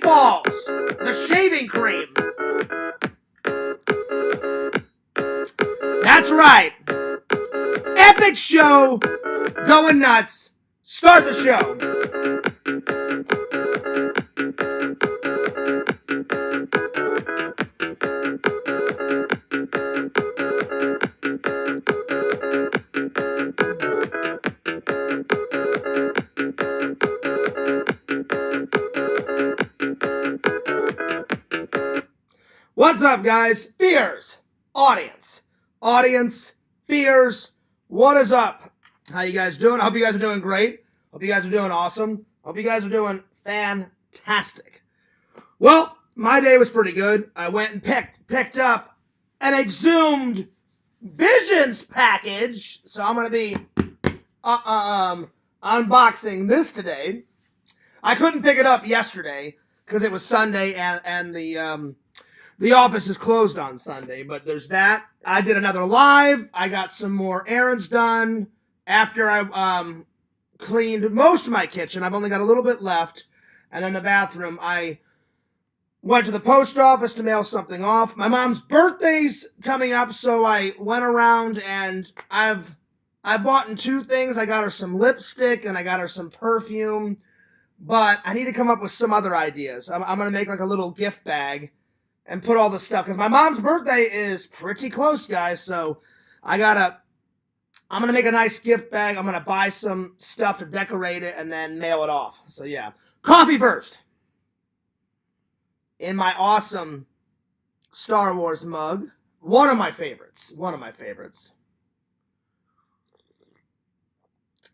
Spaceballs, the shaving cream. That's right. Epic show, going nuts. Start the show. What's up, guys? Fears, audience, fears. What is up? How you guys doing? I hope you guys are doing great. Hope you guys are doing awesome. Hope you guys are doing fantastic. Well, my day was pretty good. I went and picked up an Exhumed Visions package, so I'm gonna be unboxing this today. I couldn't pick it up yesterday because it was Sunday and the office is closed on Sunday, but there's that. I did another live. I got some more errands done after I cleaned most of my kitchen. I've only got a little bit left. And then the bathroom, I went to the post office to mail something off. My mom's birthday's coming up, so I went around and I bought two things. I got her some lipstick and I got her some perfume, but I need to come up with some other ideas. I'm going to make like a little gift bag and put all the stuff, because my mom's birthday is pretty close, guys, so I'm going to make a nice gift bag. I'm going to buy some stuff to decorate it and then mail it off. So, yeah. Coffee first. In my awesome Star Wars mug. One of my favorites.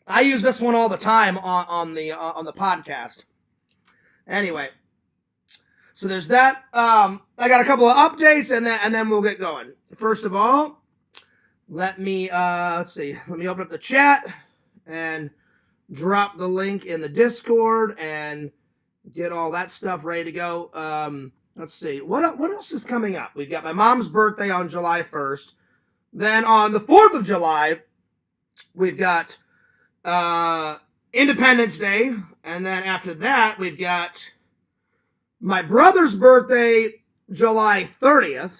I use this one all the time on the podcast. Anyway. So there's that. I got a couple of updates, and then we'll get going. First of all, let me let's see. Let me open up the chat and drop the link in the Discord and get all that stuff ready to go. Let's see. What else is coming up? We've got my mom's birthday on July 1st. Then on the 4th of July, we've got Independence Day, and then after that, we've got my brother's birthday, July 30th,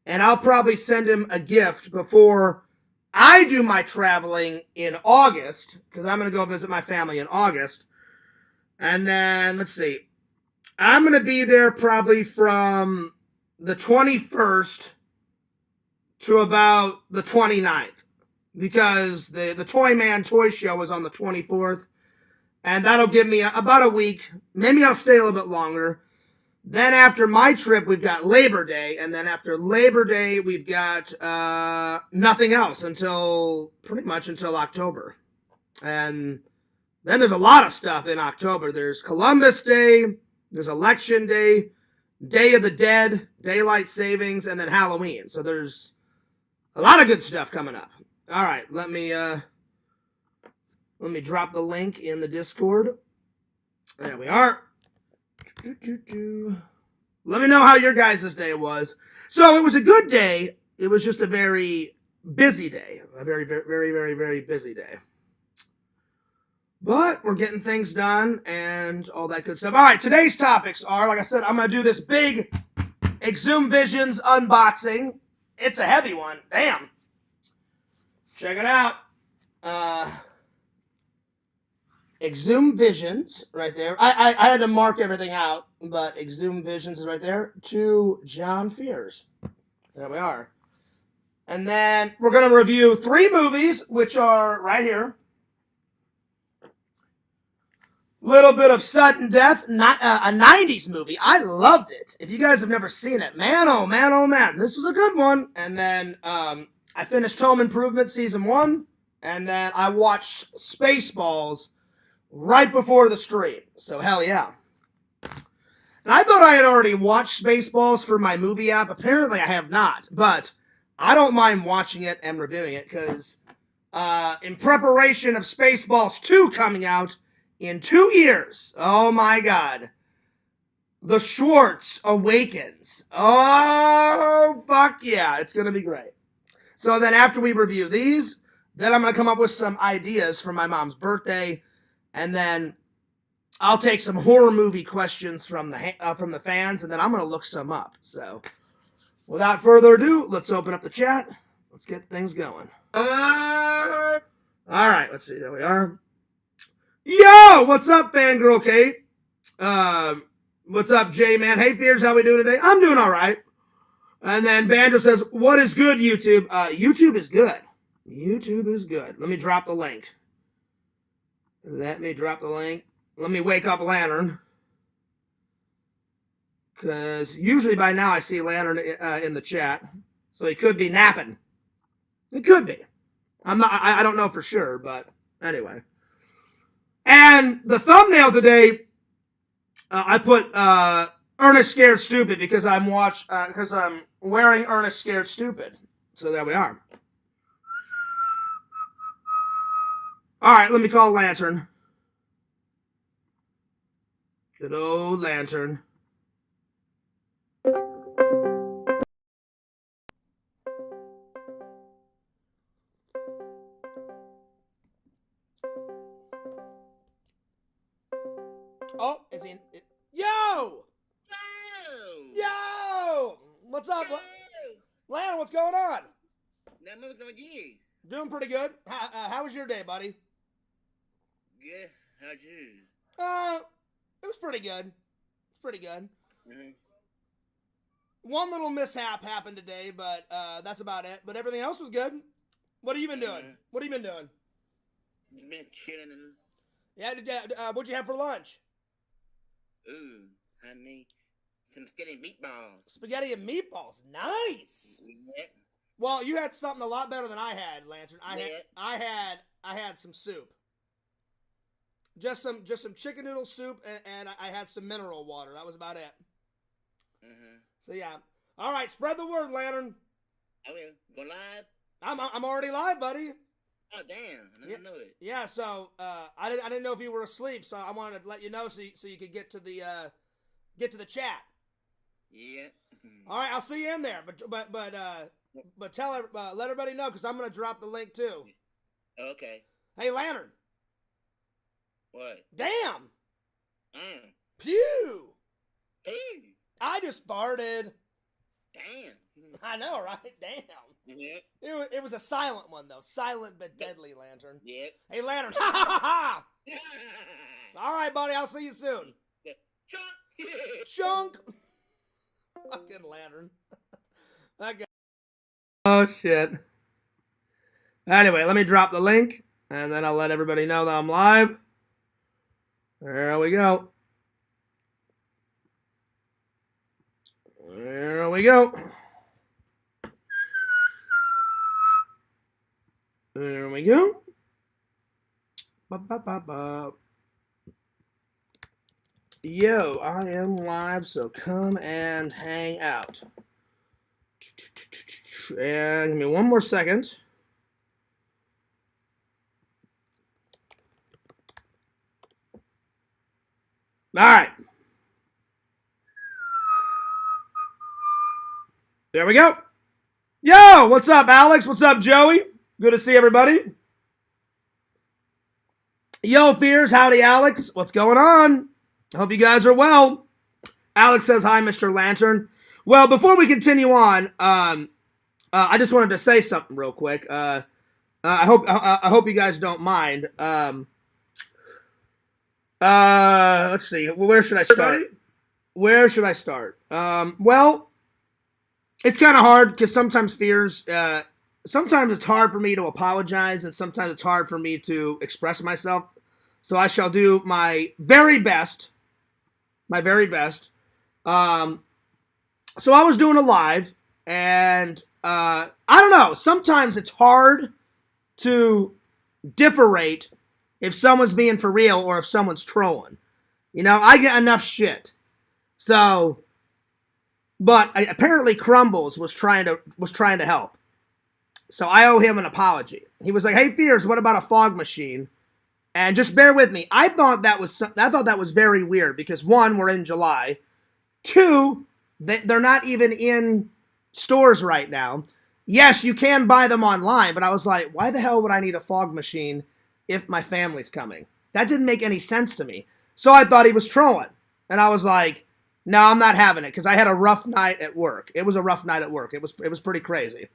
and I'll probably send him a gift before I do my traveling in August, because I'm going to go visit my family in August. And then, let's see, I'm going to be there probably from the 21st to about the 29th, because the Toy Man Toy Show is on the 24th. And that'll give me about a week. Maybe I'll stay a little bit longer. Then after my trip, we've got Labor Day. And then after Labor Day, we've got nothing else pretty much until October. And then there's a lot of stuff in October. There's Columbus Day. There's Election Day. Day of the Dead. Daylight Savings. And then Halloween. So there's a lot of good stuff coming up. All right, let me drop the link in the Discord. There we are. Let me know how your guys' day was. So it was a good day. It was just a very busy day. A very, very, very, very, very busy day. But we're getting things done and all that good stuff. All right, today's topics are, like I said, I'm going to do this big Exhumed Visions unboxing. It's a heavy one. Damn. Check it out. Exhumed Visions, right there. I had to mark everything out, but Exhumed Visions is right there. To John Fears. There we are. And then we're going to review 3 movies, which are right here. Little bit of Sudden Death, a 90s movie. I loved it. If you guys have never seen it, man, oh man, oh man, this was a good one. And then I finished Home Improvement Season 1, and then I watched Spaceballs right before the stream. So, hell yeah. And I thought I had already watched Spaceballs for my movie app. Apparently, I have not. But I don't mind watching it and reviewing it, because in preparation of Spaceballs 2 coming out in 2 years, oh my god, The Schwartz Awakens. Oh, fuck yeah. It's going to be great. So then after we review these, then I'm going to come up with some ideas for my mom's birthday. And then I'll take some horror movie questions from the fans, and then I'm gonna look some up. So, without further ado, let's open up the chat. Let's get things going. All right, let's see. There we are. Yo, what's up, fangirl Kate? What's up, J-Man? Hey, Fears, how we doing today? I'm doing all right. And then Banjo says, what is good, YouTube? YouTube is good. YouTube is good. Let me drop the link. Let me wake up Lantern. Because usually by now I see Lantern in the chat. So he could be napping. It could be. I don't know for sure, but anyway. And the thumbnail today, I put Ernest Scared Stupid because I'm wearing Ernest Scared Stupid. So there we are. All right, let me call Lantern. Good old Lantern. Oh, is he in? Yo! Yo! What's up? Lantern, what's going on? Doing pretty good. How was your day, buddy? Good. How'd you? It was pretty good. Mm-hmm. One little mishap happened today, but that's about it. But everything else was good. What have you been doing? Been chilling. Yeah, what'd you have for lunch? Ooh, honey, some spaghetti meatballs. Spaghetti and meatballs, nice. Yep. Well, you had something a lot better than I had, Lantern. I had some soup. Just some chicken noodle soup, and I had some mineral water. That was about it. So yeah. All right, spread the word, Lantern. I will. Go live. I'm already live, buddy. Oh damn! I didn't know it. Yeah. So I didn't know if you were asleep, so I wanted to let you know so you could get to the chat. Yeah. All right, I'll see you in there. But let everybody know because I'm gonna drop the link too. Okay. Hey, Lantern. What? Damn. Pew. I just farted. Damn. I know, right? Damn. Yep. It was a silent one, though. Silent but deadly, Lantern. Yep. Hey, Lantern. Ha ha ha! All right, buddy. I'll see you soon. Chunk. Fucking Lantern. Okay. Oh, shit. Anyway, let me drop the link, and then I'll let everybody know that I'm live. There we go. There we go. There we go. Ba-ba-ba-ba. Yo, I am live, so come and hang out. And give me one more second. All right. There we go. Yo, what's up, Alex? What's up, Joey? Good to see everybody. Yo, Fears. Howdy, Alex. What's going on? I hope you guys are well. Alex says, hi, Mr. Lantern. Well, before we continue on, I just wanted to say something real quick. I hope you guys don't mind. Let's see. Where should I start? Well, it's kind of hard because sometimes Fears, sometimes it's hard for me to apologize and sometimes it's hard for me to express myself. So I shall do my very best. So I was doing a live and, I don't know, sometimes it's hard to differentiate if someone's being for real or if someone's trolling. You know, I get enough shit. So, but apparently Crumbles was trying to help. So I owe him an apology. He was like, "Hey Fears, what about a fog machine?" And just bear with me. I thought that was very weird because one, we're in July. Two, they're not even in stores right now. Yes, you can buy them online, but I was like, why the hell would I need a fog machine if my family's coming? That didn't make any sense to me. So I thought he was trolling. And I was like, no, I'm not having it, because I had a rough night at work. It was a rough night at work. It was pretty crazy.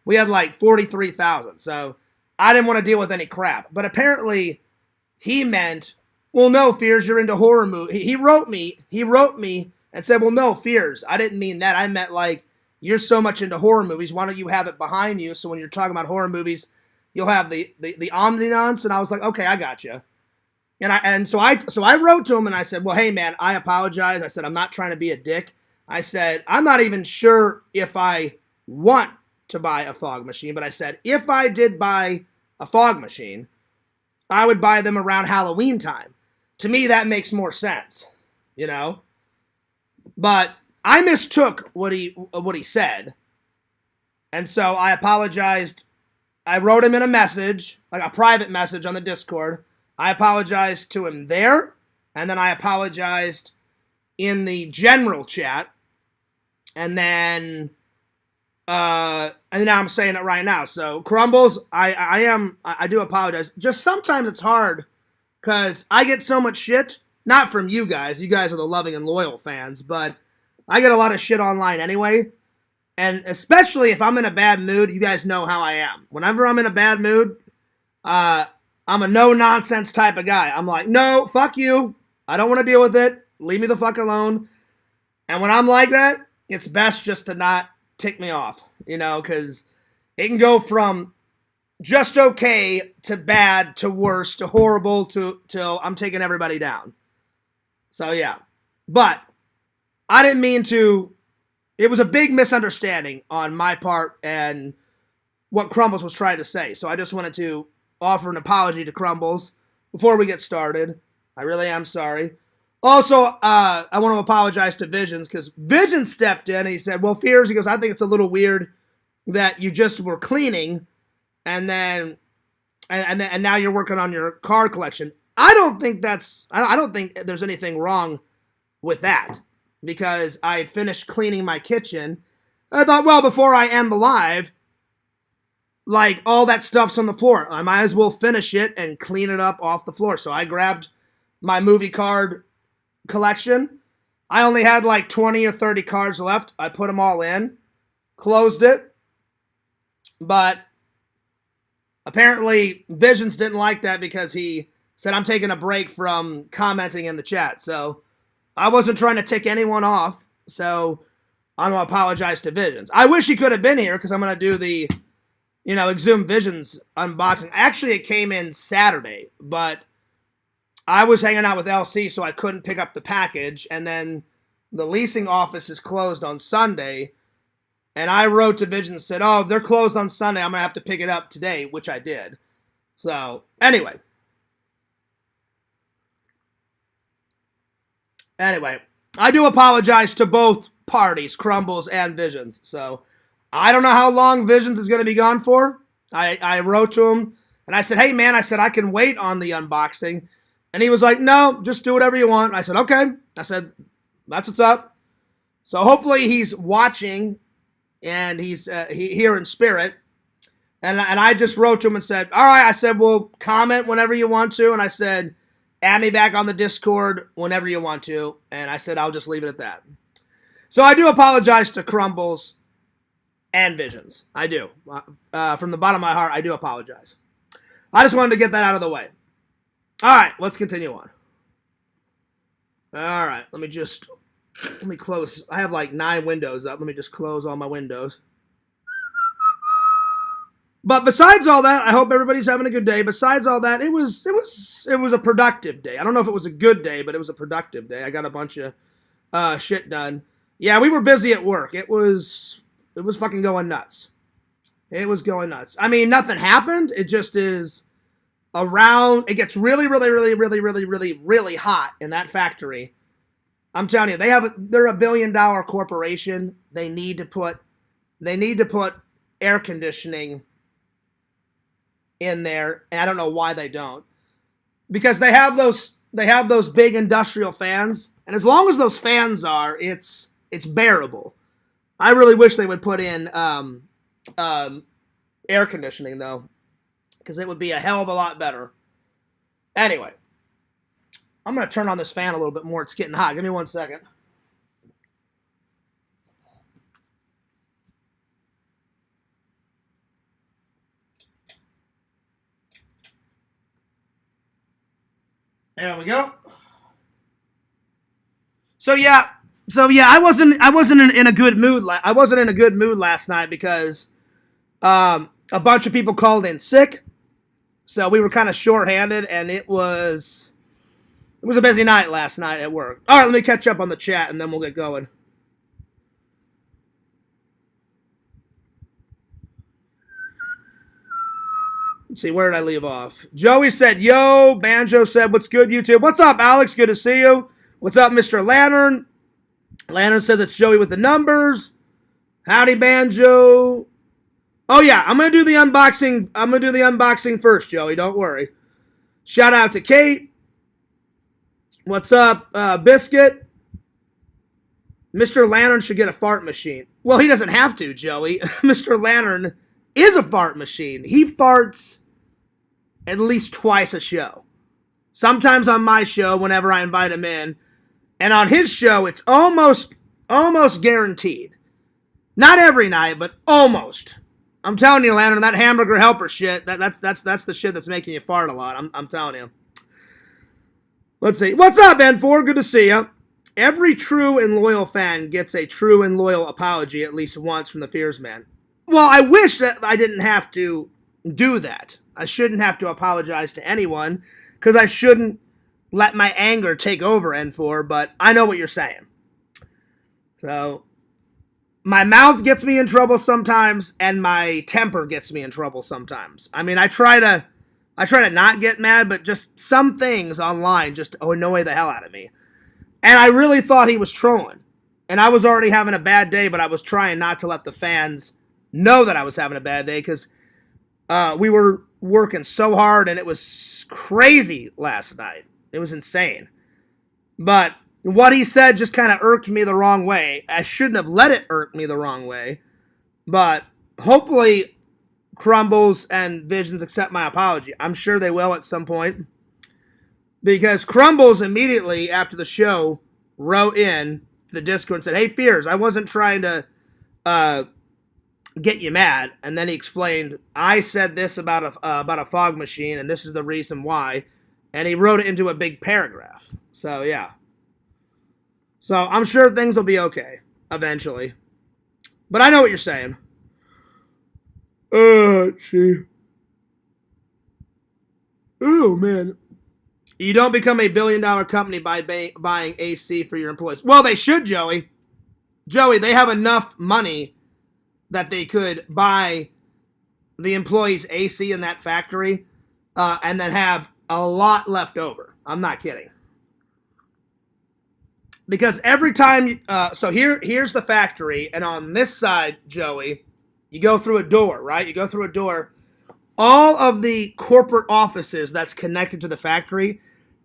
We had like 43,000. So I didn't want to deal with any crap. But apparently he meant, well, no, Fears, you're into horror movies. He wrote me and said, well, no, Fears, I didn't mean that. I meant like, you're so much into horror movies. Why don't you have it behind you? So when you're talking about horror movies, you'll have the omninance. And I was like, okay, I got you. And so I wrote to him and I said, well, hey man, I apologize. I said, I'm not trying to be a dick. I said, I'm not even sure if I want to buy a fog machine, but I said, if I did buy a fog machine, I would buy them around Halloween time. To me, that makes more sense, you know? But I mistook what he said. And so I apologized. I wrote him in a message, like a private message on the Discord. I apologized to him there, and then I apologized in the general chat, and then now I'm saying it right now. So Crumbles, I do apologize. Just sometimes it's hard because I get so much shit, not from you guys. You guys are the loving and loyal fans, but I get a lot of shit online anyway. And especially if I'm in a bad mood, you guys know how I am. Whenever I'm in a bad mood, I'm a no-nonsense type of guy. I'm like, no, fuck you. I don't want to deal with it. Leave me the fuck alone. And when I'm like that, it's best just to not tick me off, you know, because it can go from just okay to bad to worse to horrible to till I'm taking everybody down. So, yeah. But I didn't mean to. It was a big misunderstanding on my part and what Crumbles was trying to say. So I just wanted to offer an apology to Crumbles before we get started. I really am sorry. Also, I want to apologize to Visions, because Visions stepped in and he said, well, Fears, he goes, I think it's a little weird that you just were cleaning and then and now you're working on your car collection. I don't think there's anything wrong with that, because I had finished cleaning my kitchen. I thought, well, before I end the live, like, all that stuff's on the floor, I might as well finish it and clean it up off the floor. So I grabbed my movie card collection. I only had like 20 or 30 cards left. I put them all in, closed it. But apparently Visions didn't like that, because he said I'm taking a break from commenting in the chat. So I wasn't trying to tick anyone off. So I'm going to apologize to Visions. I wish he could have been here, because I'm going to do the Exhumed Visions unboxing. Actually, it came in Saturday, but I was hanging out with LC, so I couldn't pick up the package. And then the leasing office is closed on Sunday. And I wrote to Visions and said, oh, they're closed on Sunday. I'm going to have to pick it up today, which I did. So, anyway, I do apologize to both parties, Crumbles and Visions. So I don't know how long Visions is going to be gone for. I wrote to him and I said, hey man, I said, I can wait on the unboxing. And he was like, no, just do whatever you want. I said, okay. I said, that's what's up. So hopefully he's watching and he's here in spirit. And I just wrote to him and said, all right. I said, well, comment whenever you want to. And I said, add me back on the Discord whenever you want to. And I said, I'll just leave it at that. So I do apologize to Crumbles and Visions. I do. From the bottom of my heart, I do apologize. I just wanted to get that out of the way. All right, let's continue on. All right, let me close. I have like 9 windows up. Let me just close all my windows. But besides all that, I hope everybody's having a good day. Besides all that, it was a productive day. I don't know if it was a good day, but it was a productive day. I got a bunch of shit done. Yeah, we were busy at work. It was fucking going nuts. It was going nuts. I mean, nothing happened. It just is around. It gets really, really, really, really, really, really, really hot in that factory. I'm telling you, they're a $1 billion corporation. They need to put air conditioning in there, and I don't know why they don't. Because they have those big industrial fans, and as long as those fans are, it's bearable. I really wish they would put in air conditioning, though, because it would be a hell of a lot better. Anyway, I'm going to turn on this fan a little bit more. It's getting hot. Give me 1 second. There we go. So yeah, I wasn't in a good mood. I wasn't in a good mood last night because a bunch of people called in sick, so we were kind of shorthanded, and it was a busy night last night at work. All right, let me catch up on the chat, and then we'll get going. Let's see, where did I leave off? Joey said, yo. Banjo said, what's good, YouTube? What's up, Alex? Good to see you. What's up, Mr. Lantern? Lantern says it's Joey with the numbers. Howdy, Banjo. Oh, yeah, I'm going to do the unboxing. I'm going to do the unboxing first, Joey. Don't worry. Shout out to Kate. What's up, Biscuit? Mr. Lantern should get a fart machine. Well, he doesn't have to, Joey. Mr. Lantern is a fart machine. He farts at least twice a show. Sometimes on my show, whenever I invite him in. And on his show, it's almost guaranteed. Not every night, but almost. I'm telling you, Lantern, that hamburger helper shit, that's the shit that's making you fart a lot. I'm telling you. Let's see. What's up, N4? Good to see you. Every true and loyal fan gets a true and loyal apology at least once from the Fears Man. Well, I wish that I didn't have to do that. I shouldn't have to apologize to anyone because I shouldn't let my anger take over, N4, but I know what you're saying. So, my mouth gets me in trouble sometimes, and my temper gets me in trouble sometimes. I mean, I try to not get mad, but just some things online just annoy the hell out of me. And I really thought he was trolling. And I was already having a bad day, but I was trying not to let the fans know that I was having a bad day because we were working so hard, and it was crazy last night. It was insane. But what he said just kind of irked me the wrong way. I shouldn't have let it irk me the wrong way. But hopefully Crumbles and Visions accept my apology. I'm sure they will at some point. Because Crumbles immediately after the show wrote in the Discord and said, hey, Fears, I wasn't trying to get you mad. And then he explained, I said this about a fog machine, and this is the reason why. And he wrote it into a big paragraph. So, yeah. So, I'm sure things will be okay eventually. But I know what you're saying. Gee. Oh, man. You don't become a billion-dollar company by buying AC for your employees. Well, they should, Joey. Joey, they have enough money that they could buy the employees' AC in that factory and then have a lot left over. I'm not kidding. Because every time, so here's the factory, and on this side, Joey, you go through a door, right? You go through a door. All of the corporate offices that's connected to the factory,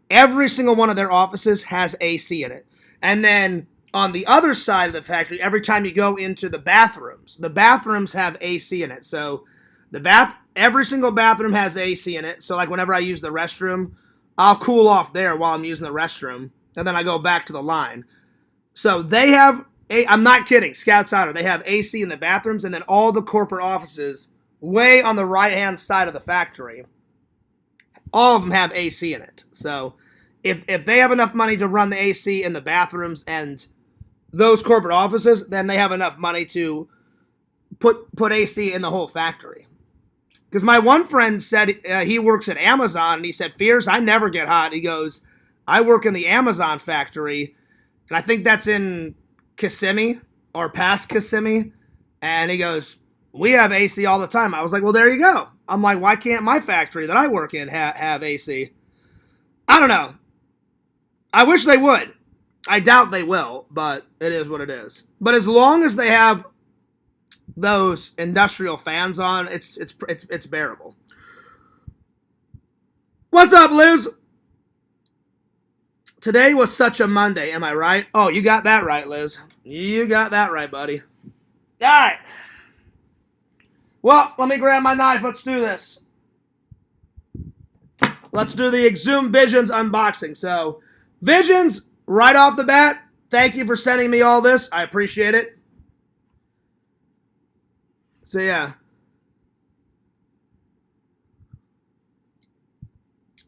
every single one of their offices has AC in it. And then on the other side of the factory, every time you go into the bathrooms have AC in it. So every single bathroom has AC in it. So like whenever I use the restroom, I'll cool off there while I'm using the restroom. And then I go back to the line. So they have, I'm not kidding, Scouts Honor, they have AC in the bathrooms, and then all the corporate offices way on the right-hand side of the factory, all of them have AC in it. So if they have enough money to run the AC in the bathrooms and those corporate offices, then they have enough money to put AC in the whole factory. Because my one friend said he works at Amazon, and he said, Fears, I never get hot. He goes, I work in the Amazon factory, and I think that's in Kissimmee or past Kissimmee. And he goes, we have AC all the time. I was like, well, there you go. I'm like, why can't my factory that I work in have AC? I don't know. I wish they would. I doubt they will, but it is what it is. But as long as they have those industrial fans on, it's bearable. What's up, Liz? Today was such a Monday, am I right? Oh, you got that right, Liz. You got that right, buddy. All right. Well, let me grab my knife. Let's do this. Let's do the Exhumed Visions unboxing. So, Visions, right off the bat, thank you for sending me all this. I appreciate it. So yeah.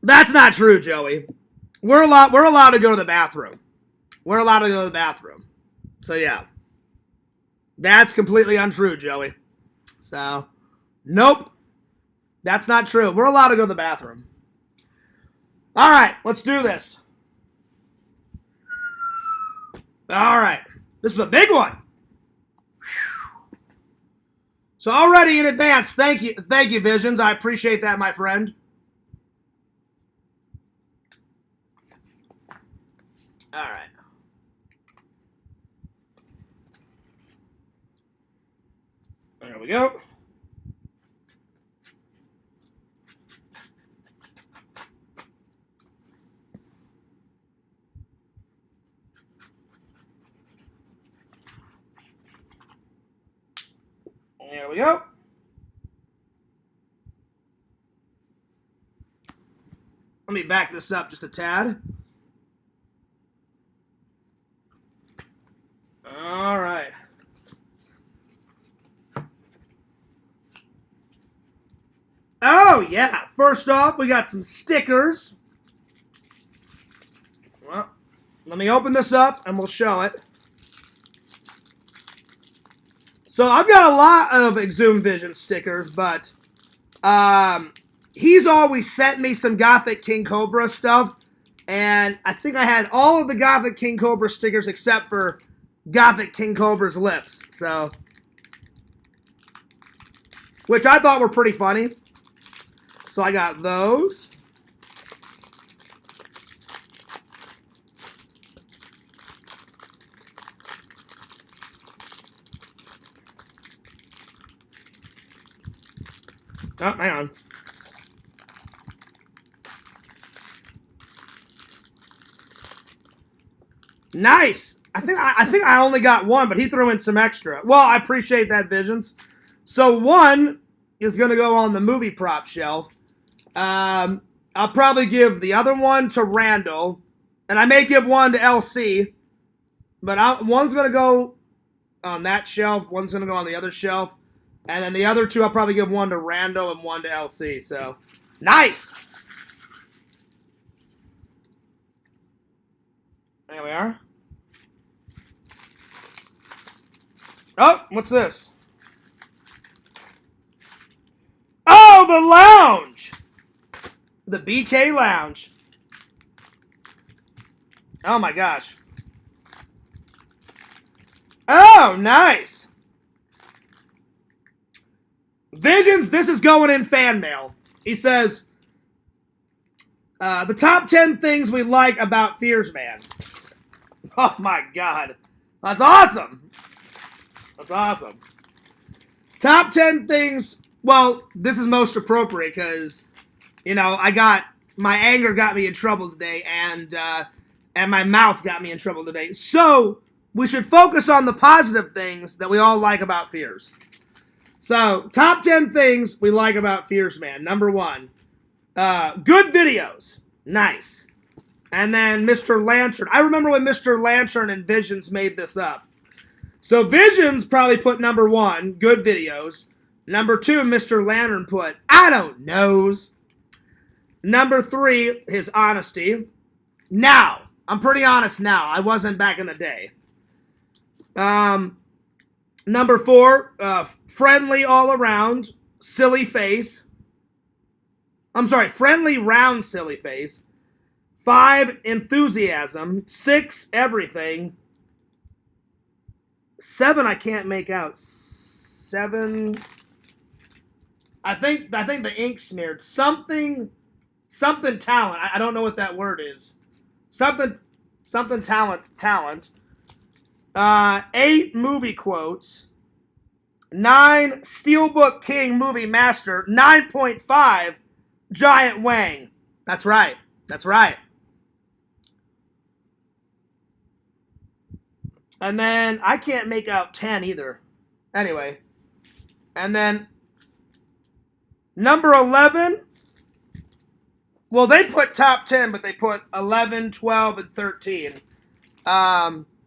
That's not true, Joey. We're allowed to go to the bathroom. We're allowed to go to the bathroom. So yeah. That's completely untrue, Joey. So, nope. That's not true. We're allowed to go to the bathroom. All right, let's do this. All right. This is a big one. So already in advance, thank you, Visions. I appreciate that, my friend. All right. There we go. There we go. Let me back this up just a tad. All right. Oh, yeah. First off, we got some stickers. Well, let me open this up and we'll show it. So I've got a lot of Exhumed Vision stickers, but he's always sent me some Gothic King Cobra stuff, and I think I had all of the Gothic King Cobra stickers except for Gothic King Cobra's lips, so, which I thought were pretty funny. So I got those. Oh, hang on. Nice. I think I only got one, but he threw in some extra. Well, I appreciate that, Visions. So one is going to go on the movie prop shelf. I'll probably give the other one to Randall, and I may give one to LC, but one's going to go on that shelf, one's going to go on the other shelf, and then the other two I'll probably give one to Randall and one to LC. So, nice! There we are. Oh, what's this? Oh, the lounge! The BK Lounge. Oh my gosh. Oh, nice. Visions, this is going in fan mail. He says, the top 10 things we like about Fears Man. Oh my god. That's awesome. That's awesome. Top 10 things. Well, this is most appropriate because, you know, my anger got me in trouble today, and my mouth got me in trouble today. So, we should focus on the positive things that we all like about Fears. So, top 10 things we like about Fears Man. Number 1, good videos. Nice. And then Mr. Lantern. I remember when Mr. Lantern and Visions made this up. So, Visions probably put number 1, good videos. Number 2, Mr. Lantern put, I don't knows. Number 3, his honesty. Now, I'm pretty honest now. I wasn't back in the day. Number 4, friendly all around, silly face. I'm sorry, friendly round silly face. 5, enthusiasm. 6, everything. 7, I can't make out. 7, I think the ink smeared. Something talent. I don't know what that word is. Something talent. 8, movie quotes. 9, Steelbook King movie master. 9.5, Giant Wang. That's right. That's right. And then I can't make out 10 either. Anyway. And then number 11, Well, they put top 10, but they put 11, 12, and 13.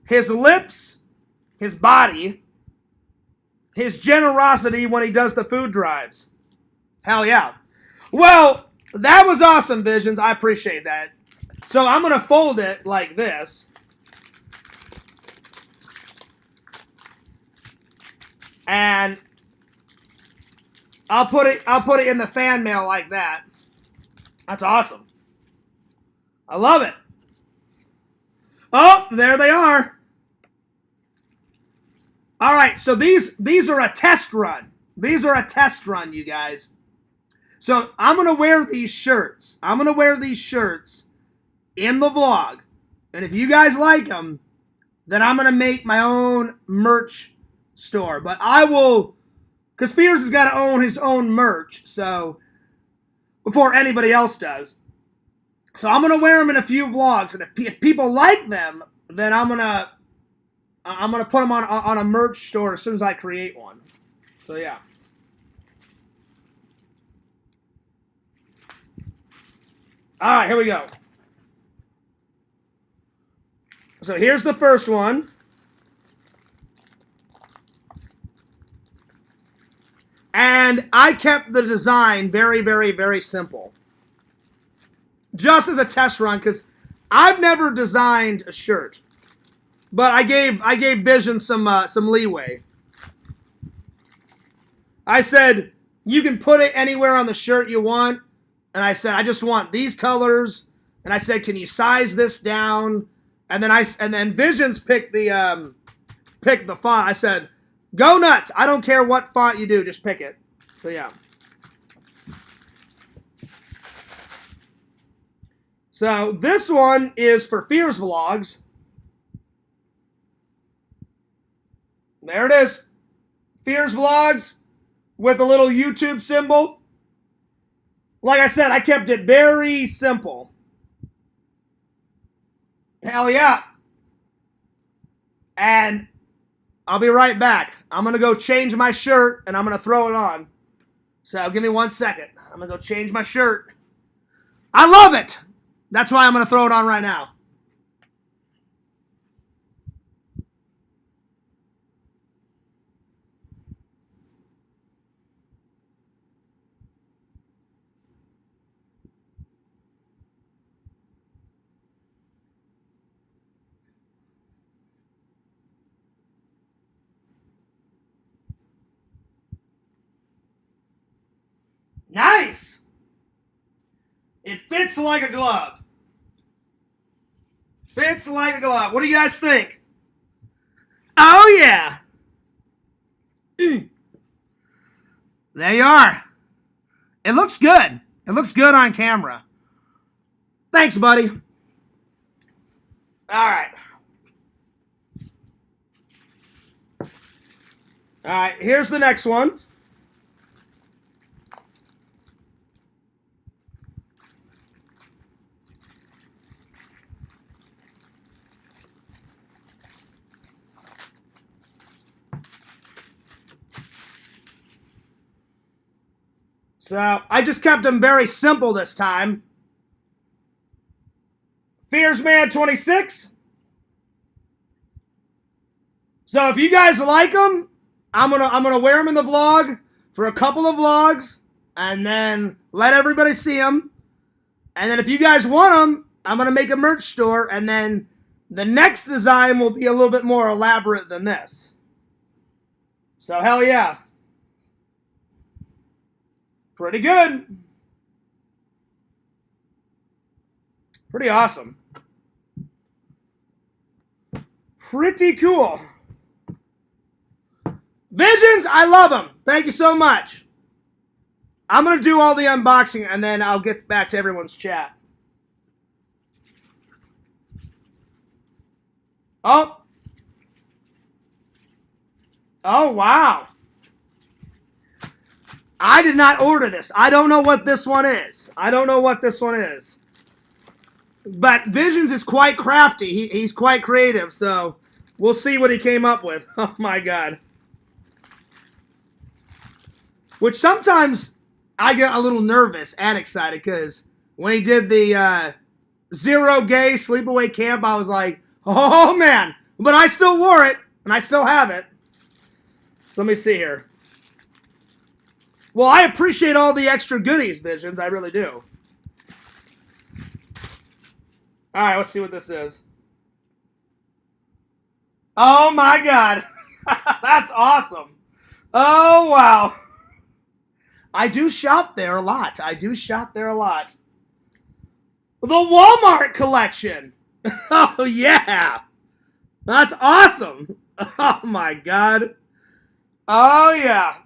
His lips, his body, his generosity when he does the food drives. Hell yeah. Well, that was awesome, Visions. I appreciate that. So I'm going to fold it like this. And I'll put it in the fan mail like that. That's awesome. I love it. Oh, there they are. All right, so these are a test run. These are a test run, you guys. So I'm going to wear these shirts. I'm going to wear these shirts in the vlog. And if you guys like them, then I'm going to make my own merch store. But I will, because Fears has got to own his own merch, so before anybody else does. So I'm going to wear them in a few vlogs. And if people like them, then I'm going to put them on a merch store as soon as I create one. So yeah. All right, here we go. So here's the first one. And I kept the design very, very, very simple. Just as a test run, because I've never designed a shirt. But I gave Vision some leeway. I said, you can put it anywhere on the shirt you want. And I said, I just want these colors. And I said, can you size this down? And then Visions picked the font. I said, go nuts. I don't care what font you do, just pick it. So yeah. So this one is for Fears Vlogs. There it is. Fears Vlogs with a little YouTube symbol. Like I said, I kept it very simple. Hell yeah. And I'll be right back. I'm going to go change my shirt and I'm going to throw it on. So give me 1 second. I'm going to go change my shirt. I love it. That's why I'm going to throw it on right now. Nice! It fits like a glove. Fits like a glove. What do you guys think? Oh, yeah. There you are. It looks good. It looks good on camera. Thanks, buddy. All right. All right, here's the next one. So I just kept them very simple this time. Fearsman 26. So if you guys like them, I'm gonna wear them in the vlog for a couple of vlogs, and then let everybody see them. And then if you guys want them, I'm gonna make a merch store, and then the next design will be a little bit more elaborate than this. So hell yeah. Pretty good. Pretty awesome. Pretty cool. Visions, I love them. Thank you so much. I'm going to do all the unboxing, and then I'll get back to everyone's chat. Oh. Oh, wow. I did not order this. I don't know what this one is. I don't know what this one is. But Visions is quite crafty. He's quite creative, so we'll see what he came up with. Oh, my God. Which sometimes I get a little nervous and excited because When he did the Zero Gay Sleepaway Camp, I was like, oh man. But I still wore it, and I still have it. So let me see here. Well, I appreciate all the extra goodies, Visions. I really do. All right, let's see what this is. Oh my God. That's awesome. Oh, wow. I do shop there a lot. I do shop there a lot. The Walmart collection. Oh, yeah. That's awesome. Oh, my God. Oh, yeah.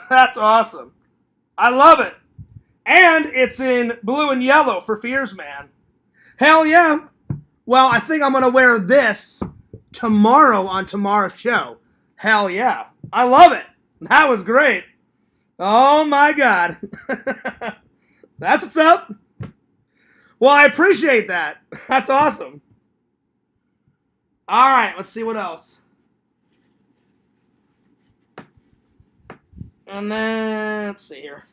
That's awesome. I love it. And it's in blue and yellow for Fears Man. Hell yeah. Well, I think I'm going to wear this tomorrow on tomorrow's show. Hell yeah. I love it. That was great. Oh, my God. That's what's up. Well, I appreciate that. That's awesome. All right, let's see what else. And then, let's see here.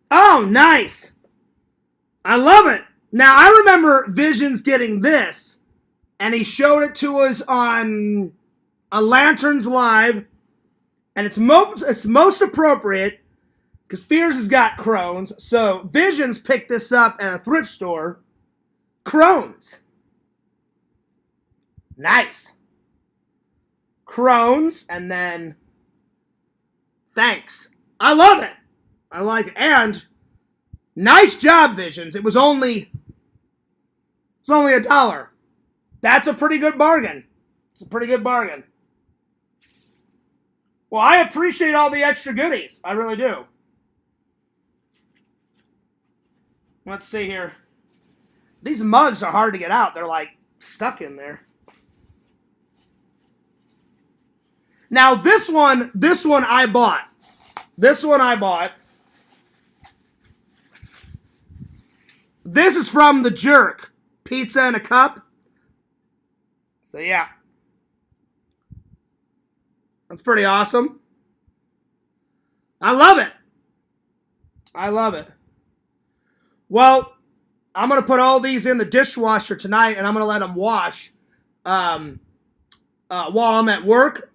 Oh, nice. I love it. Now, I remember Visions getting this, and he showed it to us on a Lanterns Live, and it's most appropriate because Fears has got Crohn's. So Visions picked this up at a thrift store. Crohn's. Nice. Crohn's, and then thanks. I love it. I like it. And nice job, Visions. It was only $1. That's a pretty good bargain. It's a pretty good bargain. Well, I appreciate all the extra goodies. I really do. Let's see here. These mugs are hard to get out. They're like stuck in there. Now this one I bought. This one I bought. This is from The Jerk. Pizza in a cup. So yeah. That's pretty awesome. I love it. I love it. Well, I'm going to put all these in the dishwasher tonight, and I'm going to let them wash while I'm at work.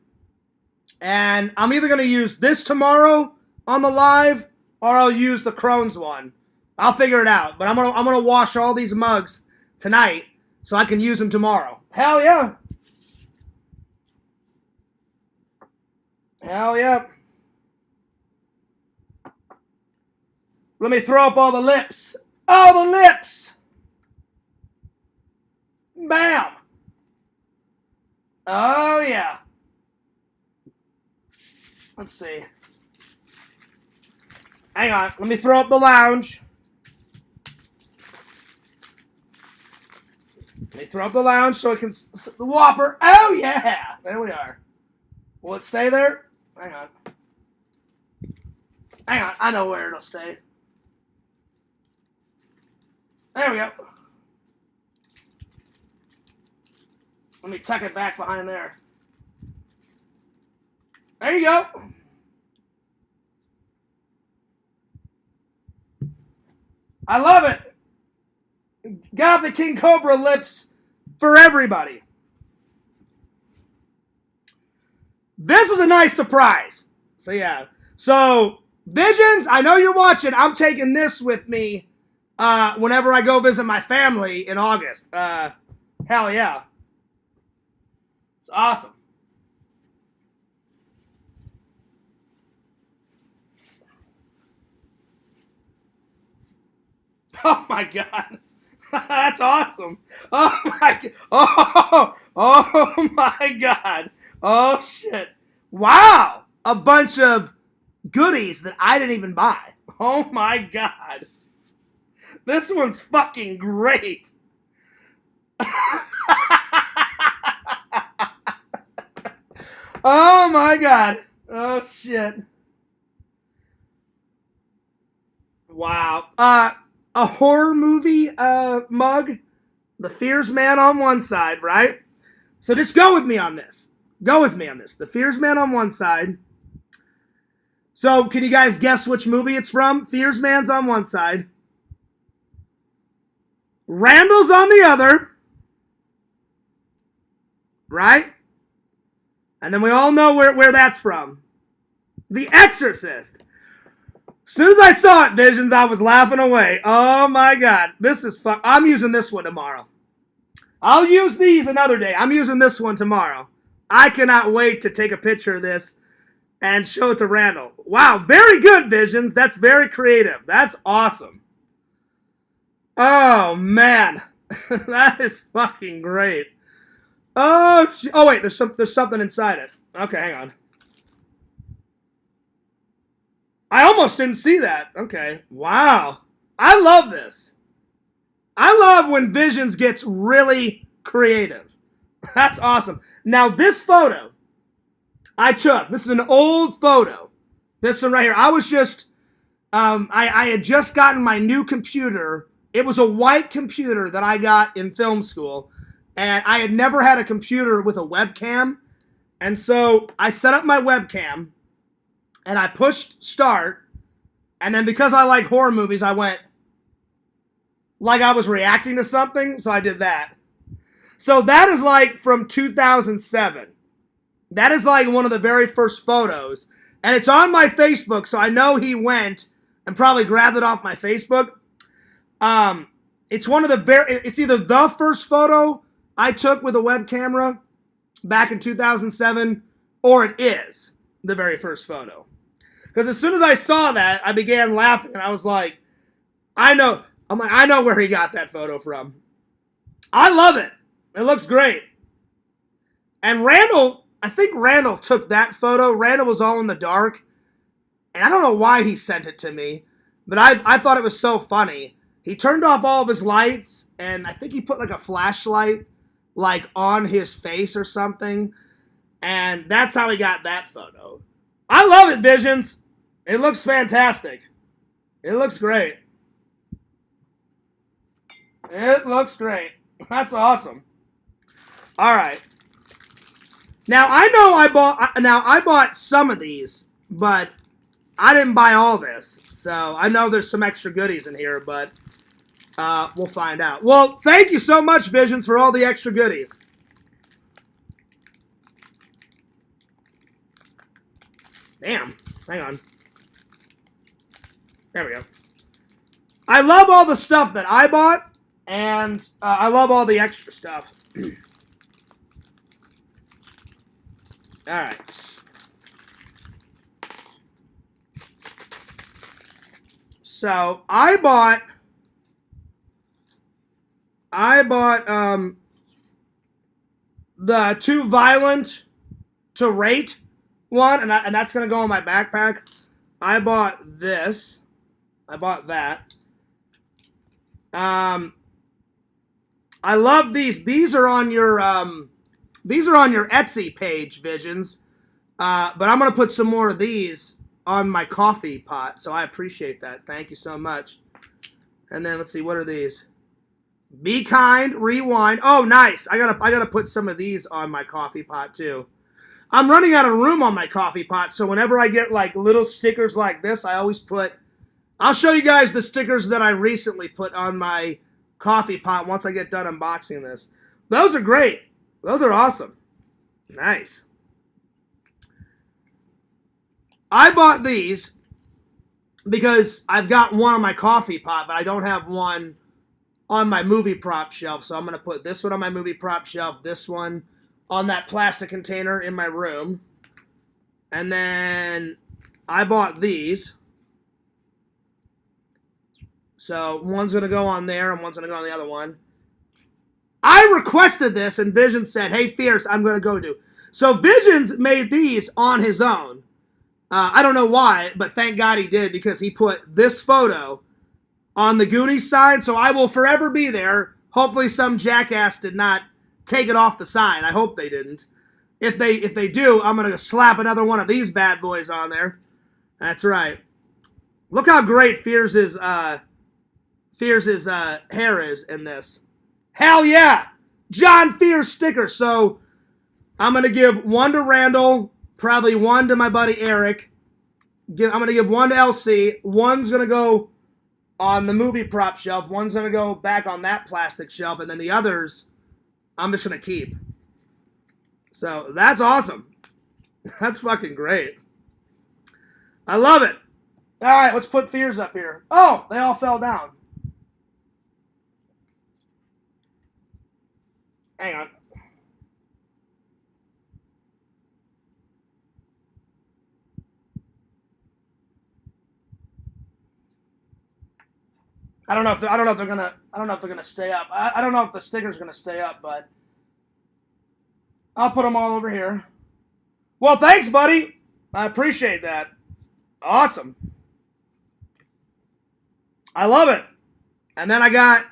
And I'm either going to use this tomorrow on the live, or I'll use the Crohn's one. I'll figure it out. But I'm gonna wash all these mugs tonight so I can use them tomorrow. Hell yeah. Hell yeah. Let me throw up all the lips. All the lips. Bam. Oh yeah. Let's see. Hang on. Let me throw up the lounge. Let me throw up the lounge so I can... The Whopper. Oh, yeah. There we are. Will it stay there? Hang on. Hang on. I know where it'll stay. There we go. Let me tuck it back behind there. There you go. I love it. Got the King Cobra lips for everybody. This was a nice surprise. So yeah. So Visions, I know you're watching. I'm taking this with me whenever I go visit my family in August. Hell yeah. It's awesome. Oh my God. That's awesome. Oh my oh my God. Oh shit. Wow. A bunch of goodies that I didn't even buy. Oh my God. This one's fucking great. Oh my God. Oh shit. Wow. A horror movie mug. The Fears Man on one side, right? So just go with me on this. Go with me on this. The Fears Man on one side. So can you guys guess which movie it's from? Fears Man's on one side. Randall's on the other. Right? And then we all know where that's from. The Exorcist. As soon as I saw it, Visions, I was laughing away. Oh my God. This is fun. I'm using this one tomorrow. I'll use these another day. I'm using this one tomorrow. I cannot wait to take a picture of this and show it to Randall. Wow, very good, Visions. That's very creative. That's awesome. Oh, man. That is fucking great. Oh, wait, there's something inside it. Okay, hang on. I almost didn't see that. Okay, wow. I love this. I love when Visions gets really creative. That's awesome. Now, this photo I took. This is an old photo. This one right here. I was just, I had just gotten my new computer. It was a white computer that I got in film school. And I had never had a computer with a webcam. And so I set up my webcam. And I pushed start. And then because I like horror movies, I went like I was reacting to something. So I did that. So that is like from 2007. That is like one of the very first photos. And it's on my Facebook, so I know he went and probably grabbed it off my Facebook. It's one of the it's either the first photo I took with a web camera back in 2007, or it is the very first photo. Because as soon as I saw that, I began laughing, and I was like, I know where he got that photo from. I love it. It looks great. And Randall, I think Randall took that photo. Randall was all in the dark. And I don't know why he sent it to me, but I thought it was so funny. He turned off all of his lights, and I think he put like a flashlight like on his face or something. And that's how he got that photo. I love it, Visions. It looks fantastic. It looks great. It looks great. That's awesome. All right. Now I bought some of these, but I didn't buy all this. So I know there's some extra goodies in here, but we'll find out. Well, thank you so much, Visions, for all the extra goodies. Damn. Hang on. There we go. I love all the stuff that I bought, and I love all the extra stuff. All right. So I bought the Too Violent to Rate one, and that's gonna go in my backpack. I bought this. I bought that. I love these. These are on your Etsy page, Visions. But I'm gonna put some more of these on my coffee pot, so I appreciate that. Thank you so much. And then let's see, what are these? Be Kind, Rewind. Oh, nice. I gotta put some of these on my coffee pot too. I'm running out of room on my coffee pot, so whenever I get like little stickers like this, I always put. I'll show you guys the stickers that I recently put on my coffee pot once I get done unboxing this. Those are great. Those are awesome. Nice. I bought these because I've got one on my coffee pot, but I don't have one on my movie prop shelf. So I'm going to put this one on my movie prop shelf, this one on that plastic container in my room. And then I bought these. So one's going to go on there and one's going to go on the other one. I requested this and Visions said, hey, Fierce, I'm going to go do. So Visions made these on his own. I don't know why, but thank God he did, because he put this photo on the Goonies side, so I will forever be there. Hopefully some jackass did not take it off the sign. I hope they didn't. If they do, I'm going to slap another one of these bad boys on there. That's right. Look how great Fears' hair is in this. Hell yeah! John Fears sticker. So I'm going to give one to Randall, probably one to my buddy Eric. I'm going to give one to LC. One's going to go on the movie prop shelf. One's going to go back on that plastic shelf. And then the others, I'm just going to keep. So that's awesome. That's fucking great. I love it. All right, let's put Fears up here. Oh, they all fell down. Hang on. I don't know if they're gonna stay up. I don't know if the sticker's gonna stay up, but I'll put them all over here. Well, thanks, buddy. I appreciate that. Awesome. I love it. And then I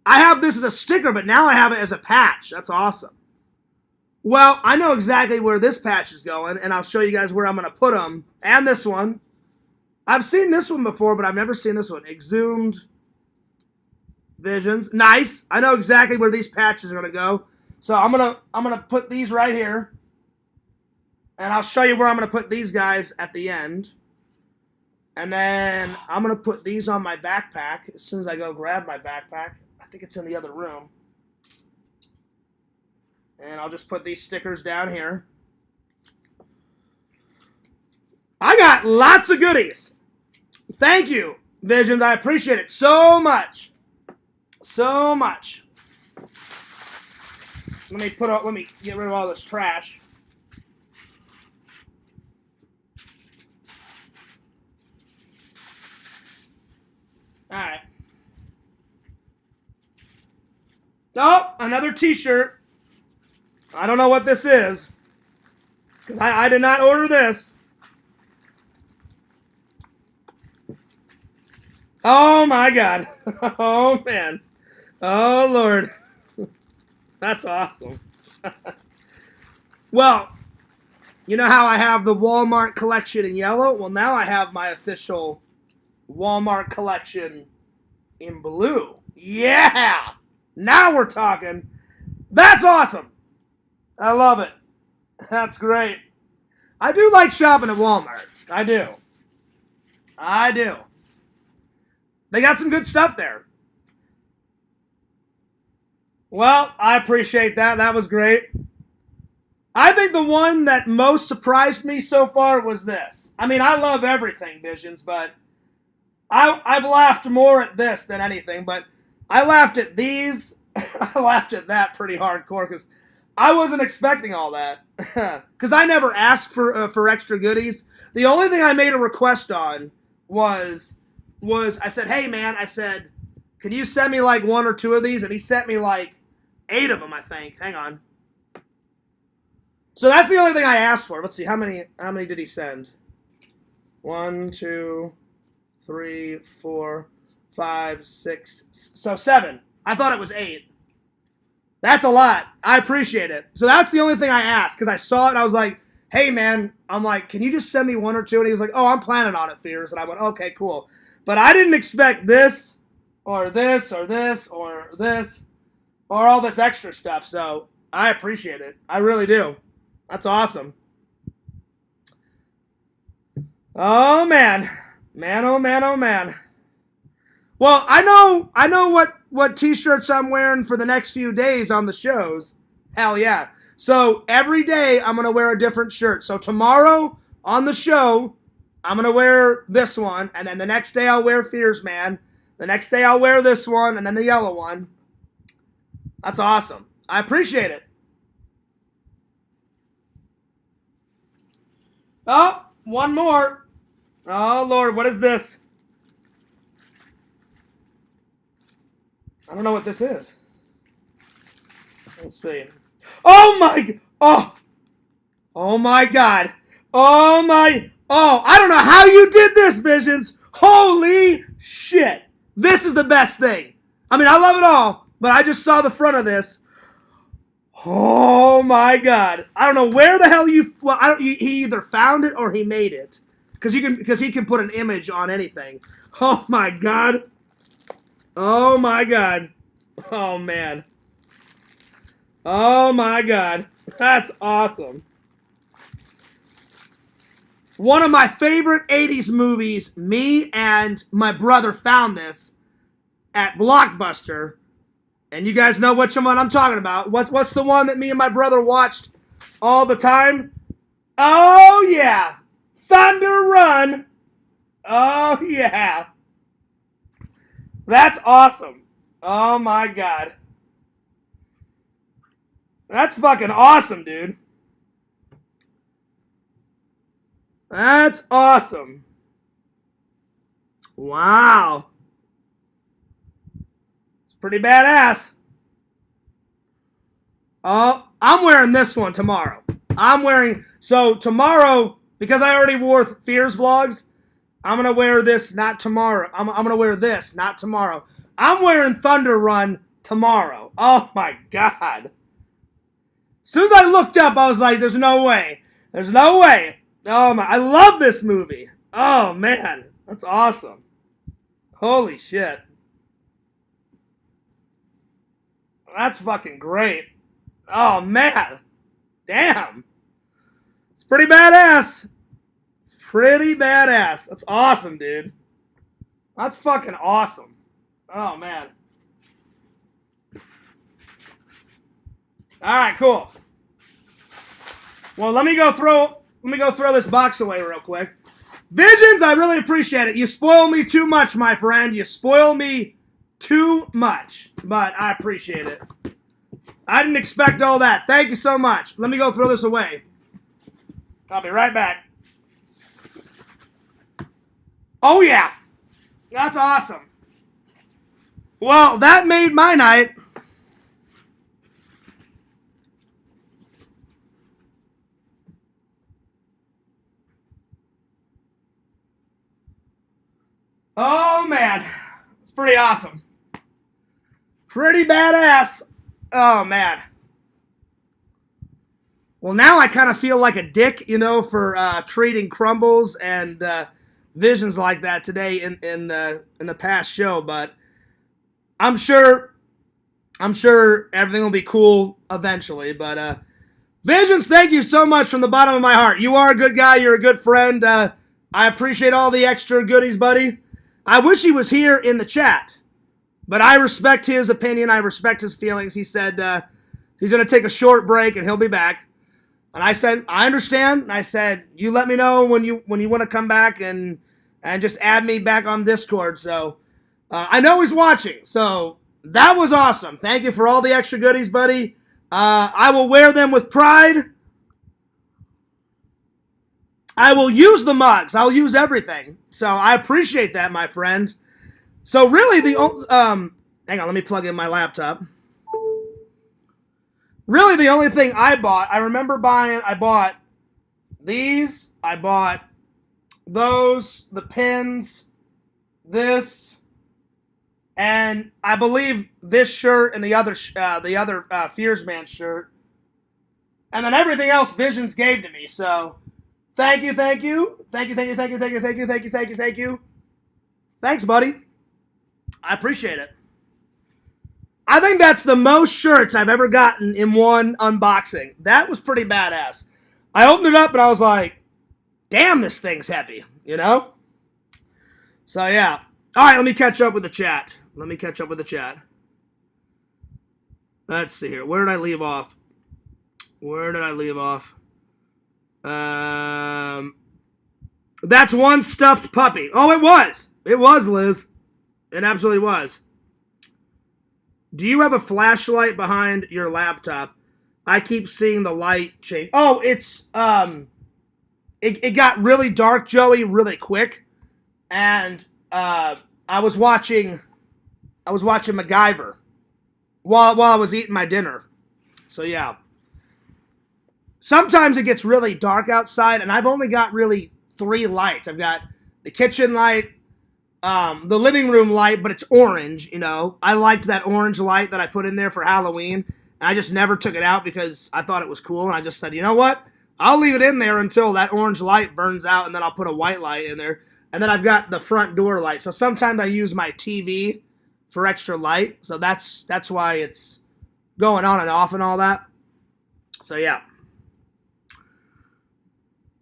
have this as a sticker, but now I have it as a patch. That's awesome. Well, I know exactly where this patch is going, and I'll show you guys where I'm going to put them. And this one. I've seen this one before, but I've never seen this one. Exhumed Visions. Nice. I know exactly where these patches are going to go. So I'm gonna put these right here. And I'll show you where I'm going to put these guys at the end. And then I'm going to put these on my backpack as soon as I go grab my backpack. I think it's in the other room. And I'll just put these stickers down here. I got lots of goodies. Thank you, Visions. I appreciate it so much. So much. Let me get rid of all this trash. All right. Oh, another t-shirt. I don't know what this is. Because I did not order this. Oh, my God. Oh, man. Oh, Lord. That's awesome. Well, you know how I have the Walmart collection in yellow? Well, now I have my official Walmart collection in blue. Yeah! Now we're talking. That's awesome. I love it. That's great. I do like shopping at Walmart. I do. I do. They got some good stuff there. Well, I appreciate that. That was great. I think the one that most surprised me so far was this. I mean, I love everything, Visions, but I've laughed more at this than anything, but I laughed at these. I laughed at that pretty hardcore because I wasn't expecting all that. Because I never asked for extra goodies. The only thing I made a request on was I said, hey, man, I said, can you send me like 1 or 2 of these? And he sent me like 8 of them, I think. Hang on. So that's the only thing I asked for. Let's see, how many did he send? 1, 2, 3, 4, 5, 6. So 7. I thought it was 8. That's a lot. I appreciate it. So that's the only thing I asked because I saw it and I was like, hey, man, I'm like, can you just send me 1 or 2? And he was like, oh, I'm planning on it, Fears. And I went, okay, cool. But I didn't expect this or this or this or this or all this extra stuff. So I appreciate it. I really do. That's awesome. Oh, man. Man, oh, man, oh, man. Well, I know what t-shirts I'm wearing for the next few days on the shows. Hell yeah. So every day I'm going to wear a different shirt. So tomorrow on the show, I'm going to wear this one. And then the next day I'll wear Fears Man. The next day I'll wear this one and then the yellow one. That's awesome. I appreciate it. Oh, one more. Oh, Lord, what is this? I don't know what this is. Let's see. Oh, my. Oh, my God. Oh, my. Oh, I don't know how you did this, Visions. Holy shit. This is the best thing. I mean, I love it all, but I just saw the front of this. Oh, my God. I don't know where the hell he either found it or he made it. because he can put an image on anything. Oh my god. Oh my god. Oh man. Oh my god. That's awesome. One of my favorite 80s movies, me and my brother found this at Blockbuster. And you guys know which one I'm talking about. What's the one that me and my brother watched all the time? Oh yeah. Thunder Run. Oh yeah. That's awesome. Oh my god. That's fucking awesome, dude. That's awesome. Wow. It's pretty badass. Oh, I'm wearing this one tomorrow. So tomorrow, because I already wore Fears vlogs, I'm going to wear this not tomorrow. I'm going to wear this not tomorrow. I'm wearing Thunder Run tomorrow. Oh my god. As soon as I looked up, I was like, there's no way. There's no way. Oh my, I love this movie. Oh man, that's awesome. Holy shit. That's fucking great. Oh man. Damn. It's pretty badass. It's pretty badass. That's awesome, dude. That's fucking awesome. Oh man. Alright, cool. Well, let me go throw this box away real quick. Visions, I really appreciate it. You spoil me too much, my friend. You spoil me too much. But I appreciate it. I didn't expect all that. Thank you so much. Let me go throw this away. I'll be right back. Oh, yeah. That's awesome. Well, that made my night. Oh, man. It's pretty awesome. Pretty badass. Oh, man. Well, now I kind of feel like a dick, you know, for treating Crumbles and Visions like that today in the past show, but I'm sure everything will be cool eventually. But Visions, thank you so much from the bottom of my heart. You are a good guy. You're a good friend. I appreciate all the extra goodies, buddy. I wish he was here in the chat, but I respect his opinion. I respect his feelings. He said he's going to take a short break and he'll be back. And I said, I understand. And I said, you let me know when you want to come back and just add me back on Discord. So I know he's watching. So that was awesome. Thank you for all the extra goodies, buddy. I will wear them with pride. I will use the mugs. I'll use everything. So I appreciate that, my friend. So really hang on, let me plug in my laptop. Really, the only thing I bought, I bought these, I bought those, the pins, this, and I believe this shirt and the other Fears Man shirt, and then everything else Visions gave to me. So, thank you. Thanks, buddy. I appreciate it. I think that's the most shirts I've ever gotten in one unboxing. That was pretty badass. I opened it up and I was like, damn, this thing's heavy, you know? So, yeah. All right, let me catch up with the chat. Let's see here. Where did I leave off? That's one stuffed puppy. Oh, it was. It was, Liz. It absolutely was. Do you have a flashlight behind your laptop? I keep seeing the light change. Oh, it's it got really dark, Joey, really quick, and I was watching MacGyver while I was eating my dinner. So yeah. Sometimes it gets really dark outside, and I've only got really 3 lights. I've got the kitchen light, the living room light, but it's orange, you know. I liked that orange light that I put in there for Halloween, and I just never took it out because I thought it was cool, and I just said, you know what? I'll leave it in there until that orange light burns out, and then I'll put a white light in there. And then I've got the front door light. So sometimes I use my TV for extra light. So that's why it's going on and off and all that. So yeah.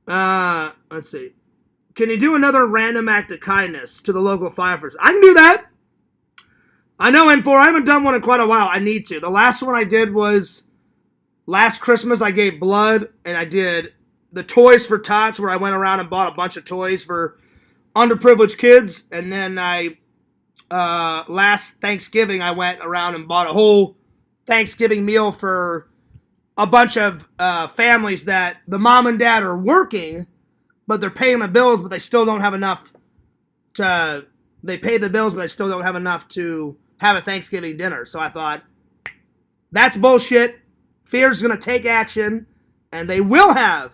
Let's see. Can you do another random act of kindness to the local firefighters? I can do that. I know, N4. I haven't done one in quite a while. I need to. The last one I did was last Christmas. I gave blood, and I did the Toys for Tots, where I went around and bought a bunch of toys for underprivileged kids. And then last Thanksgiving, I went around and bought a whole Thanksgiving meal for a bunch of families that the mom and dad are working, but they're paying the bills, but they still don't have enough to. They pay the bills, but they still don't have enough to have a Thanksgiving dinner. So I thought, that's bullshit. Fear's going to take action, and they will have.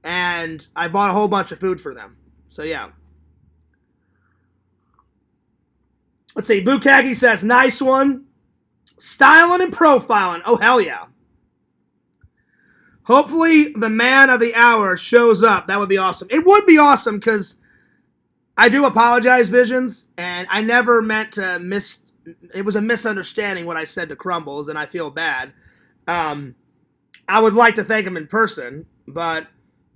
And I bought a whole bunch of food for them. So, yeah. Let's see. Bukaki says, nice one. Styling and profiling. Oh, hell yeah. Hopefully, the man of the hour shows up. That would be awesome. It would be awesome, because I do apologize, Visions, and I never meant to it was a misunderstanding what I said to Crumbles, and I feel bad. I would like to thank him in person, but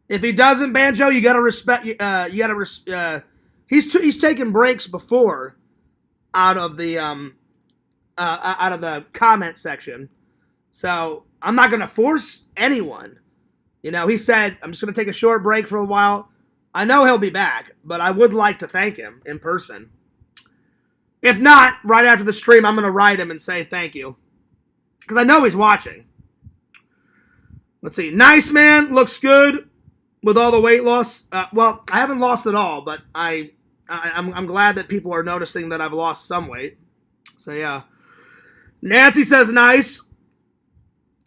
if he doesn't, Banjo, you gotta respect. He's taken breaks before out of the comment section, so I'm not gonna force anyone. You know, he said I'm just gonna take a short break for a while. I know he'll be back, but I would like to thank him in person. If not, right after the stream, I'm going to write him and say thank you. Because I know he's watching. Let's see. Nice man. Looks good with all the weight loss. Well, I haven't lost it all, but I'm glad that people are noticing that I've lost some weight. So, yeah. Nancy says nice.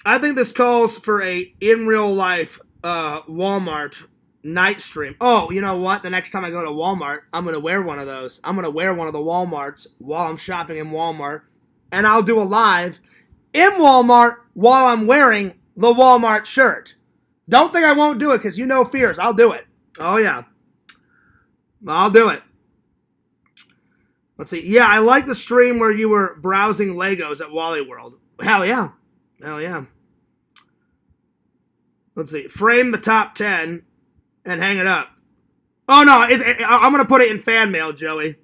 I think this calls for a in real life Walmart night stream. Oh, you know what? The next time I go to Walmart, I'm going to wear one of those. I'm going to wear one of the Walmarts while I'm shopping in Walmart. And I'll do a live in Walmart while I'm wearing the Walmart shirt. Don't think I won't do it, because you know fears. I'll do it. Oh, yeah. I'll do it. Let's see. Yeah, I like the stream where you were browsing Legos at Wally World. Hell yeah. Hell yeah. Let's see. Frame the top 10 and hang it up. Oh, no. I'm going to put it in fan mail, Joey.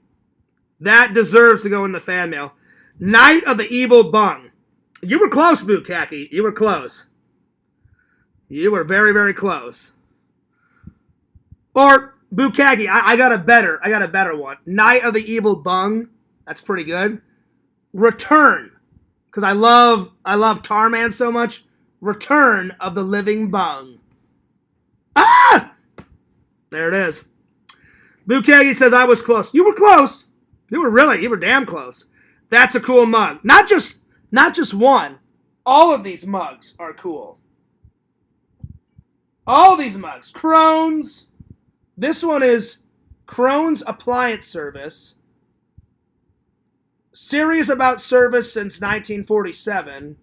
That deserves to go in the fan mail. Night of the Evil Bung. You were close, Bukaki. You were close. You were very, very close. Or, Bukaki, I got a better one. Night of the Evil Bung. That's pretty good. Return. Because I love Tarman so much. Return of the Living Bung. Ah! There it is. Bukagi says I was close. You were close. You were damn close. That's a cool mug. Not just one. All of these mugs are cool. All these mugs. Crohn's. This one is Crohn's Appliance Service. Serious about service since 1947.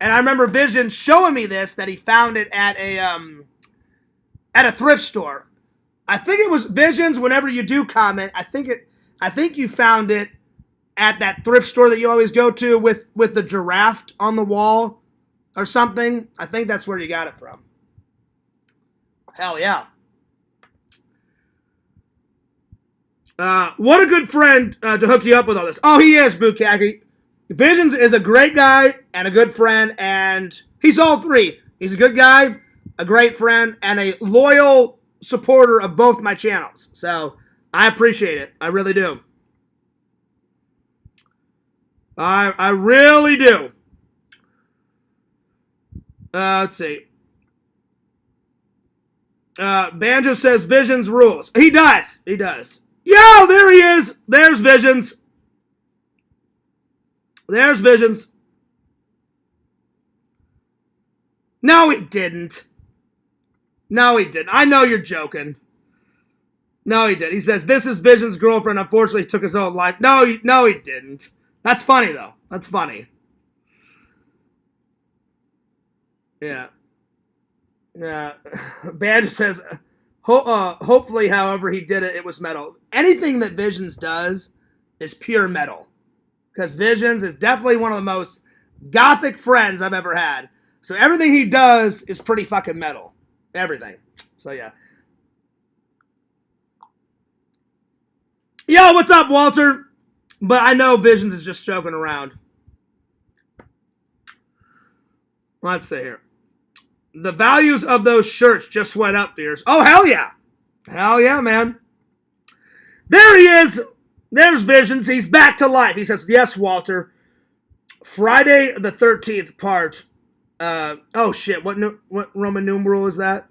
And I remember Vision showing me this, that he found it at a thrift store. I think it was Visions. Whenever you do comment, I think you found it at that thrift store that you always go to with the giraffe on the wall or something. I think that's where you got it from. Hell yeah. What a good friend to hook you up with all this. Oh, he is, Bukaki. Visions is a great guy and a good friend, and he's all three. He's a good guy, a great friend, and a loyal supporter of both my channels. So I appreciate it. I really do. I really do. Let's see. Banjo says Visions rules. He does. He does. Yo, there he is. There's Visions. There's Visions. No, he didn't. No, he didn't. I know you're joking. No, he didn't. He says, this is Vision's girlfriend. Unfortunately, took his own life. No, he didn't. That's funny, though. That's funny. Yeah. Band says, hopefully, however he did it, it was metal. Anything that Visions does is pure metal. Because Visions is definitely one of the most gothic friends I've ever had. So everything he does is pretty fucking metal. Everything. So yeah. Yo, what's up, Walter? But I know Visions is just joking around. Let's see here. The values of those shirts just went up, Fierce. Oh, hell yeah. Hell yeah, man. There he is. There's Visions. He's back to life. He says, yes, Walter. Friday the 13th part. Oh, shit. What Roman numeral is that?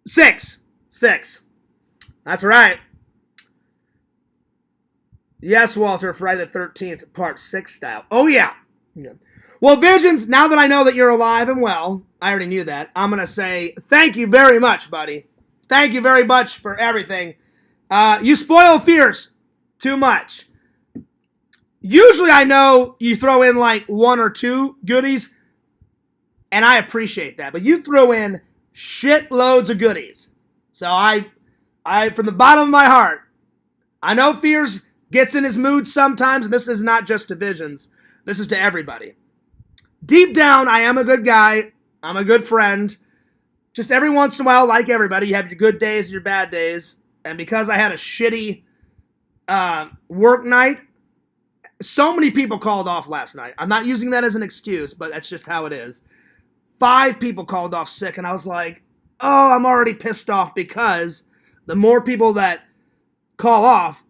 6. 6. That's right. Yes, Walter. Friday the 13th part 6 style. Oh, yeah. Well, Visions, now that I know that you're alive and well, I already knew that, I'm going to say thank you very much, buddy. Thank you very much for everything. You spoil Fierce too much. Usually I know you throw in like 1 or 2 goodies, and I appreciate that. But you throw in shitloads of goodies. So I from the bottom of my heart, I know Fierce gets in his mood sometimes, and this is not just to Visions. This is to everybody. Deep down, I am a good guy. I'm a good friend. Just every once in a while, like everybody, you have your good days and your bad days. And because I had a shitty work night, so many people called off last night. I'm not using that as an excuse, but that's just how it is. 5 people called off sick, and I was like, oh, I'm already pissed off because the more people that call off,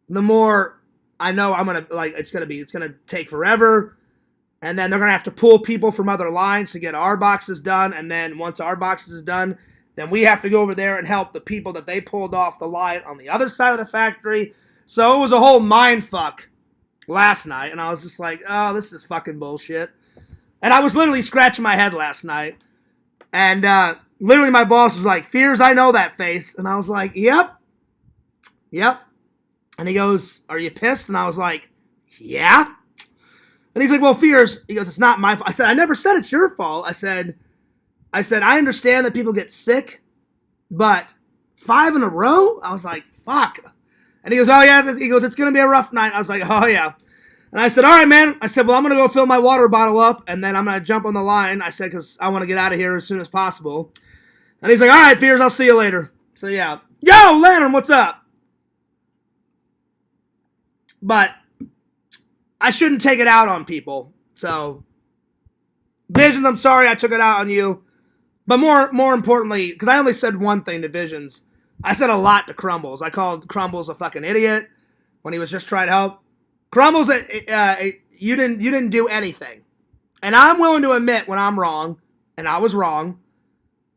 the more I know I'm going to, like, it's going to take forever. And then they're going to have to pull people from other lines to get our boxes done. And then once our boxes is done, then we have to go over there and help the people that they pulled off the line on the other side of the factory. So it was a whole mind fuck last night. And I was just like, oh, this is fucking bullshit. And I was literally scratching my head last night. And literally my boss was like, Fears, I know that face. And I was like, yep. And he goes, are you pissed? And I was like, yeah. And he's like, well, Fears, he goes, it's not my fault. I said, I never said it's your fault. I said, I understand that people get sick, but 5 in a row? I was like, fuck. And he goes, oh, yeah. He goes, it's going to be a rough night. I was like, oh, yeah. And I said, all right, man. I said, well, I'm going to go fill my water bottle up, and then I'm going to jump on the line. I said, because I want to get out of here as soon as possible. And he's like, all right, Fears, I'll see you later. So, yeah. Yo, Lantern, what's up? But I shouldn't take it out on people. So, Visions, I'm sorry I took it out on you. But more importantly, because I only said one thing to Visions, I said a lot to Crumbles. I called Crumbles a fucking idiot when he was just trying to help. Crumbles, you didn't do anything. And I'm willing to admit when I'm wrong, and I was wrong.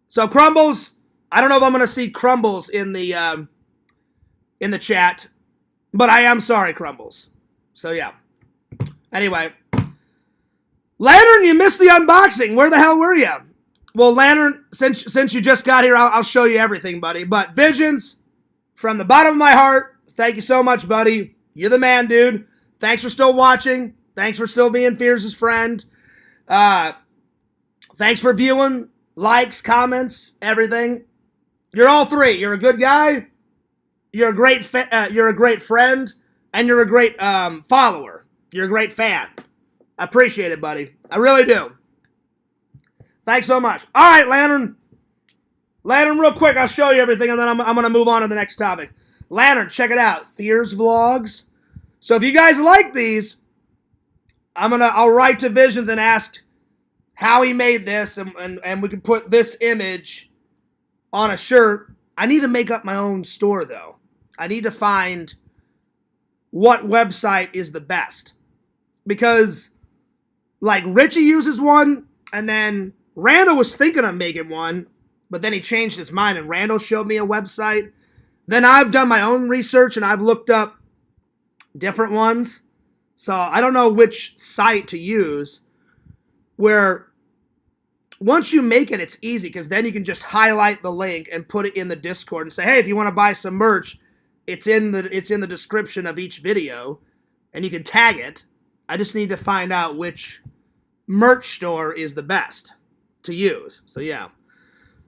So Crumbles, I don't know if I'm going to see Crumbles in the chat, but I am sorry, Crumbles. So yeah. Anyway, Lantern, you missed the unboxing. Where the hell were you? Well, Lantern, since you just got here, I'll show you everything, buddy. But Visions, from the bottom of my heart, thank you so much, buddy. You're the man, dude. Thanks for still watching. Thanks for still being Fears' friend. Thanks for viewing, likes, comments, everything. You're all 3. You're a good guy. You're a great friend, and you're a great follower. You're a great fan. I appreciate it, buddy. I really do. Thanks so much. All right, Lantern. Lantern, real quick, I'll show you everything, and then I'm going to move on to the next topic. Lantern, check it out. Fears Vlogs. So if you guys like these, I'll write to Visions and ask how he made this, and we can put this image on a shirt. I need to make up my own store, though. I need to find what website is the best. Because, like, Richie uses one, and then Randall was thinking of making one, but then he changed his mind, and Randall showed me a website. Then I've done my own research, and I've looked up different ones. So I don't know which site to use, where once you make it, it's easy, because then you can just highlight the link and put it in the Discord and say, hey, if you want to buy some merch, it's in the description of each video, and you can tag it. I just need to find out which merch store is the best to use. So, yeah.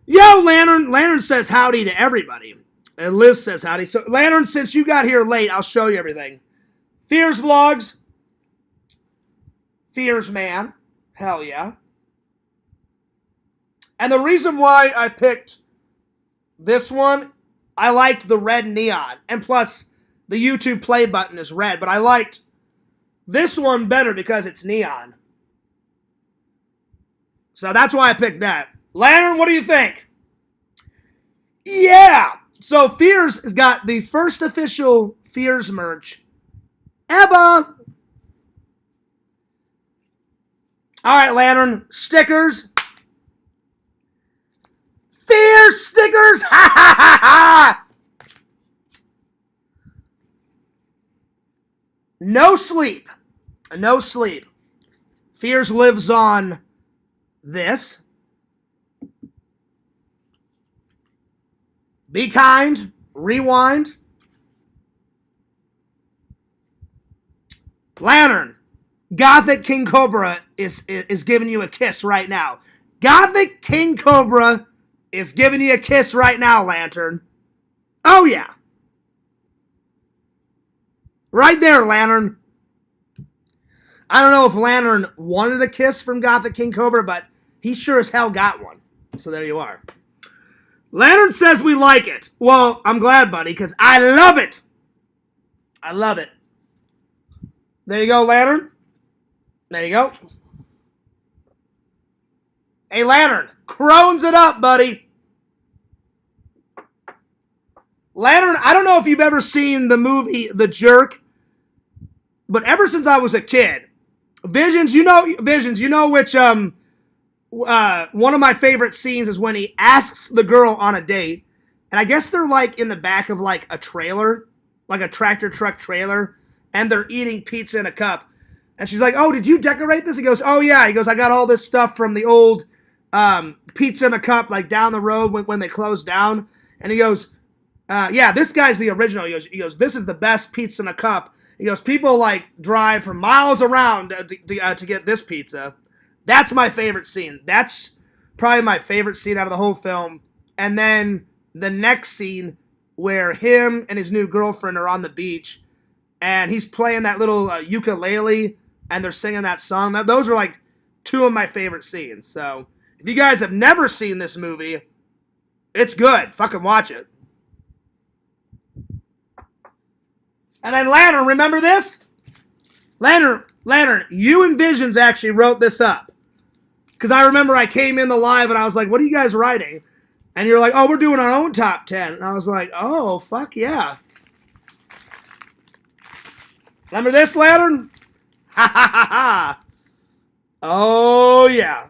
Yo, Lantern. Lantern says howdy to everybody. And Liz says howdy. So, Lantern, since you got here late, I'll show you everything. Fears Vlogs. Fears Man. Hell yeah. And the reason why I picked this one, I liked the red neon. And plus, the YouTube play button is red. But I liked this one better because it's neon. So that's why I picked that. Lantern, what do you think? Yeah! So Fears has got the first official Fears merch ever. All right, Lantern. Stickers. Fears stickers! Ha ha ha ha! No sleep. No sleep. Fears lives on this. Be kind. Rewind. Lantern. Gothic King Cobra is giving you a kiss right now. Gothic King Cobra is giving you a kiss right now, Lantern. Oh, yeah. Right there, Lantern. I don't know if Lantern wanted a kiss from Gothic King Cobra, but he sure as hell got one. So there you are. Lantern says we like it. Well, I'm glad, buddy, because I love it. I love it. There you go, Lantern. There you go. Hey, Lantern, crones it up, buddy. Lantern, I don't know if you've ever seen the movie The Jerk, but ever since I was a kid, Visions, you know which one of my favorite scenes is when he asks the girl on a date, and I guess they're like in the back of like a trailer, like a tractor truck trailer, and they're eating pizza in a cup. And she's like, "Oh, did you decorate this?" He goes, "Oh, yeah." He goes, "I got all this stuff from the old pizza in a cup, like down the road when they closed down." And he goes, "Yeah, this guy's the original." He goes, "This is the best pizza in a cup." He goes, "People like drive for miles around to get this pizza." That's my favorite scene. That's probably my favorite scene out of the whole film. And then the next scene where him and his new girlfriend are on the beach, and he's playing that little ukulele, and they're singing that song. Those are like two of my favorite scenes. So if you guys have never seen this movie, it's good. Fucking watch it. And then Lantern, remember this? Lantern, you and Visions actually wrote this up. Because I remember I came in the live and I was like, "What are you guys writing?" And you're like, "Oh, we're doing our own top 10. And I was like, "Oh, fuck yeah." Remember this, Lantern? Ha ha ha ha. Oh, yeah.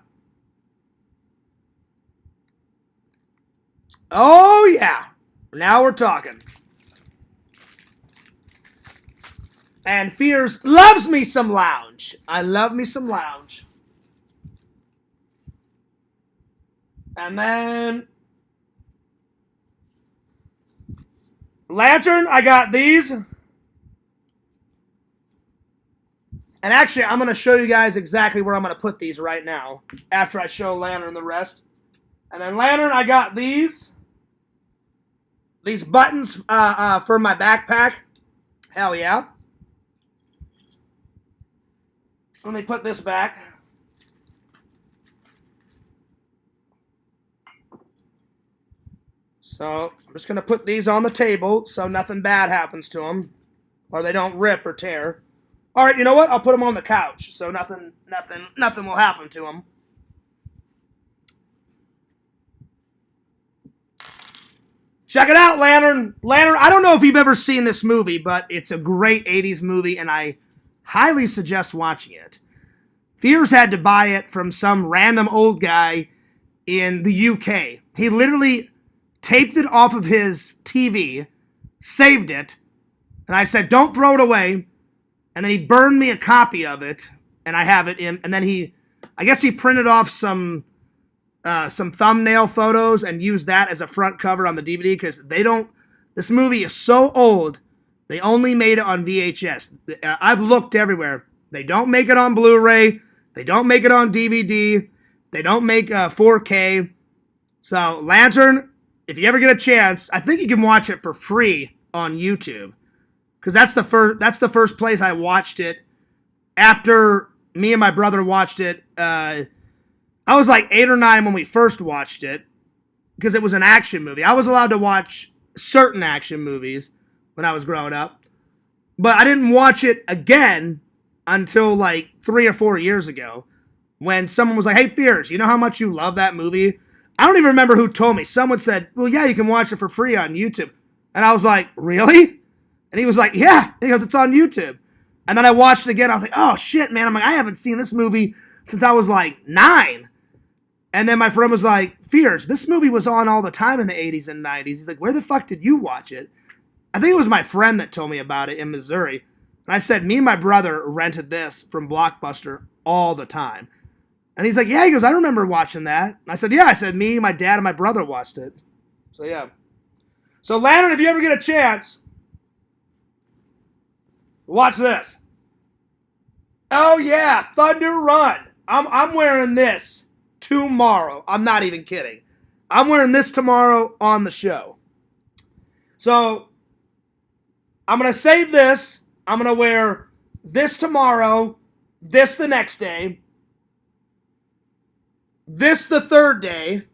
Oh, yeah. Now we're talking. And Fears loves me some lounge. I love me some lounge. And then Lantern, I got these. And actually, I'm going to show you guys exactly where I'm going to put these right now after I show Lantern the rest. And then Lantern, I got these. These buttons for my backpack. Hell yeah. Let me put this back. So I'm just going to put these on the table so nothing bad happens to them. Or they don't rip or tear. All right, you know what? I'll put them on the couch so nothing will happen to them. Check it out, Lantern. Lantern, I don't know if you've ever seen this movie, but it's a great 80s movie, and I highly suggest watching it. Fears had to buy it from some random old guy in the UK. He literally taped it off of his TV, saved it, and I said, "Don't throw it away." And then he burned me a copy of it, and I have it in. And then I guess he printed off some thumbnail photos and used that as a front cover on the DVD because this movie is so old, they only made it on VHS. I've looked everywhere. They don't make it on Blu-ray. They don't make it on DVD. They don't make 4K. So Lantern, if you ever get a chance, I think you can watch it for free on YouTube, because that's the first place I watched it. After me and my brother watched it, I was like 8 or 9 when we first watched it, because it was an action movie. I was allowed to watch certain action movies when I was growing up, but I didn't watch it again until like 3 or 4 years ago, when someone was like, "Hey, Fears, you know how much you love that movie?" I don't even remember who told me. Someone said, "Well, yeah, you can watch it for free on YouTube." And I was like, "Really?" And he was like, "Yeah." He goes, "It's on YouTube." And then I watched it again. I was like, "Oh, shit, man." I'm like, I haven't seen this movie since I was like 9. And then my friend was like, "Fears, this movie was on all the time in the 80s and 90s. He's like, "Where the fuck did you watch it?" I think it was my friend that told me about it in Missouri. And I said, "Me and my brother rented this from Blockbuster all the time." And he's like, "Yeah." He goes, "I remember watching that." And I said, "Yeah." I said, "Me, my dad, and my brother watched it." So, yeah. So, Lantern, if you ever get a chance, watch this. Oh, yeah. Thunder Run. I'm wearing this tomorrow. I'm not even kidding. I'm wearing this tomorrow on the show. So, I'm going to save this. I'm going to wear this tomorrow, this the next day, this the third day,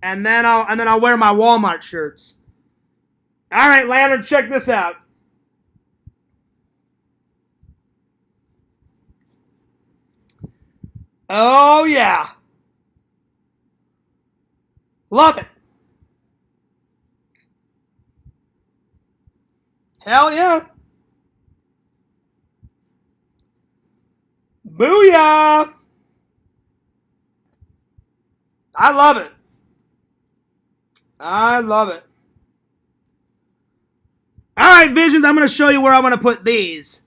and then I'll wear my Walmart shirts. All right, Lantern, check this out. Oh, yeah. Love it. Hell yeah. Booyah. I love it. I love it. All right, Visions, I'm going to show you where I'm going to put these.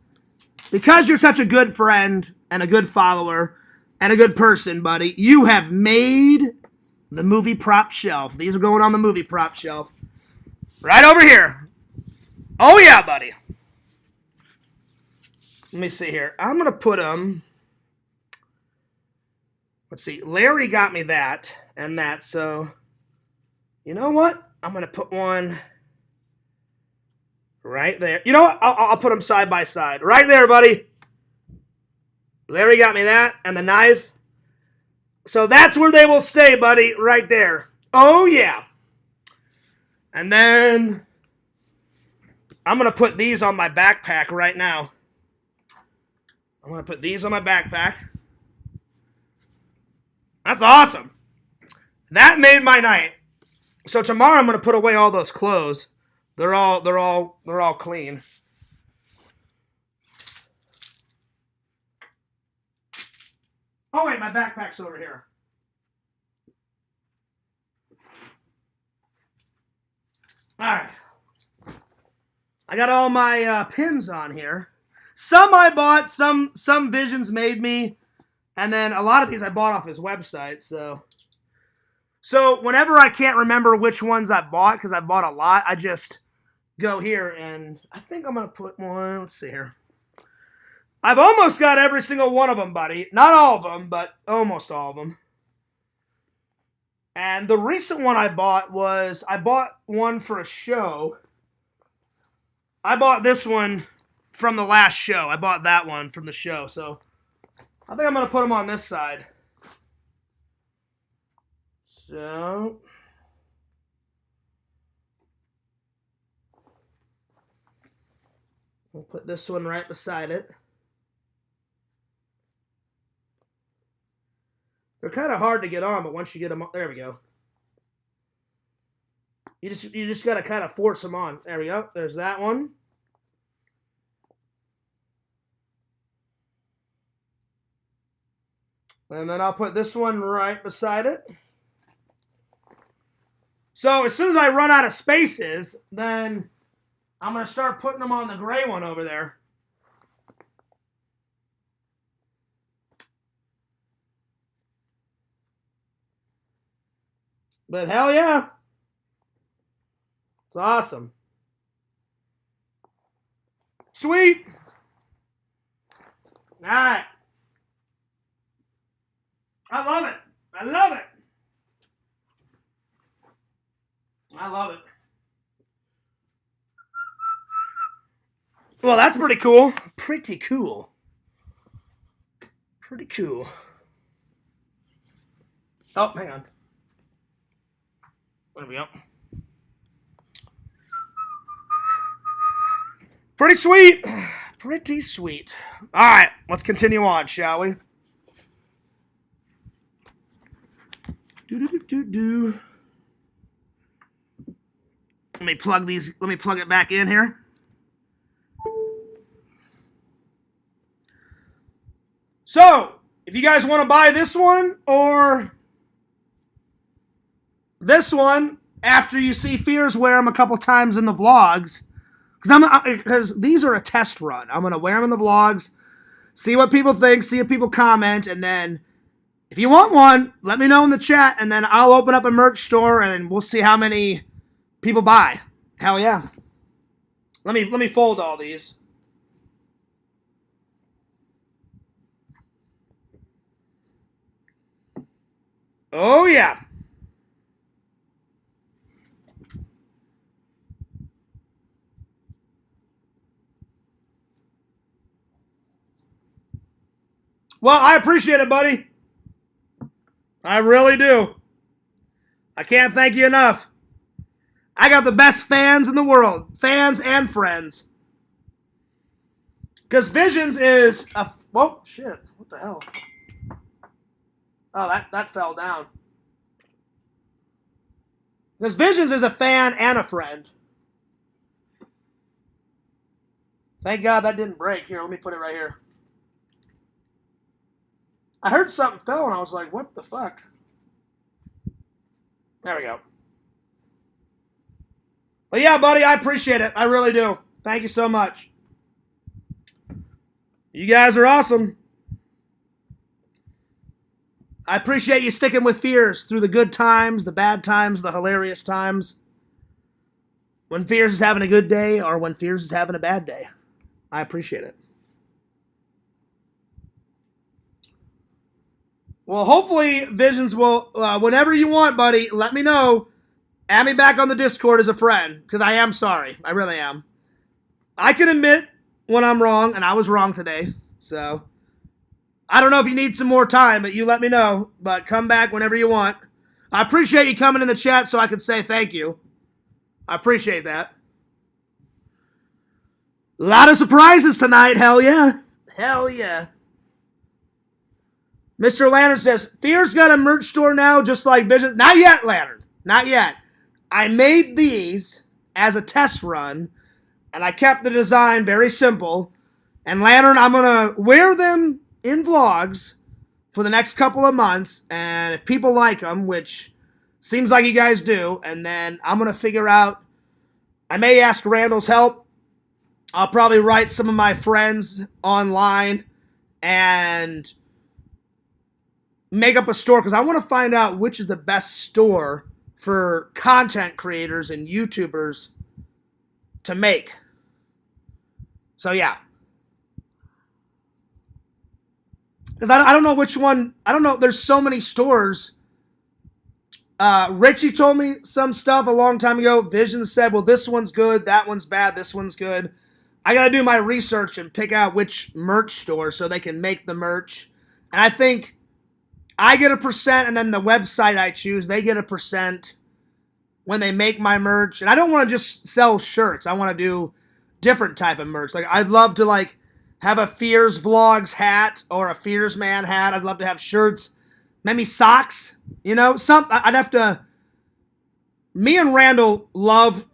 Because you're such a good friend and a good follower and a good person, buddy, you have made the movie prop shelf. These are going on the movie prop shelf. Right over here. Oh, yeah, buddy. Let me see here. I'm going to put them. Let's see. Larry got me that and that. So, you know what? I'm going to put one right there. You know what? I'll put them side by side. Right there, buddy. Larry got me that and the knife. So that's where they will stay, buddy. Right there. Oh, yeah. And then I'm going to put these on my backpack right now. I'm going to put these on my backpack. That's awesome. That made my night. So tomorrow I'm going to put away all those clothes. They're all clean. Oh wait, my backpack's over here. All right. I got all my pins on here. Some I bought, some Visions made me, and then a lot of these I bought off his website. So whenever I can't remember which ones I bought, because I bought a lot, I just go here, and I think I'm going to put one. Let's see here. I've almost got every single one of them, buddy. Not all of them, but almost all of them. And the recent one I bought was, I bought one for a show. I bought this one from the last show. I bought that one from the show. So I think I'm going to put them on this side. So we'll put this one right beside it. They're kind of hard to get on, but once you get them on, there we go. You just got to kind of force them on. There we go. There's that one. And then I'll put this one right beside it. So as soon as I run out of spaces, then I'm going to start putting them on the gray one over there. But hell yeah. It's awesome. Sweet. All right. I love it. I love it. I love it. Well, that's pretty cool. Pretty cool. Pretty cool. Oh, hang on. There we go. Pretty sweet. Pretty sweet. All right, let's continue on, shall we? Do. Let me plug it back in here. So, if you guys want to buy this one or this one after you see Fears wear them a couple times in the vlogs, because these are a test run. I'm going to wear them in the vlogs, see what people think, see if people comment, and then if you want one, let me know in the chat, and then I'll open up a merch store, and we'll see how many people buy. Hell yeah. Let me fold all these. Oh yeah. Well, I appreciate it, buddy. I really do. I can't thank you enough. I got the best fans in the world. Fans and friends. Because Visions is a... Whoa, shit. What the hell? Oh, that fell down. Because Visions is a fan and a friend. Thank God that didn't break. Here, let me put it right here. I heard something fell and I was like, what the fuck? There we go. But yeah, buddy, I appreciate it. I really do. Thank you so much. You guys are awesome. I appreciate you sticking with Fears through the good times, the bad times, the hilarious times. When Fears is having a good day or when Fears is having a bad day. I appreciate it. Well, hopefully Visions will, whenever you want, buddy, let me know. Add me back on the Discord as a friend, because I am sorry. I really am. I can admit when I'm wrong, and I was wrong today. So, I don't know if you need some more time, but you let me know. But come back whenever you want. I appreciate you coming in the chat so I could say thank you. I appreciate that. A lot of surprises tonight, hell yeah. Hell yeah. Mr. Lantern says, Fear's got a merch store now, just like Vision. Not yet, Lantern. Not yet. I made these as a test run, and I kept the design very simple. And Lantern, I'm going to wear them in vlogs for the next couple of months, and if people like them, which seems like you guys do, and then I'm going to figure out, I may ask Randall's help. I'll probably write some of my friends online and make up a store, because I want to find out which is the best store for content creators and YouTubers to make. So yeah. Because I don't know which one. I don't know. There's so many stores. Richie told me some stuff a long time ago. Vision said, well, this one's good, that one's bad, this one's good. I got to do my research and pick out which merch store so they can make the merch. And I think I get a percent, and then the website I choose, they get a percent when they make my merch. And I don't want to just sell shirts. I want to do different type of merch. Like, I'd love to, like, have a Fears Vlogs hat or a Fears Man hat. I'd love to have shirts, maybe socks, you know, I'd have to, me and Randall love,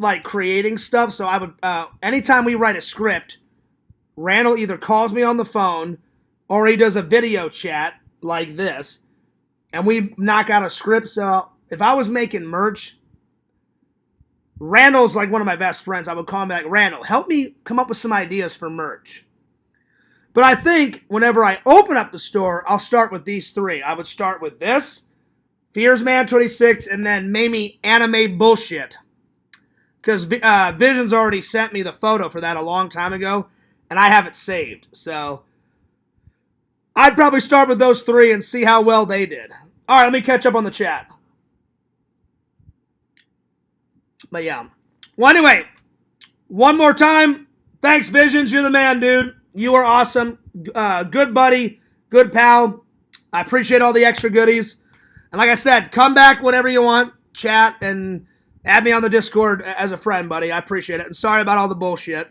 like, creating stuff. So I would, anytime we write a script, Randall either calls me on the phone or he does a video chat like this, and we knock out a script. So if I was making merch, Randall's like one of my best friends. I would call him back, Randall, help me come up with some ideas for merch. But I think whenever I open up the store, I'll start with these three. I would start with this, Fears Man 26, and then maybe anime bullshit. Because Vision's already sent me the photo for that a long time ago, and I have it saved. So I'd probably start with those three and see how well they did. All right, let me catch up on the chat. But yeah. Well, anyway, one more time. Thanks, Visions. You're the man, dude. You are awesome. Good buddy. Good pal. I appreciate all the extra goodies. And like I said, come back whenever you want. Chat and add me on the Discord as a friend, buddy. I appreciate it. And sorry about all the bullshit.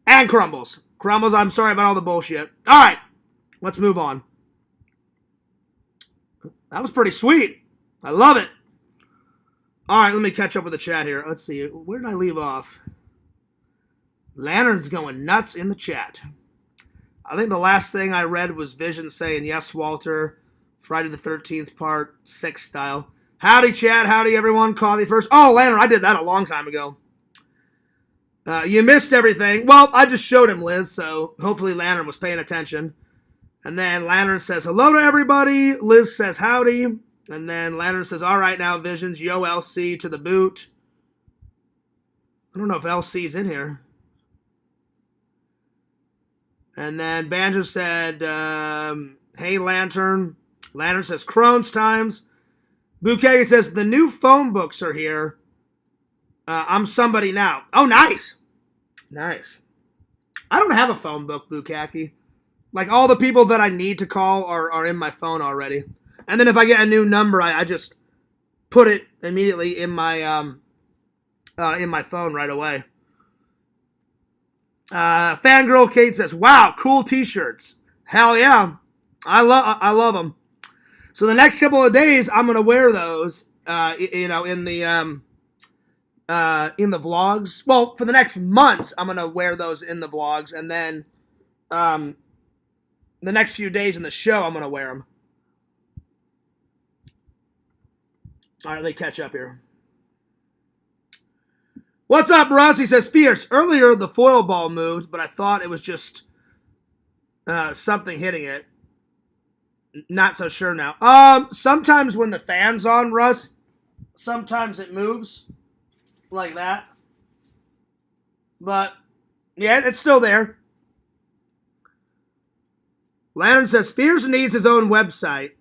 And Crumbles. Crumbles, I'm sorry about all the bullshit. All right. Let's move on. That was pretty sweet. I love it. All right, let me catch up with the chat here. Let's see. Where did I leave off? Lantern's going nuts in the chat. I think the last thing I read was Vision saying, yes, Walter. Friday the 13th part 6 style. Howdy, chat. Howdy, everyone. Coffee first. Oh, Lantern, I did that a long time ago. You missed everything. Well, I just showed him, Liz, so hopefully Lantern was paying attention. And then Lantern says, hello to everybody. Liz says, howdy. And then Lantern says, all right now, Visions, yo, LC to the boot. I don't know if LC's in here. And then Banjo said, hey, Lantern. Lantern says, Crohn's times. Bouquet says, the new phone books are here. I'm somebody now. Oh, nice. Nice. I don't have a phone book, Bukaki. Like, all the people that I need to call are in my phone already. And then if I get a new number, I just put it immediately in my phone right away. Fangirl Kate says, wow, cool t-shirts. Hell yeah. I love them. So the next couple of days, I'm going to wear those, in the vlogs. Well, for the next months, I'm going to wear those in the vlogs. And then the next few days in the show, I'm going to wear them. All right, let me catch up here. What's up, Russ? He says, Fierce. Earlier, the foil ball moved, but I thought it was just something hitting it. Not so sure now. Sometimes when the fan's on, Russ, sometimes it moves like that. But, yeah, it's still there. Lantern says, Fierce needs his own website.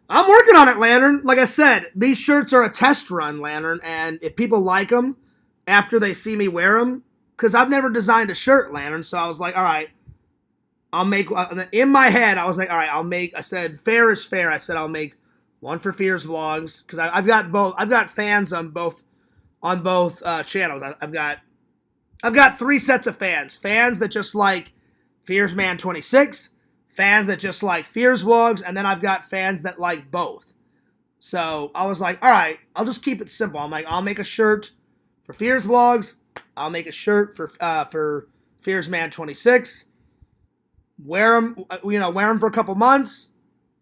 I'm working on it, Lantern. Like I said, these shirts are a test run, Lantern, and if people like them after they see me wear them, because I've never designed a shirt, Lantern, so I was like, all right, I'll make, in my head, I was like, all right, I said, fair is fair. I said, I'll make one for Fierce Vlogs, because I've got fans on both channels. I've got 3 sets of fans. Fans that just like Fierce Man 26, fans that just like Fierce Vlogs, and then I've got fans that like both. So I was like, all right, I'll just keep it simple. I'm like, I'll make a shirt for Fierce Vlogs. I'll make a shirt for Fierce Man 26. Wear them for a couple months.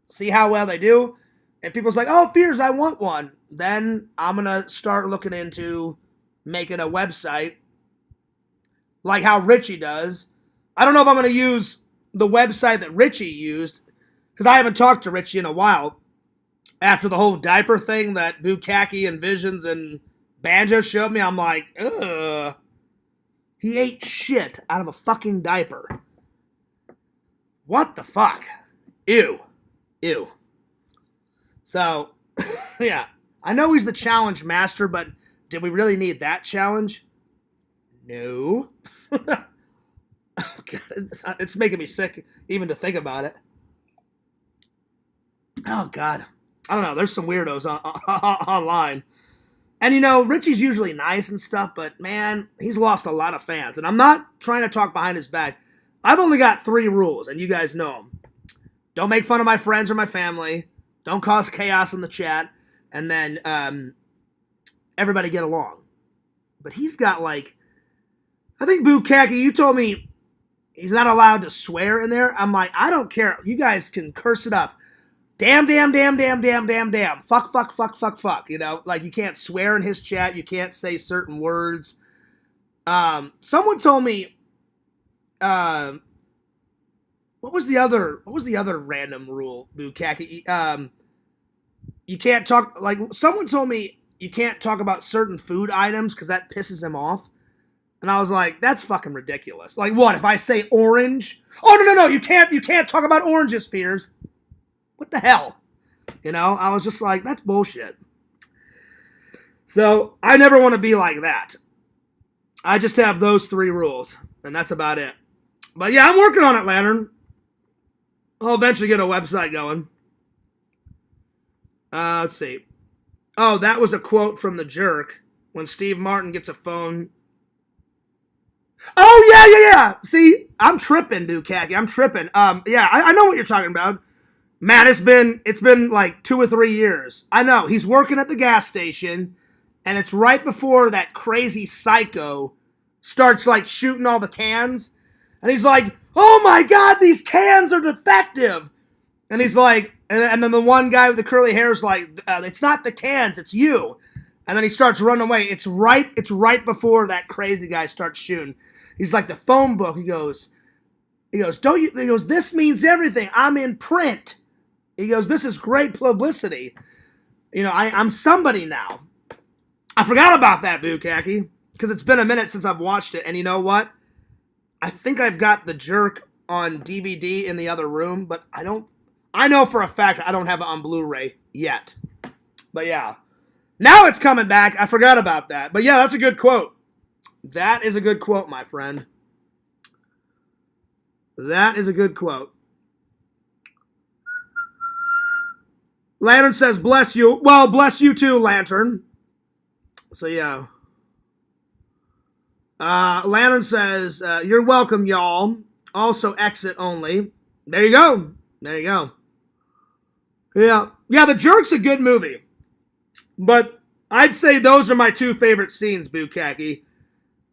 See how well they do. And people's like, oh, Fierce, I want one. Then I'm going to start looking into making a website like how Richie does. I don't know if I'm going to use the website that Richie used, because I haven't talked to Richie in a while. After the whole diaper thing that Bukaki and Visions and Banjo showed me, I'm like, ugh. He ate shit out of a fucking diaper. What the fuck? Ew. Ew. So, yeah. I know he's the challenge master, but did we really need that challenge? No. Oh, God, it's making me sick even to think about it. Oh, God. I don't know. There's some weirdos online. And, Richie's usually nice and stuff, but, man, he's lost a lot of fans. And I'm not trying to talk behind his back. I've only got 3 rules, and you guys know them. Don't make fun of my friends or my family. Don't cause chaos in the chat. And then everybody get along. But he's got, I think, Bukaki, you told me he's not allowed to swear in there. I'm like, I don't care. You guys can curse it up. Damn, damn, damn, damn, damn, damn, damn. Fuck, fuck, fuck, fuck, fuck. You can't swear in his chat. You can't say certain words. Someone told me, what was the other random rule, Bukaki? You can't talk, someone told me you can't talk about certain food items because that pisses him off. And I was like, that's fucking ridiculous. Like, what, if I say orange? Oh, no, you can't talk about oranges, Fears. What the hell? You know, I was just like, that's bullshit. So I never want to be like that. I just have those 3 rules, and that's about it. But yeah, I'm working on it, Lantern. I'll eventually get a website going. Let's see. Oh, that was a quote from The Jerk when Steve Martin gets a phone. Oh, yeah. See, I'm tripping, Dukaki. I'm tripping. Yeah, I know what you're talking about. Man, it's been like 2 or 3 years. I know. He's working at the gas station, and it's right before that crazy psycho starts like shooting all the cans. And he's like, oh my God, these cans are defective. And he's like, and then the one guy with the curly hair is like, it's not the cans, it's you. And then he starts running away. It's right before that crazy guy starts shooting. He's like, the phone book. He goes, this means everything. I'm in print. He goes, this is great publicity. You know, I'm somebody now. I forgot about that, Bukaki, because it's been a minute since I've watched it. And you know what? I think I've got The Jerk on DVD in the other room, but I know for a fact I don't have it on Blu-ray yet. But yeah. Now it's coming back. I forgot about that. But yeah, that's a good quote. That is a good quote, my friend. That is a good quote. Lantern says, bless you. Well, bless you too, Lantern. So yeah. Lantern says, you're welcome, y'all. Also exit only. There you go. Yeah. Yeah, The Jerk's a good movie. But I'd say those are my 2 favorite scenes, Bukaki.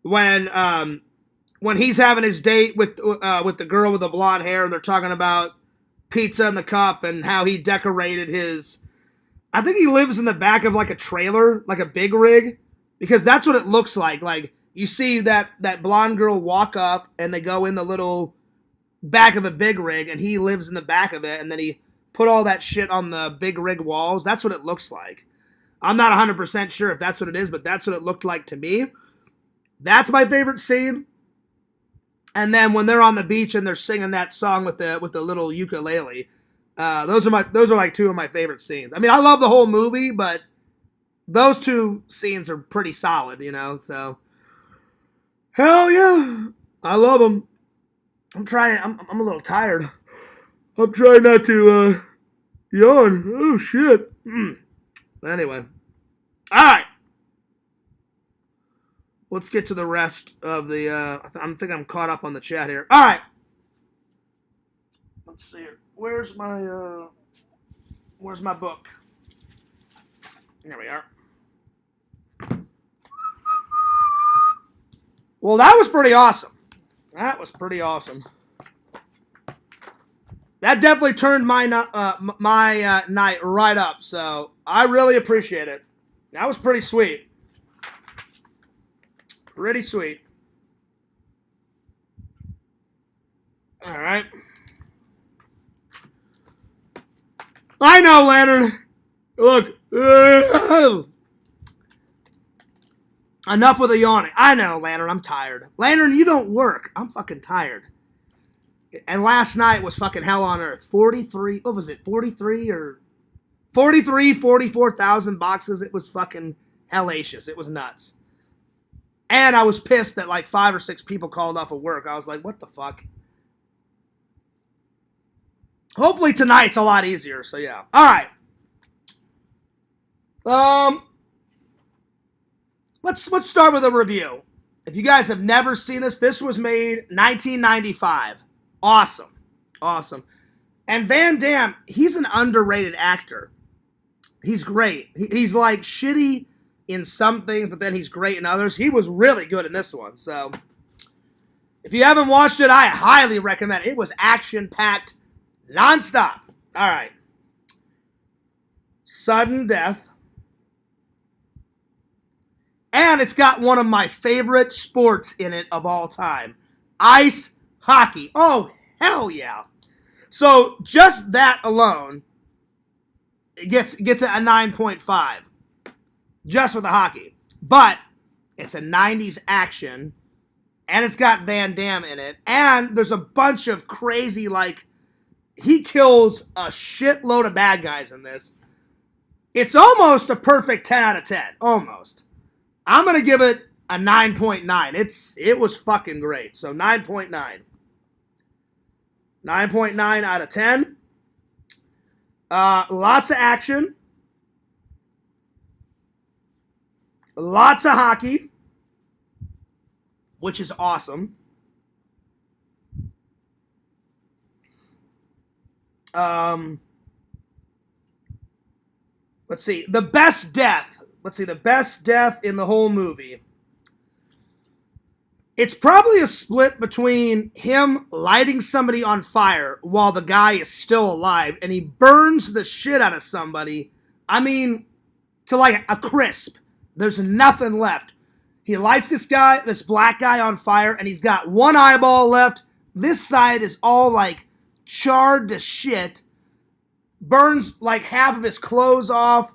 When he's having his date with the girl with the blonde hair, and they're talking about pizza in the cup and how he decorated his... I think he lives in the back of like a trailer, like a big rig, because that's what it looks like. Like, you see that blonde girl walk up, and they go in the little back of a big rig, and he lives in the back of it, and then he put all that shit on the big rig walls. That's what it looks like. I'm not 100% sure if that's what it is, but that's what it looked like to me. That's my favorite scene. And then when they're on the beach and they're singing that song with the little ukulele, those are like 2 of my favorite scenes. I mean, I love the whole movie, but those 2 scenes are pretty solid, you know. So hell yeah, I love them. I'm a little tired. I'm trying not to yawn. Oh shit. Anyway, all right. Let's get to the rest of the... I think I'm caught up on the chat here. All right. Let's see here. Where's my book? There we are. Well, that was pretty awesome. That definitely turned my night right up. So I really appreciate it. That was pretty sweet. Pretty sweet. All right. I know, Lantern. Look. Enough with the yawning. I know, Lantern. I'm tired. Lantern, you don't work. I'm fucking tired. And last night was fucking hell on earth. 43, what was it? 44,000 boxes. It was fucking hellacious. It was nuts. And I was pissed that like 5 or 6 people called off of work. I was like, what the fuck? Hopefully tonight's a lot easier. So yeah. All right. Let's start with a review. If you guys have never seen this was made 1995. Awesome. And Van Damme, he's an underrated actor. He's great. He's like shitty in some things, but then he's great in others. He was really good in this one. So if you haven't watched it, I highly recommend it. It was action-packed, nonstop. All right. Sudden death. And it's got one of my favorite sports in it of all time. Ice hockey. Oh, hell yeah. So just that alone it gets a 9.5. Just for the hockey. But it's a 90s action, and it's got Van Damme in it, and there's a bunch of crazy, like, he kills a shitload of bad guys in this. It's almost a perfect 10 out of 10. Almost. I'm going to give it a 9.9. It was fucking great. So 9.9. 9.9 out of 10. Lots of action. Lots of hockey, which is awesome. Let's see. The best death. Let's see. The best death in the whole movie. It's probably a split between him lighting somebody on fire while the guy is still alive, and he burns the shit out of somebody. I mean, to like a crisp. There's nothing left. He lights this black guy on fire, and he's got one eyeball left. This side is all like charred to shit. Burns like half of his clothes off.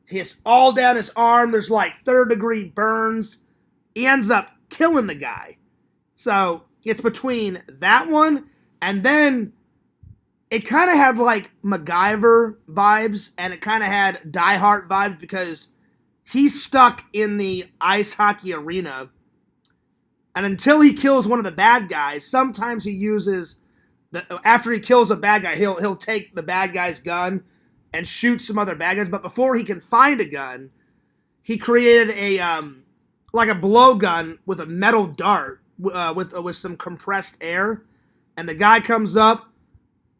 He's all down his arm. There's like third-degree burns. He ends up killing the guy. So it's between that one, and then it kind of had like MacGyver vibes, and it kind of had Die Hard vibes, because he's stuck in the ice hockey arena, and until he kills one of the bad guys, sometimes he uses after he kills a bad guy, he'll take the bad guy's gun and shoot some other bad guys. But before he can find a gun, he created a like a blowgun with a metal dart with some compressed air, and the guy comes up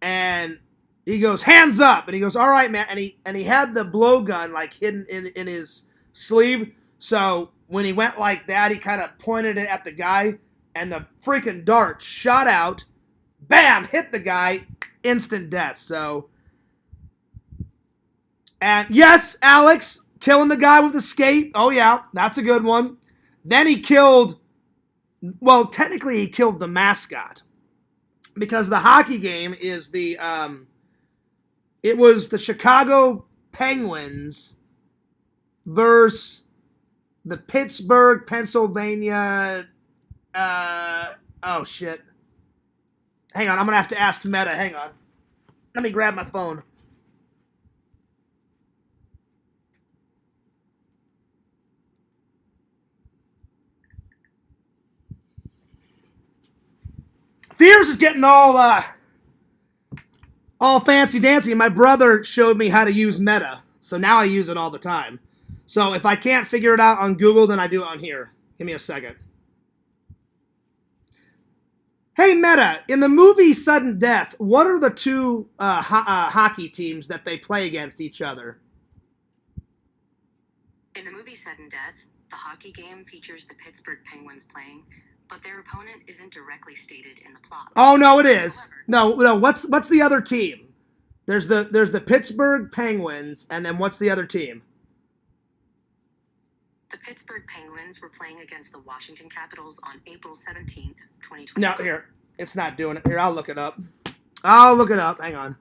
and he goes, "Hands up!" And he goes, "All right, man." And he had the blowgun like hidden in his sleeve, so when he went like that, he kind of pointed it at the guy, and the freaking dart shot out, bam, hit the guy, instant death. So, and yes, Alex, killing the guy with the skate, oh yeah, that's a good one. Then he killed, well, technically he killed the mascot, because the hockey game is it was the Chicago Penguins versus the Pittsburgh, Pennsylvania, oh shit. Hang on, I'm going to have to ask Meta, hang on. Let me grab my phone. Fears is getting all fancy dancy. My brother showed me how to use Meta, so now I use it all the time. So if I can't figure it out on Google, then I do it on here. Give me a second. Hey, Meta, in the movie Sudden Death, what are the two hockey teams that they play against each other? In the movie Sudden Death, the hockey game features the Pittsburgh Penguins playing, but their opponent isn't directly stated in the plot. Oh, no, it is. No, what's the other team? There's the Pittsburgh Penguins, and then what's the other team? The Pittsburgh Penguins were playing against the Washington Capitals on April 17th, 2020. No, here. It's not doing it. Here, I'll look it up. Hang on.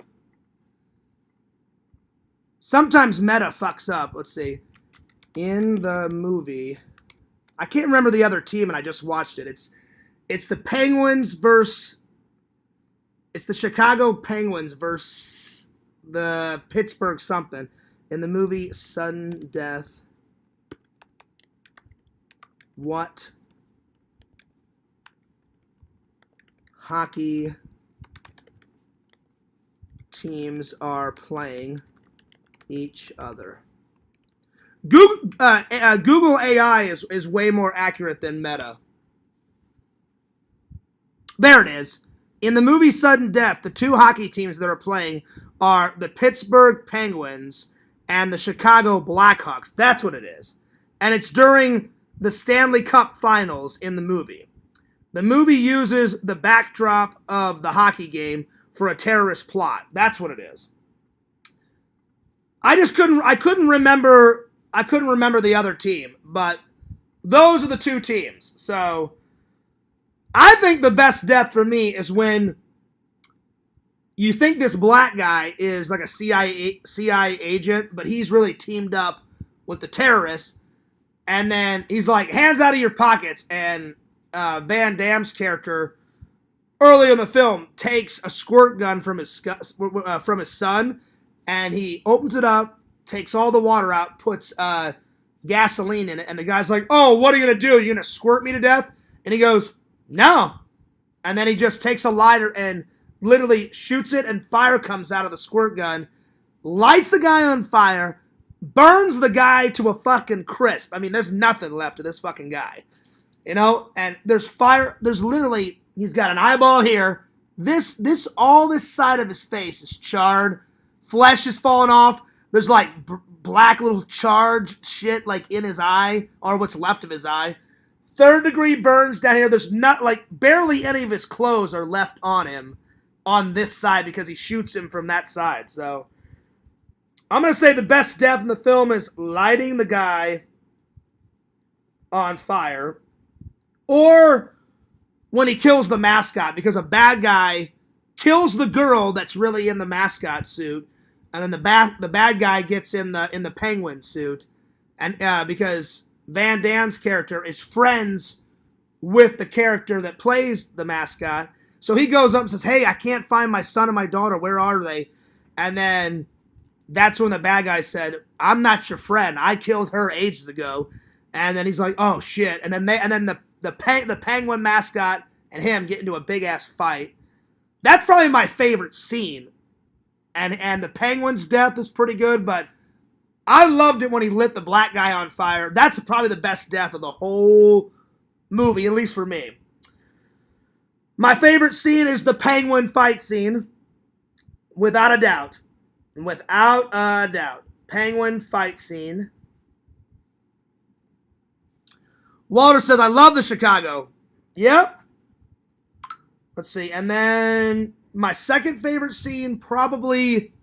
Sometimes Meta fucks up. Let's see. In the movie, I can't remember the other team, and I just watched it. It's the Penguins versus... It's the Chicago Penguins versus the Pittsburgh something. In the movie Sudden Death... What hockey teams are playing each other? Google AI is way more accurate than Meta. There it is. In the movie Sudden Death, the two hockey teams that are playing are the Pittsburgh Penguins and the Chicago Blackhawks. That's what it is. And it's during the Stanley Cup Finals in the movie. The movie uses the backdrop of the hockey game for a terrorist plot. That's what it is. I couldn't remember the other team, but those are the two teams. So I think the best death for me is when you think this black guy is like a CIA agent, but he's really teamed up with the terrorists. And then he's like, hands out of your pockets. And Van Damme's character earlier in the film, takes a squirt gun from his son, and he opens it up, takes all the water out, puts gasoline in it, and the guy's like, "Oh, what are you gonna do? You're gonna squirt me to death?" And he goes, "No." And then he just takes a lighter and literally shoots it, and fire comes out of the squirt gun, lights the guy on fire, burns the guy to a fucking crisp. I mean, there's nothing left of this fucking guy. You know? And there's fire, there's literally, he's got an eyeball here. All this side of his face is charred. Flesh is falling off. There's like black little charred shit like in his eye, or what's left of his eye. 3rd-degree burns down here. There's not, like, barely any of his clothes are left on him on this side because he shoots him from that side. So I'm going to say the best death in the film is lighting the guy on fire, or when he kills the mascot, because a bad guy kills the girl that's really in the mascot suit, and then the bad guy gets in the penguin suit, and because Van Damme's character is friends with the character that plays the mascot, so he goes up and says, "Hey, I can't find my son and my daughter. Where are they?" And then that's when the bad guy said, "I'm not your friend. I killed her ages ago." And then he's like, "Oh shit!" And then the penguin mascot and him get into a big ass fight. That's probably my favorite scene. And the penguin's death is pretty good, but I loved it when he lit the black guy on fire. That's probably the best death of the whole movie, at least for me. My favorite scene is the penguin fight scene, without a doubt. Without a doubt. Penguin fight scene. Walter says, "I love the Chicago." Yep. Let's see. And then my second favorite scene, probably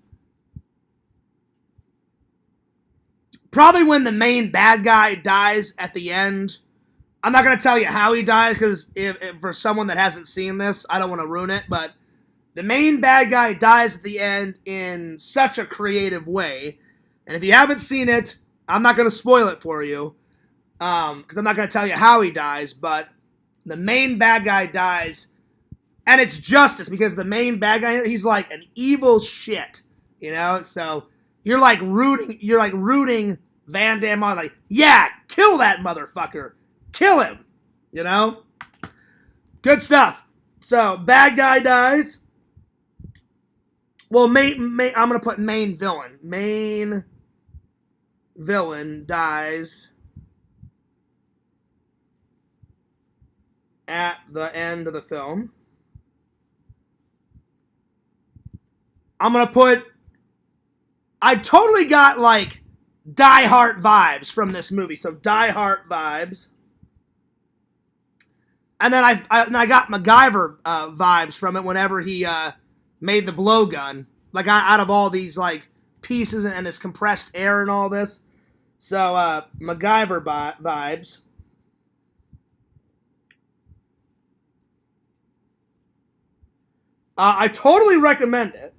when the main bad guy dies at the end. I'm not going to tell you how he dies, because if for someone that hasn't seen this, I don't want to ruin it, but the main bad guy dies at the end in such a creative way. And if you haven't seen it, I'm not going to spoil it for you, because I'm not going to tell you how he dies, but the main bad guy dies, and it's justice, because the main bad guy, he's like an evil shit, you know? So you're like rooting Van Damme on, like, yeah, kill that motherfucker. Kill him, you know? Good stuff. So, bad guy dies. Well, I'm going to put main villain. Main villain dies at the end of the film. I'm going to put... I totally got, like, Die Hard vibes from this movie. So, Die Hard vibes. And then I got MacGyver vibes from it whenever he made the blowgun. Like, out of all these, like, pieces and this compressed air and all this. So, MacGyver vibes. I totally recommend it.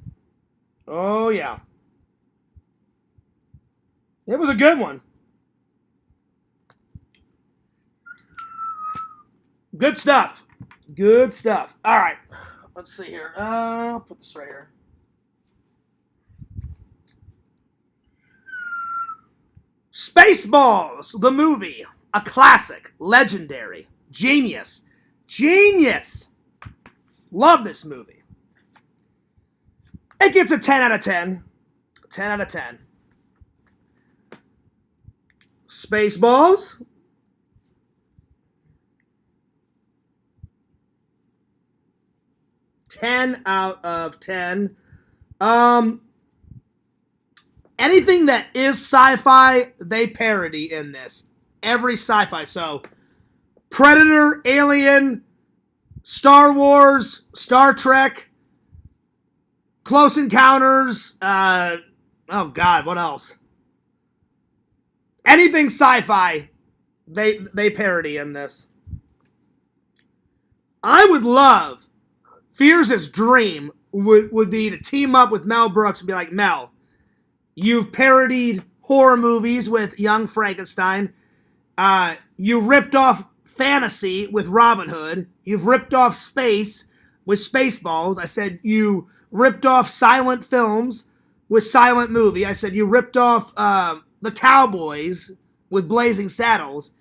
Oh, yeah. It was a good one. Good stuff. Good stuff. All right. Let's see here. I'll put this right here. Spaceballs, the movie. A classic. Legendary. Genius. Genius. Love this movie. It gets a 10 out of 10. 10 out of 10. Spaceballs. $10 out of 10. Anything that is sci-fi, they parody in this. Every sci-fi. So, Predator, Alien, Star Wars, Star Trek, Close Encounters, oh God, what else? Anything sci-fi, they parody in this. I would love, Fears' dream would be to team up with Mel Brooks and be like, Mel, you've parodied horror movies with Young Frankenstein. You ripped off fantasy with Robin Hood. You've ripped off space with Spaceballs. I said you ripped off silent films with Silent Movie. I said you ripped off the Cowboys with Blazing Saddles.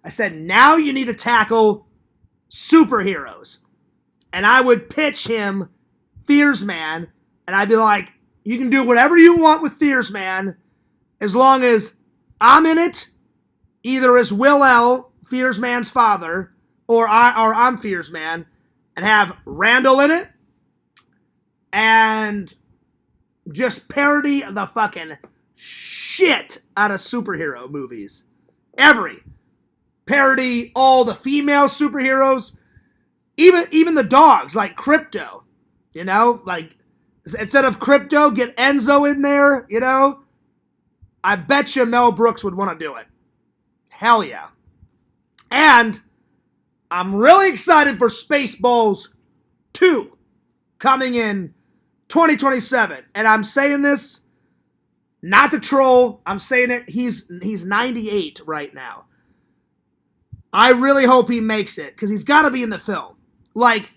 I said now you need to tackle superheroes. And I would pitch him Fears Man, and I'd be like, you can do whatever you want with Fears Man as long as I'm in it, either as Will-El, Fears Man's father, or I'm Fears Man, and have Randall in it, and just parody the fucking shit out of superhero movies. Parody all the female superheroes, even the dogs, like Crypto, you know, like instead of Crypto, get Enzo in there, you know. I bet you Mel Brooks would want to do it. Hell yeah. And I'm really excited for Spaceballs 2 coming in 2027. And I'm saying this not to troll. I'm saying it. He's 98 right now. I really hope he makes it because he's got to be in the film. Like,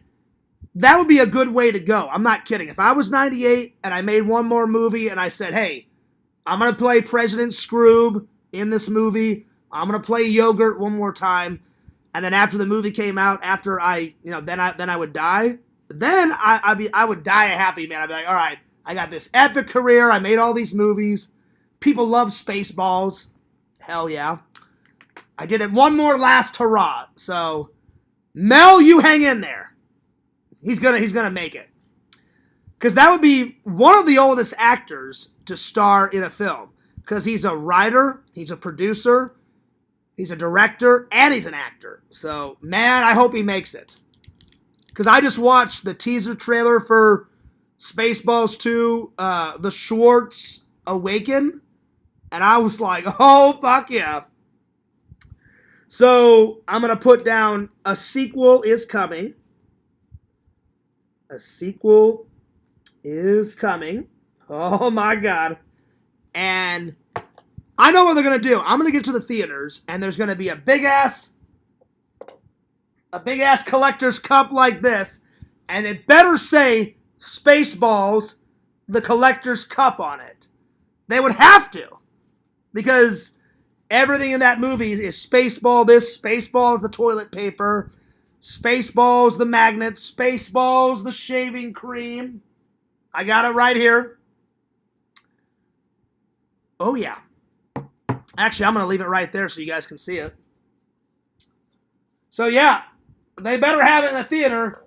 that would be a good way to go. I'm not kidding. If I was 98 and I made one more movie and I said, hey, I'm going to play President Scroob in this movie. I'm going to play Yogurt one more time. And then after the movie came out, after I, you know, then I would die. Then I would die a happy man. I'd be like, all right, I got this epic career. I made all these movies. People love Spaceballs. Hell yeah. I did it one more last hurrah. So, Mel, you hang in there. He's gonna make it. Because that would be one of the oldest actors to star in a film. Because he's a writer, he's a producer, he's a director, and he's an actor. So, man, I hope he makes it. Because I just watched the teaser trailer for Spaceballs 2, The Schwartz Awaken, and I was like, oh, fuck yeah. So, I'm going to put down a sequel is coming. A sequel is coming. Oh, my God. And I know what they're going to do. I'm going to get to the theaters, and there's going to be a big-ass collector's cup like this, and it better say Spaceballs, the collector's cup on it. They would have to, because everything in that movie is Spaceball this, Spaceballs the toilet paper, Spaceballs the magnets, Spaceballs the shaving cream. I got it right here. Oh, yeah. Actually, I'm going to leave it right there so you guys can see it. So, yeah. They better have it in the theater.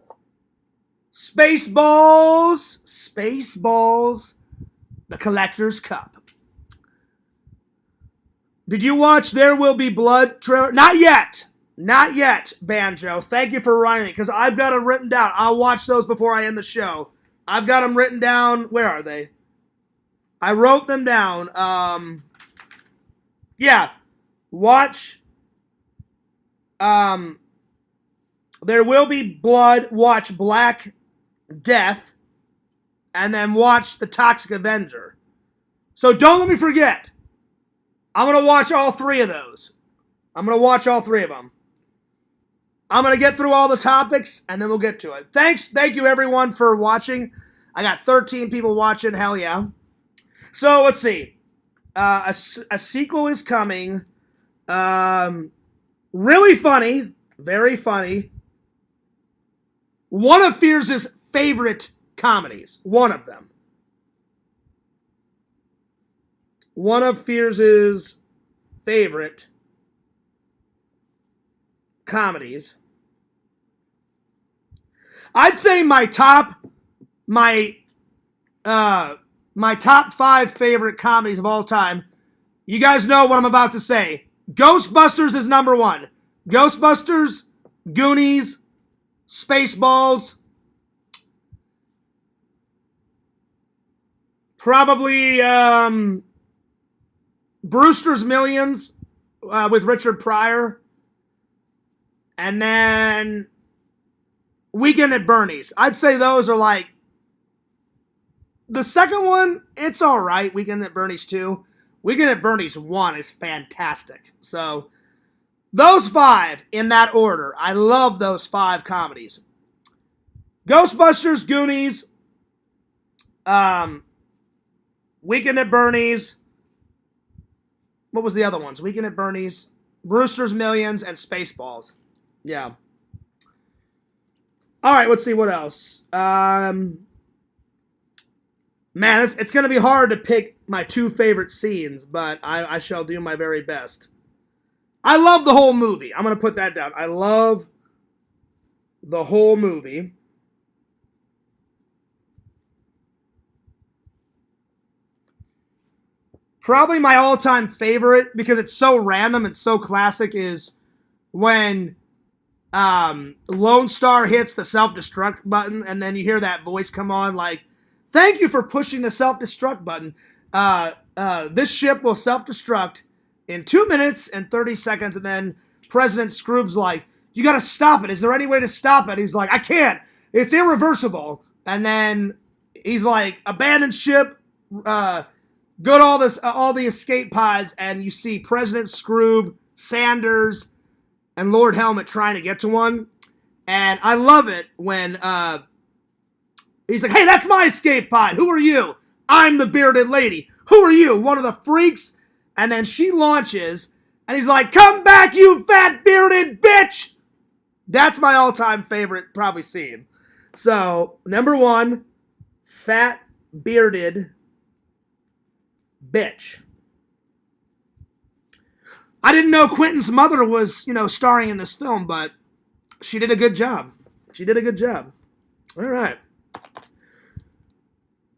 Spaceballs, the collector's cup. Did you watch There Will Be Blood trailer? Not yet, Banjo. Thank you for writing it, because I've got them written down. I'll watch those before I end the show. I've got them written down. Where are they? I wrote them down. Yeah, watch. There Will Be Blood, watch Black Death, and then watch The Toxic Avenger. So don't let me forget. I'm going to watch all three of those. I'm going to watch all three of them. I'm going to get through all the topics, and then we'll get to it. Thank you everyone for watching. I got 13 people watching, hell yeah. So let's see. A sequel is coming. Really funny. Very funny. One of Fears' favorite comedies. One of them. One of Fears' favorite comedies. I'd say my top 5 favorite comedies of all time. You guys know what I'm about to say. Ghostbusters is number 1. Ghostbusters, Goonies, Spaceballs, probably Brewster's Millions with Richard Pryor, and then Weekend at Bernie's. I'd say those are like, the second one, it's all right. Weekend at Bernie's 2. Weekend at Bernie's 1 is fantastic. So, those 5 in that order. I love those 5 comedies. Ghostbusters, Goonies, Weekend at Bernie's. What was the other ones? Weekend at Bernie's, Brewster's Millions, and Spaceballs. Yeah. All right, let's see what else. Man, it's going to be hard to pick my two favorite scenes, but I shall do my very best. I love the whole movie. I'm going to put that down. I love the whole movie. Probably my all-time favorite, because it's so random and so classic, is when Lone Star hits the self-destruct button, and then you hear that voice come on like, "Thank you for pushing the self-destruct button. This ship will self-destruct in 2 minutes and 30 seconds." And then President Scroob's like, "You got to stop it. Is there any way to stop it?" He's like, "I can't. It's irreversible." And then he's like, "Abandon ship. Go to all the escape pods," and you see President Scroob, Sanders, and Lord Helmet trying to get to one. And I love it when he's like, "Hey, that's my escape pod. Who are you?" "I'm the bearded lady." "Who are you? One of the freaks?" And then she launches, and he's like, "Come back, you fat bearded bitch!" That's my all-time favorite, probably, scene. So, number one, fat bearded bitch. I didn't know Quentin's mother was, starring in this film, but she did a good job. She did a good job. All right.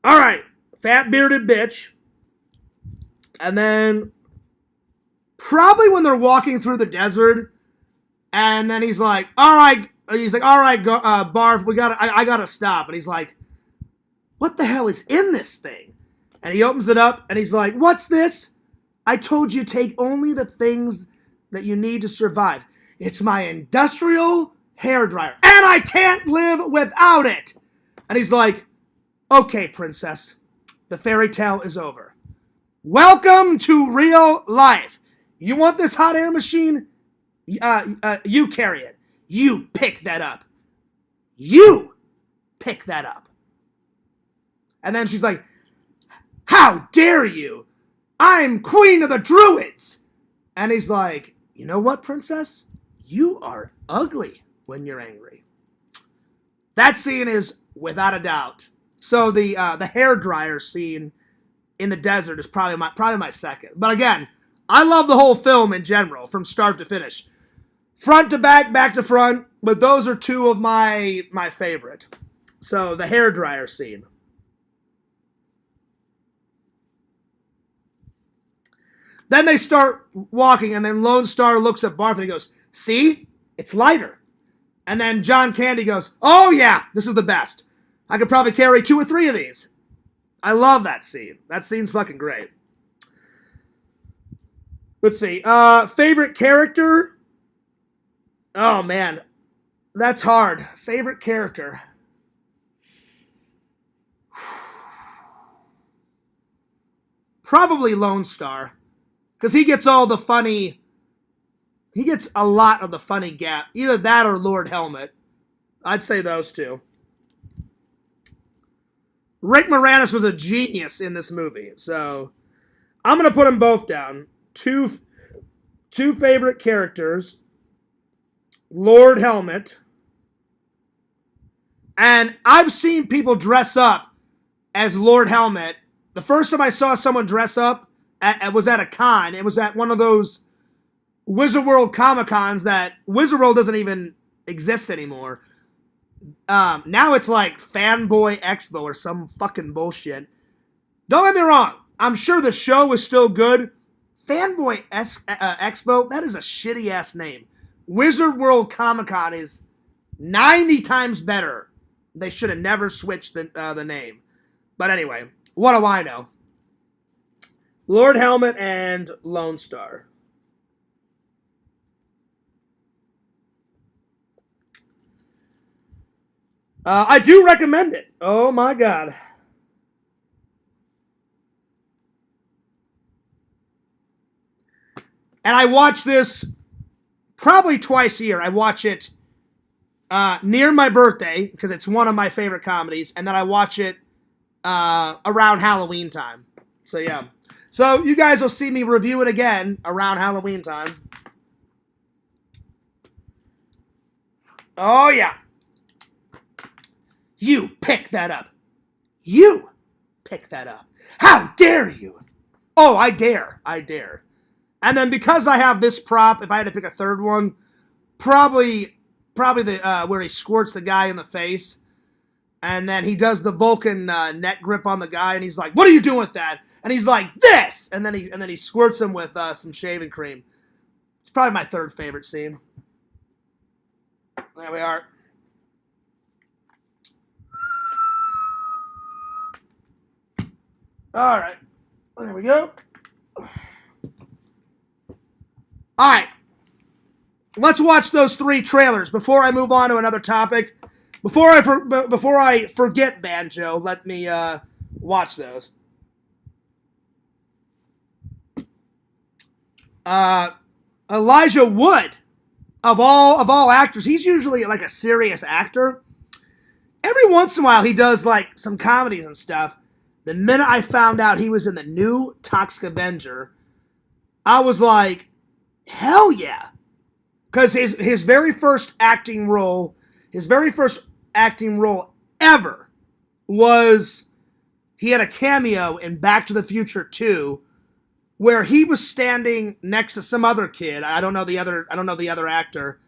All right. Fat bearded bitch. And then probably when they're walking through the desert, and then he's like, "All right." "All right, Barf, I gotta stop." And he's like, "What the hell is in this thing?" And he opens it up, and he's like, "What's this?" "I told you take only the things that you need to survive. It's my industrial hairdryer, and I can't live without it." And he's like, "Okay, princess, the fairy tale is over. Welcome to real life. You want this hot air machine? You carry it. You pick that up. You pick that up." And then she's like, "How dare you? I'm queen of the druids." And he's like, "You know what, princess? You are ugly when you're angry." That scene is without a doubt. So the hairdryer scene in the desert is probably my second. But again, I love the whole film in general, from start to finish. Front to back to front, but those are two of my favorite. So the hairdryer scene. Then they start walking, and then Lone Star looks at Barf and he goes, "See? It's lighter." And then John Candy goes, "Oh yeah, this is the best. I could probably carry 2 or 3 of these." I love that scene. That scene's fucking great. Let's see. Favorite character? Oh man, that's hard. Favorite character? Probably Lone Star. Because he gets all the funny... He gets a lot of the funny gap. Either that or Lord Helmet. I'd say those two. Rick Moranis was a genius in this movie. So, I'm going to put them both down. Two favorite characters. Lord Helmet. And I've seen people dress up as Lord Helmet. The first time I saw someone dress up was at a con. It was at one of those Wizard World Comic Cons that Wizard World doesn't even exist anymore. Now it's like Fanboy Expo or some fucking bullshit. Don't get me wrong. I'm sure the show is still good. Fanboy Expo, that is a shitty ass name. Wizard World Comic Con is 90 times better. They should have never switched the name. But anyway, what do I know? Lord Helmet and Lone Star. I do recommend it. Oh my god. And I watch this probably twice a year. I watch it near my birthday, because it's one of my favorite comedies, and then I watch it around Halloween time. So, yeah. So, you guys will see me review it again around Halloween time. Oh, yeah. You pick that up. You pick that up. How dare you? Oh, I dare. I dare. And then because I have this prop, if I had to pick a third one, probably the where he squirts the guy in the face, and then he does the Vulcan neck grip on the guy, and he's like, "What are you doing with that?" And he's like, "This," and then he squirts him with some shaving cream. It's probably my third favorite scene. There we are. All right, there we go. All right, let's watch those 3 trailers before I move on to another topic. Before I forget Banjo, let me watch those. Elijah Wood, of all actors, he's usually like a serious actor. Every once in a while, he does like some comedies and stuff. The minute I found out he was in the new Toxic Avenger, I was like, hell yeah. Because his very first acting role ever was, he had a cameo in Back to the Future 2 where he was standing next to some other kid. I don't know the other actor.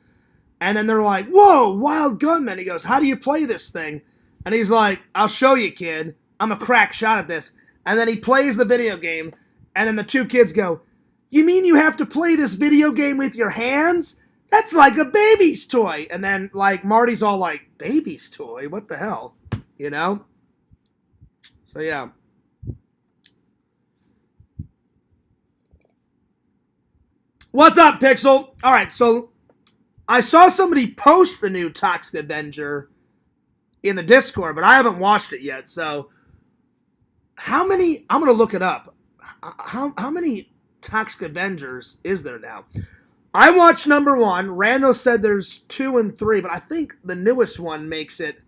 And then they're like, "Whoa, Wild Gunman." He goes, "How do you play this thing?" And he's like, "I'll show you, kid. I'm a crack shot at this." And then he plays the video game, and then the 2 kids go, "You mean you have to play this video game with your hands? That's like a baby's toy." And then, like, Marty's all like, "Baby's toy? What the hell?" You know? So, yeah. What's up, Pixel? All right, so I saw somebody post the new Toxic Avenger in the Discord, but I haven't watched it yet. So, how many? I'm gonna look it up. How many Toxic Avengers is there now? I watched number 1. Randall said there's 2 and 3, but I think the newest one makes it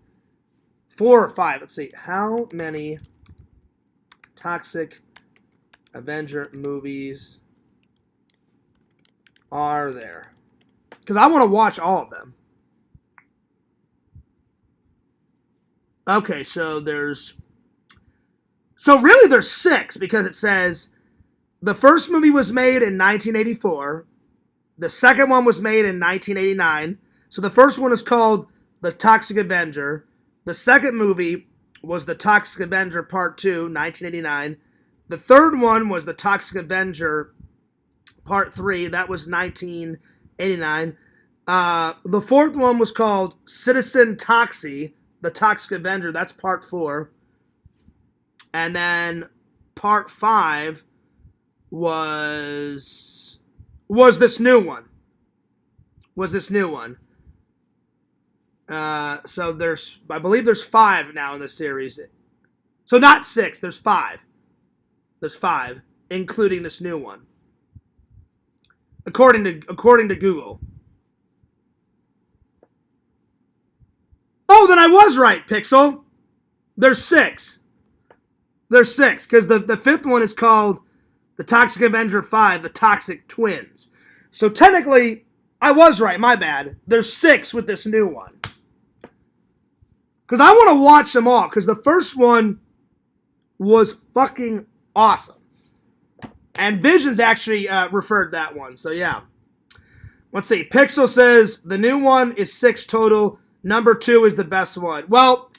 4 or 5. Let's see. How many Toxic Avenger movies are there? Because I want to watch all of them. Okay, so really there's 6, because it says the first movie was made in 1984. The second one was made in 1989. So the first one is called The Toxic Avenger. The second movie was The Toxic Avenger Part 2, 1989. The third one was The Toxic Avenger Part 3. That was 1989. The fourth one was called Citizen Toxie, The Toxic Avenger. That's Part 4. And then Part 5 was this new one. So I believe there's 5 now in the series. So not 6, there's 5. There's 5, including this new one. According to Google. Oh, then I was right, Pixel. There's 6. There's 6, because the 5th one is called The Toxic Avenger 5, The Toxic Twins. So technically, I was right, my bad. There's 6 with this new one. Because I want to watch them all, because the first one was fucking awesome. And Visions actually referred that one, so yeah. Let's see, Pixel says the new one is 6 total. Number 2 is the best one. Well,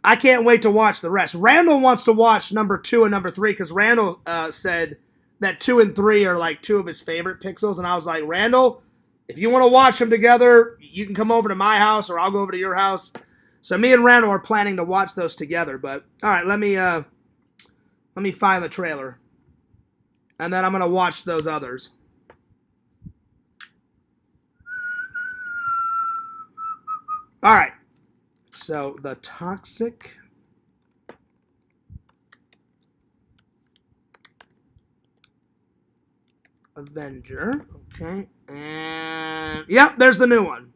I can't wait to watch the rest. Randall wants to watch number 2 and number 3, because Randall said that 2 and 3 are like 2 of his favorite Pixels, and I was like, Randall, if you want to watch them together, you can come over to my house, or I'll go over to your house. So me and Randall are planning to watch those together. But all right, let me find the trailer, and then I'm gonna watch those others. All right. So the Toxic Avenger. Okay. And yep, there's the new one.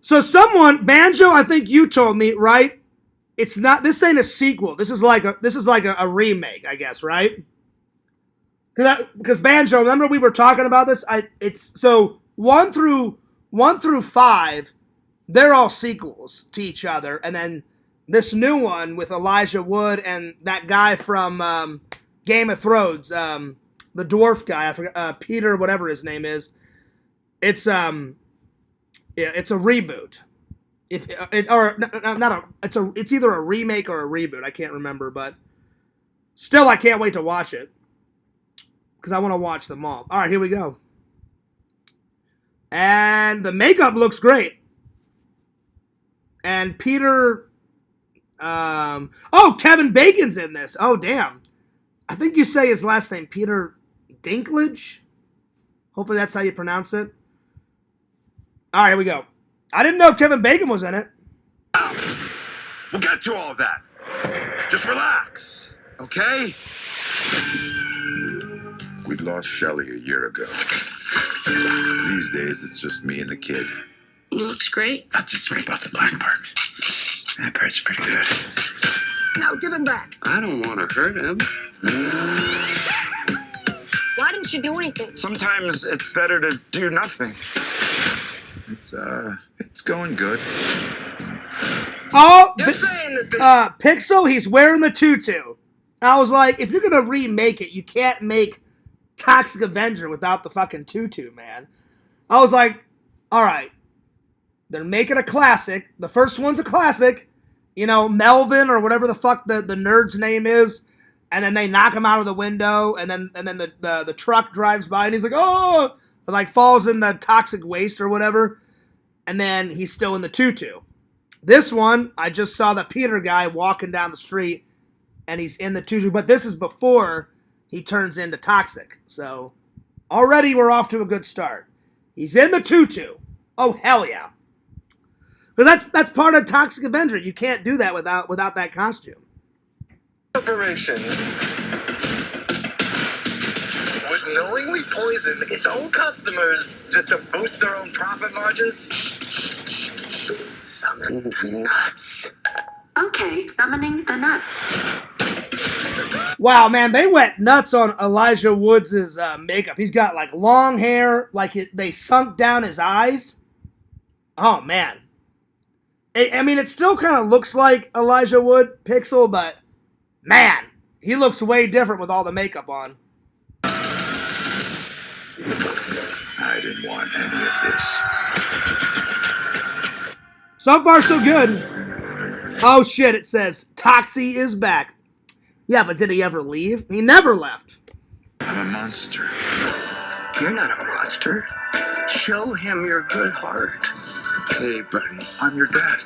So someone, Banjo, I think you told me, right? It's not, this ain't a sequel. This is like a remake, I guess, right? Because Banjo, remember we were talking about this? It's so 1 through 5, they're all sequels to each other, and then this new one with Elijah Wood and that guy from Game of Thrones, the dwarf guy, I forgot, Peter, whatever his name is. It's yeah, it's a reboot. If it or not a, it's either a remake or a reboot. I can't remember, but still, I can't wait to watch it because I want to watch them all. All right, here we go. And the makeup looks great. And Peter, oh, Kevin Bacon's in this. Oh, damn. I think you say his last name, Peter Dinklage. Hopefully that's how you pronounce it. All right, here we go. I didn't know Kevin Bacon was in it. We'll get to all of that. Just relax, okay? We'd lost Shelley a year ago. These days, it's just me and the kid. He looks great. Not just right about the black part. That part's pretty good. Now give him back. I don't want to hurt him. Why didn't you do anything? Sometimes it's better to do nothing. It's going good. Oh, Just saying that this... Pixel, he's wearing the tutu. I was like, if you're going to remake it, you can't make Toxic Avenger without the fucking tutu, man. I was like, all right. They're making a classic. The first one's a classic. You know, Melvin or whatever the fuck the nerd's name is. And then they knock him out of the window. And then the truck drives by and he's like, oh, and like falls in the toxic waste or whatever. And then he's still in the tutu. This one, I just saw the Peter guy walking down the street and he's in the tutu. But this is before he turns into toxic. So already we're off to a good start. He's in the tutu. Oh, hell yeah. Because that's part of Toxic Avenger. You can't do that without that costume. Corporation would knowingly poison its own customers just to boost their own profit margins? Summon the nuts. Okay, summoning the nuts. Wow, man, they went nuts on Elijah Woods' makeup. He's got like long hair, like they sunk down his eyes. Oh, man. I mean, it still kind of looks like Elijah Wood Pixel, but man, he looks way different with all the makeup on. I didn't want any of this. So far, so good. Oh, shit, it says, Toxie is back. Yeah, but did he ever leave? He never left. I'm a monster. You're not a monster. Show him your good heart. Hey, buddy, I'm your dad.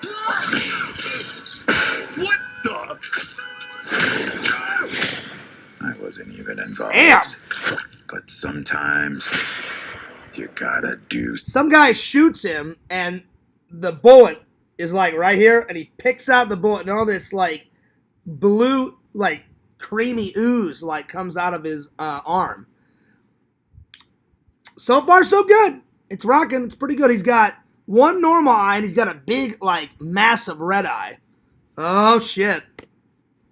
What the? I wasn't even involved. Damn. But sometimes you gotta do. Some guy shoots him, and the bullet is like right here, and he picks out the bullet, and all this like blue, like creamy ooze like comes out of his arm. So far, so good. It's rocking. It's pretty good. He's got one normal eye, and he's got a big, like, massive red eye. Oh, shit.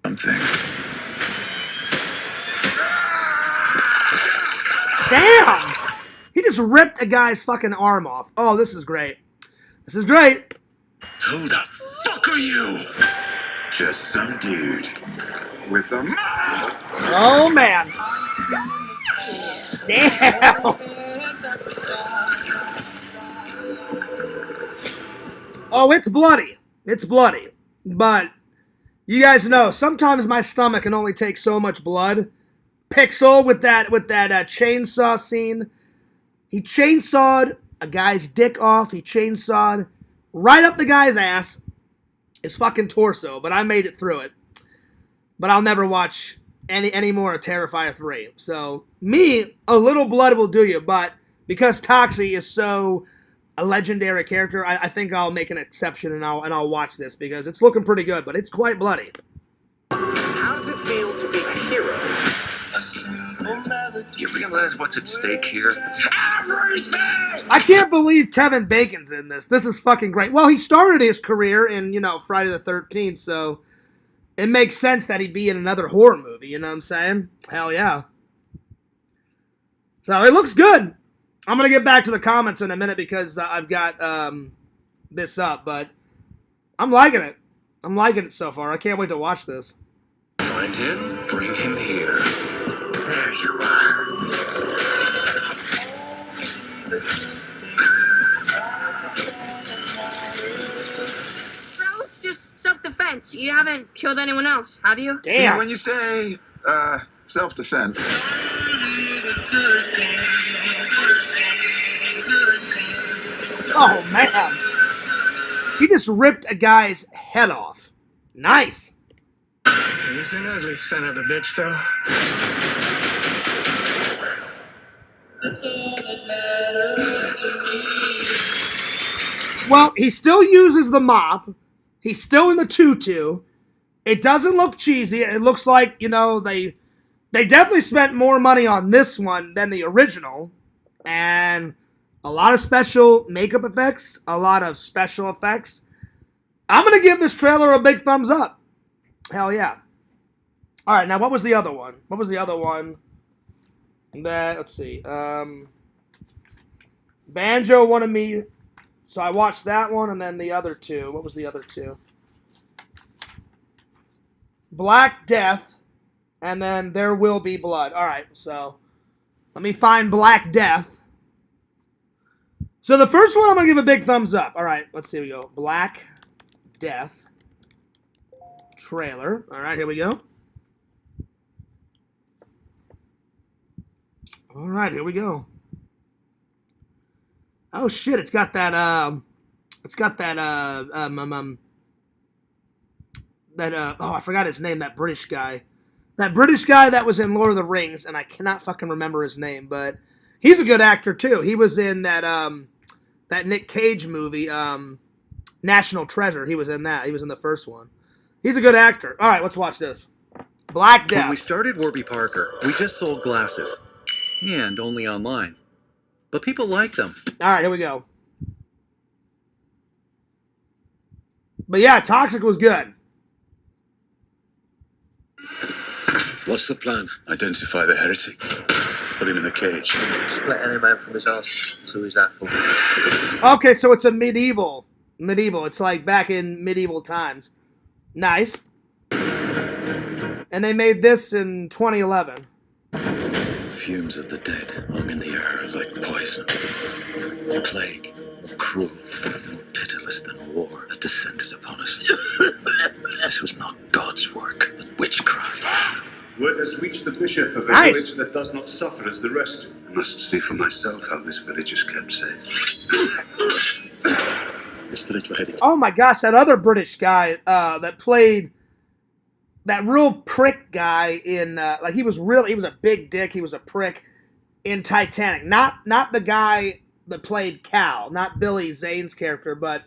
Something. Damn! He just ripped a guy's fucking arm off. Oh, this is great. This is great. Who the fuck are you? Just some dude with a mouth. Oh, man. Damn! Oh, it's bloody. It's bloody. But you guys know, sometimes my stomach can only take so much blood. Pixel with that chainsaw scene. He chainsawed a guy's dick off. He chainsawed right up the guy's ass. His fucking torso. But I made it through it. But I'll never watch any more of Terrifier 3. So, me, a little blood will do you. But because Toxie is so a legendary character, I think I'll make an exception and I'll watch this because it's looking pretty good, but it's quite bloody. How does it feel to be a hero? Do you realize what's at stake here? Everything! I can't believe Kevin Bacon's in this. This is fucking great. Well, he started his career in, Friday the 13th, so it makes sense that he'd be in another horror movie, you know what I'm saying? Hell yeah. So it looks good. I'm going to get back to the comments in a minute because I've got this up, but I'm liking it. I'm liking it so far. I can't wait to watch this. Find him, bring him here. There you are. Bro, it's just self-defense. You haven't killed anyone else, have you? See, Damn. when you say, self-defense, Oh, man. He just ripped a guy's head off. Nice. He's an ugly son of a bitch, though. That's all that matters to me. Well, he still uses the mop. He's still in the tutu. It doesn't look cheesy. It looks like, they definitely spent more money on this one than the original. And a lot of special makeup effects, a lot of special effects. I'm going to give this trailer a big thumbs up. Hell yeah. All right, now what was the other one? What was the other one? Let's see. Banjo wanted me, so I watched that one, and then the other two. What was the other two? Black Death, and then There Will Be Blood. All right, so let me find Black Death. So the first one I'm going to give a big thumbs up. All right, let's see. We go. Black Death trailer. All right, here we go. All right, here we go. Oh shit, it's got that oh, I forgot his name, that British guy. That British guy that was in Lord of the Rings, and I cannot fucking remember his name, but he's a good actor too. He was in that Nick Cage movie, National Treasure. He was in that. He was in the first one. He's a good actor. All right, let's watch this. Black Death. When we started Warby Parker, we just sold glasses. And only online. But people like them. All right, here we go. But yeah, Toxic was good. what's the plan? Identify the heretic. Put him in a cage. Split any man from his ass to his apple. Okay, so it's a medieval. It's like back in medieval times. Nice. And they made this in 2011. Fumes of the dead hung in the air like poison. A plague, more cruel, more pitiless than war, had descended upon us. This was not God's work, but witchcraft. Word has reached the bishop of a Nice. village that does not suffer as the rest. I must see for myself how this village is kept safe. This village were headed. Oh my gosh, that other British guy that played that real prick guy in like he was a big dick, he was a prick in Titanic. Not the guy that played Cal, not Billy Zane's character, but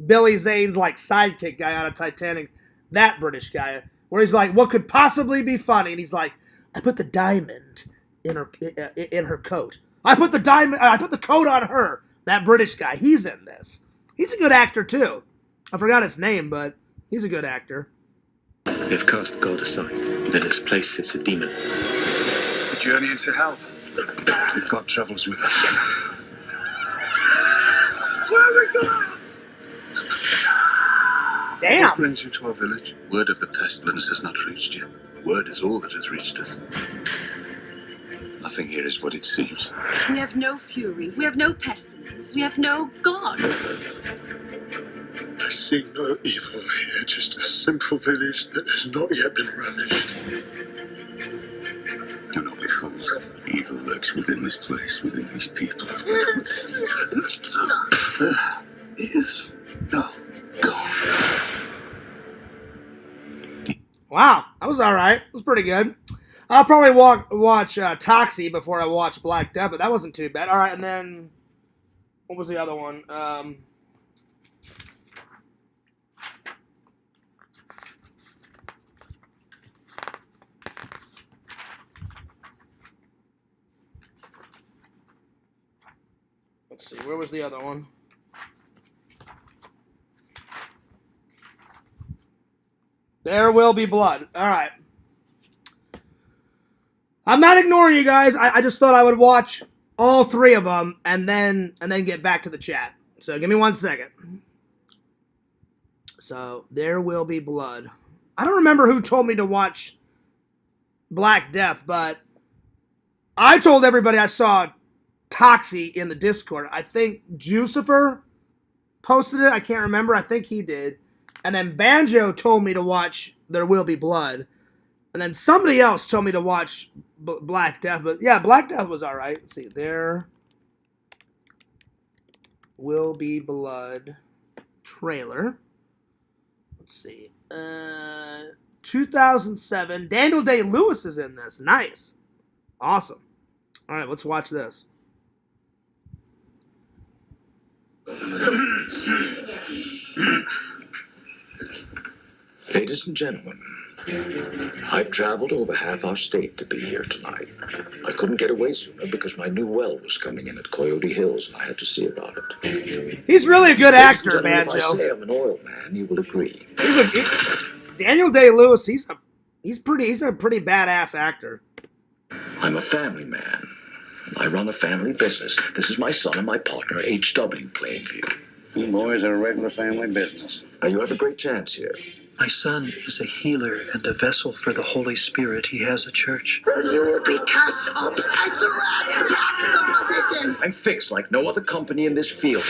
Billy Zane's like sidekick guy out of Titanic. That British guy, where he's like, what could possibly be funny? And he's like, I put the diamond in her coat. I put the coat on her. That British guy, he's in this. He's a good actor too. I forgot his name, but he's a good actor. They've cast God aside. In his place sits a demon. A journey into hell. If God travels with us. Where are we going? Damn. What brings you to our village? Word of the pestilence has not reached you. Word is all that has reached us. Nothing here is what it seems. We have no fury. We have no pestilence. We have no God. I see no evil here, just a simple village that has not yet been ravished. Do not be fooled. Evil lurks within this place, within these people. There is no God. Wow, that was all right. It was pretty good. I'll probably watch Toxie before I watch Black Death, but that wasn't too bad. All right, and then what was the other one? Let's see, where was the other one? There Will Be Blood. All right. I'm not ignoring you guys. I just thought I would watch all three of them and then get back to the chat. So give me 1 second. So There Will Be Blood. I don't remember who told me to watch Black Death, but I told everybody I saw Toxie in the Discord. I think Jucifer posted it. I can't remember. I think he did. And then Banjo told me to watch There Will Be Blood. And then somebody else told me to watch Black Death. But yeah, Black Death was all right. Let's see. There Will Be Blood trailer. Let's see. 2007. Daniel Day-Lewis is in this. Nice. Awesome. All right, let's watch this. Ladies and gentlemen, I've traveled over half our state to be here tonight. I couldn't get away sooner because my new well was coming in at Coyote Hills and I had to see about it. He's really a good Ladies and actor, gentlemen, Banjo. if I say I'm an oil man, you will agree. Daniel Day-Lewis, he's a pretty badass actor. I'm a family man. I run a family business. This is my son and my partner, H.W. Plainview. You boys are a regular family business. Now, you have a great chance here. My son is a healer and a vessel for the Holy Spirit. He has a church. You will be cast up and thrust back to perdition. I'm fixed like no other company in this field.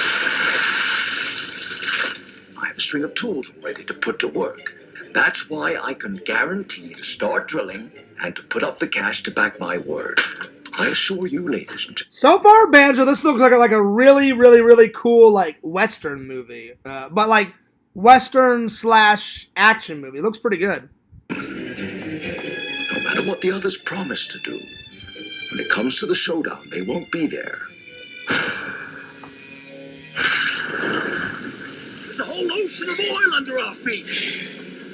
I have a string of tools ready to put to work. That's why I can guarantee to start drilling and to put up the cash to back my word. I assure you, ladies and gentlemen. So far, Banjo, this looks like a really, really, really cool like Western movie, but like Western / action movie. It looks pretty good. No matter what the others promise to do, when it comes to the showdown, they won't be there. There's a whole ocean of oil under our feet.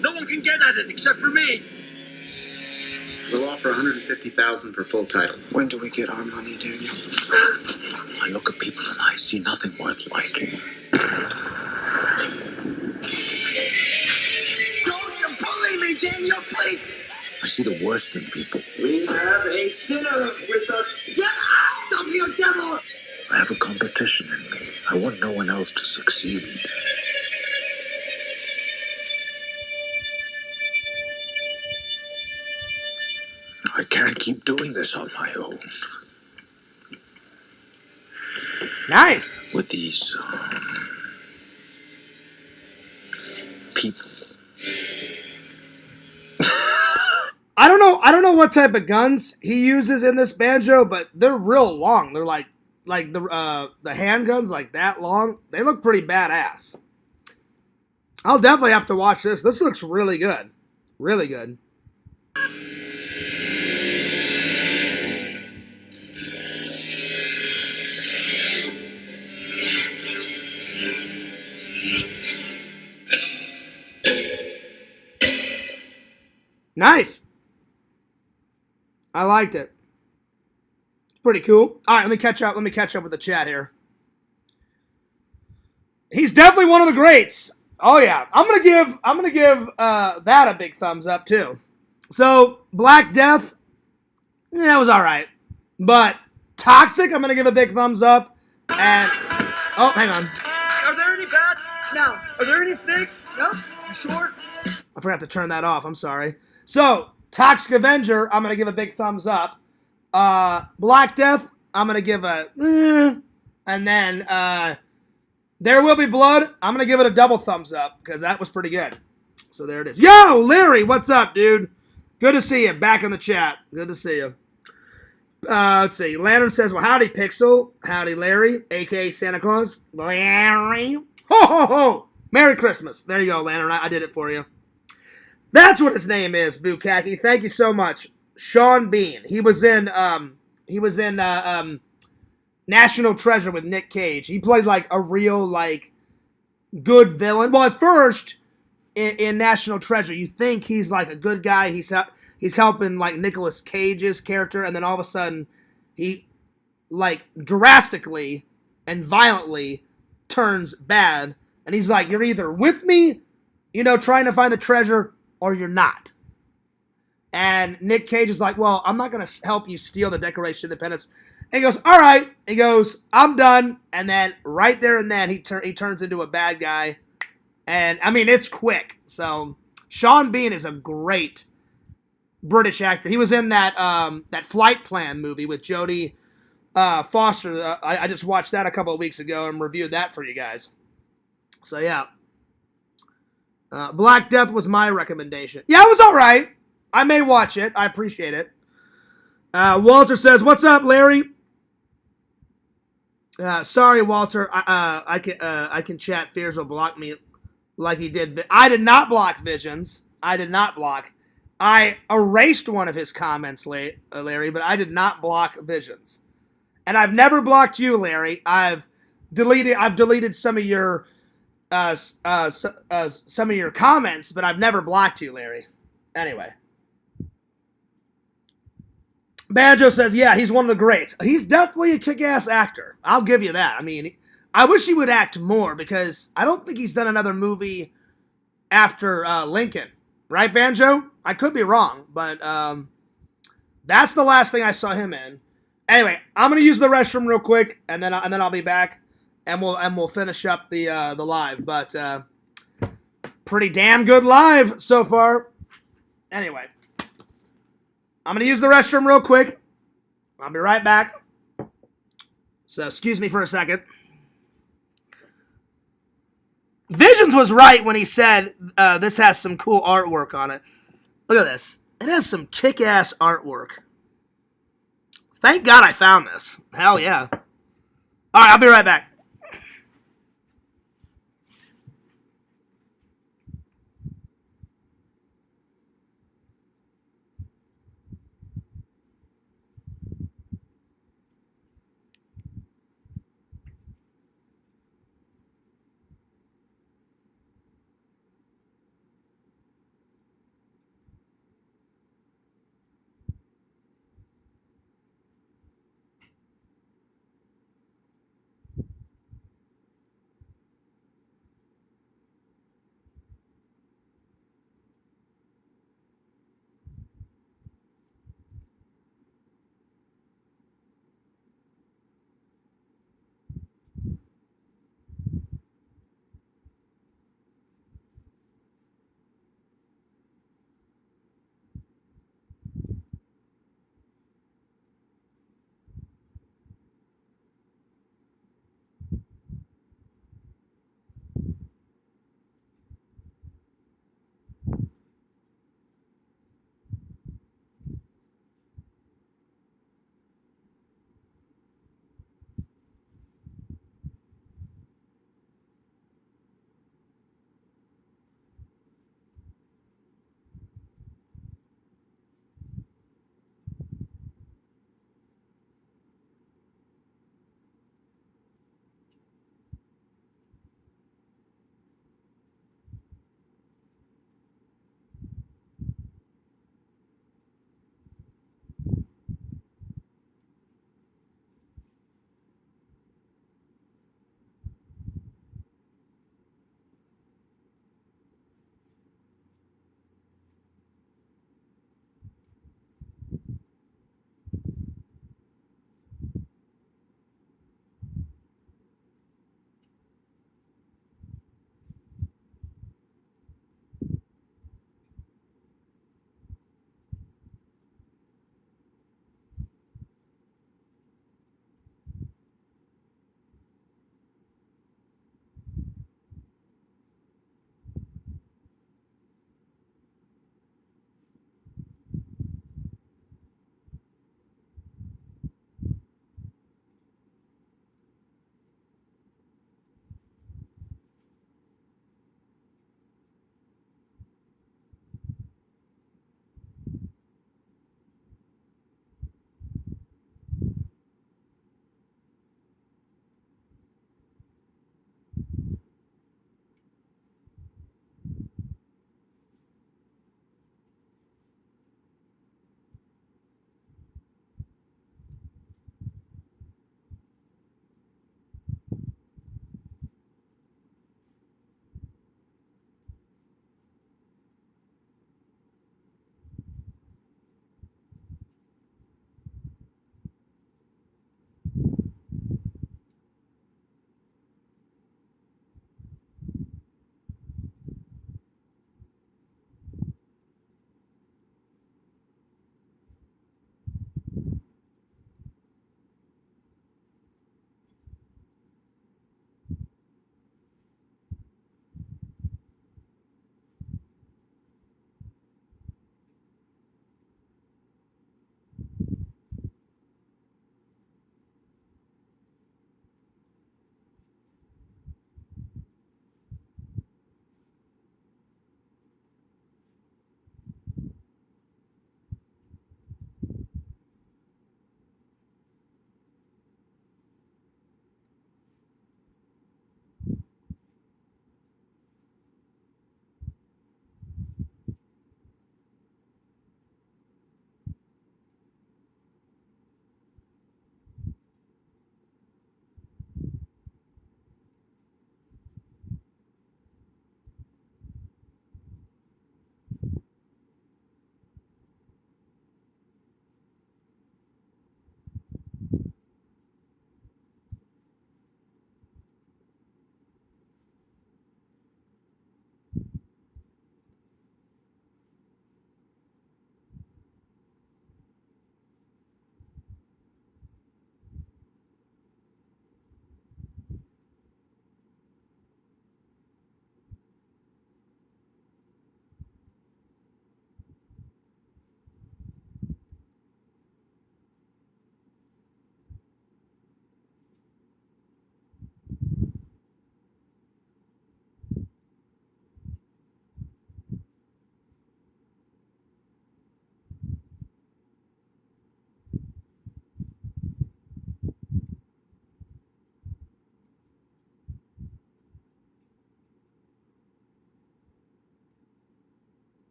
No one can get at it except for me. We'll offer $150,000 for full title. When do we get our money, Daniel? I look at people and I see nothing worth liking. Don't bully me, Daniel, please. I see the worst in people. We have a sinner with us. Get out of here, devil! I have a competition in me. I want no one else to succeed. I can't keep doing this on my own. Nice. With these people. I don't know what type of guns he uses in this Banjo, but they're real long. They're like the handguns like that long. They look pretty badass. I'll definitely have to watch this. This looks really good. Really good. Nice. I liked it. Pretty cool. All right, let me catch up with the chat here. He's definitely one of the greats. Oh yeah, I'm gonna give that a big thumbs up too. So Black Death, that was all right, but Toxic, I'm gonna give a big thumbs up. And oh, hang on. Are there any bats? No. Are there any snakes? No. You sure? I forgot to turn that off. I'm sorry. So, Toxic Avenger, I'm going to give a big thumbs up. Black Death, I'm going to give a and then There Will Be Blood, I'm going to give it a double thumbs up because that was pretty good. So there it is. Yo, Larry, what's up, dude? Good to see you. Back in the chat. Good to see you. Let's see. Lantern says, well, howdy, Pixel. Howdy, Larry, a.k.a. Santa Claus. Larry. Ho, ho, ho. Merry Christmas. There you go, Lantern. I did it for you. That's what his name is, Bukaki. Thank you so much. Sean Bean. He was in National Treasure with Nick Cage. He played like a real like good villain. Well, at first in National Treasure, you think he's like a good guy. He's helping like Nicolas Cage's character, and then all of a sudden he like drastically and violently turns bad. And he's like, you're either with me, trying to find the treasure, or you're not. And Nick Cage is like, well, I'm not going to help you steal the Declaration of Independence. And he goes, all right. He goes, I'm done. And then right there and then he turns into a bad guy. And, I mean, it's quick. So Sean Bean is a great British actor. He was in that Flight Plan movie with Jodie Foster. I just watched that a couple of weeks ago and reviewed that for you guys. So, yeah. Black Death was my recommendation. Yeah, it was all right. I may watch it. I appreciate it. Walter says, "What's up, Larry?" Sorry, Walter. I can chat. Fears will block me like he did. I did not block Visions. I did not block. I erased one of his comments, Larry, but I did not block Visions. And I've never blocked you, Larry. I've deleted some of your some of your comments, but I've never blocked you, Larry. Anyway. Banjo says, yeah, he's one of the greats. He's definitely a kick-ass actor. I'll give you that. I mean, I wish he would act more because I don't think he's done another movie after Lincoln. Right, Banjo? I could be wrong, but that's the last thing I saw him in. Anyway, I'm going to use the restroom real quick, and then I'll be back, and we'll finish up the live. But pretty damn good live so far. Anyway. I'm going to use the restroom real quick. I'll be right back. So, excuse me for a second. Visions was right when he said this has some cool artwork on it. Look at this. It has some kick-ass artwork. Thank God I found this. Hell yeah. All right, I'll be right back.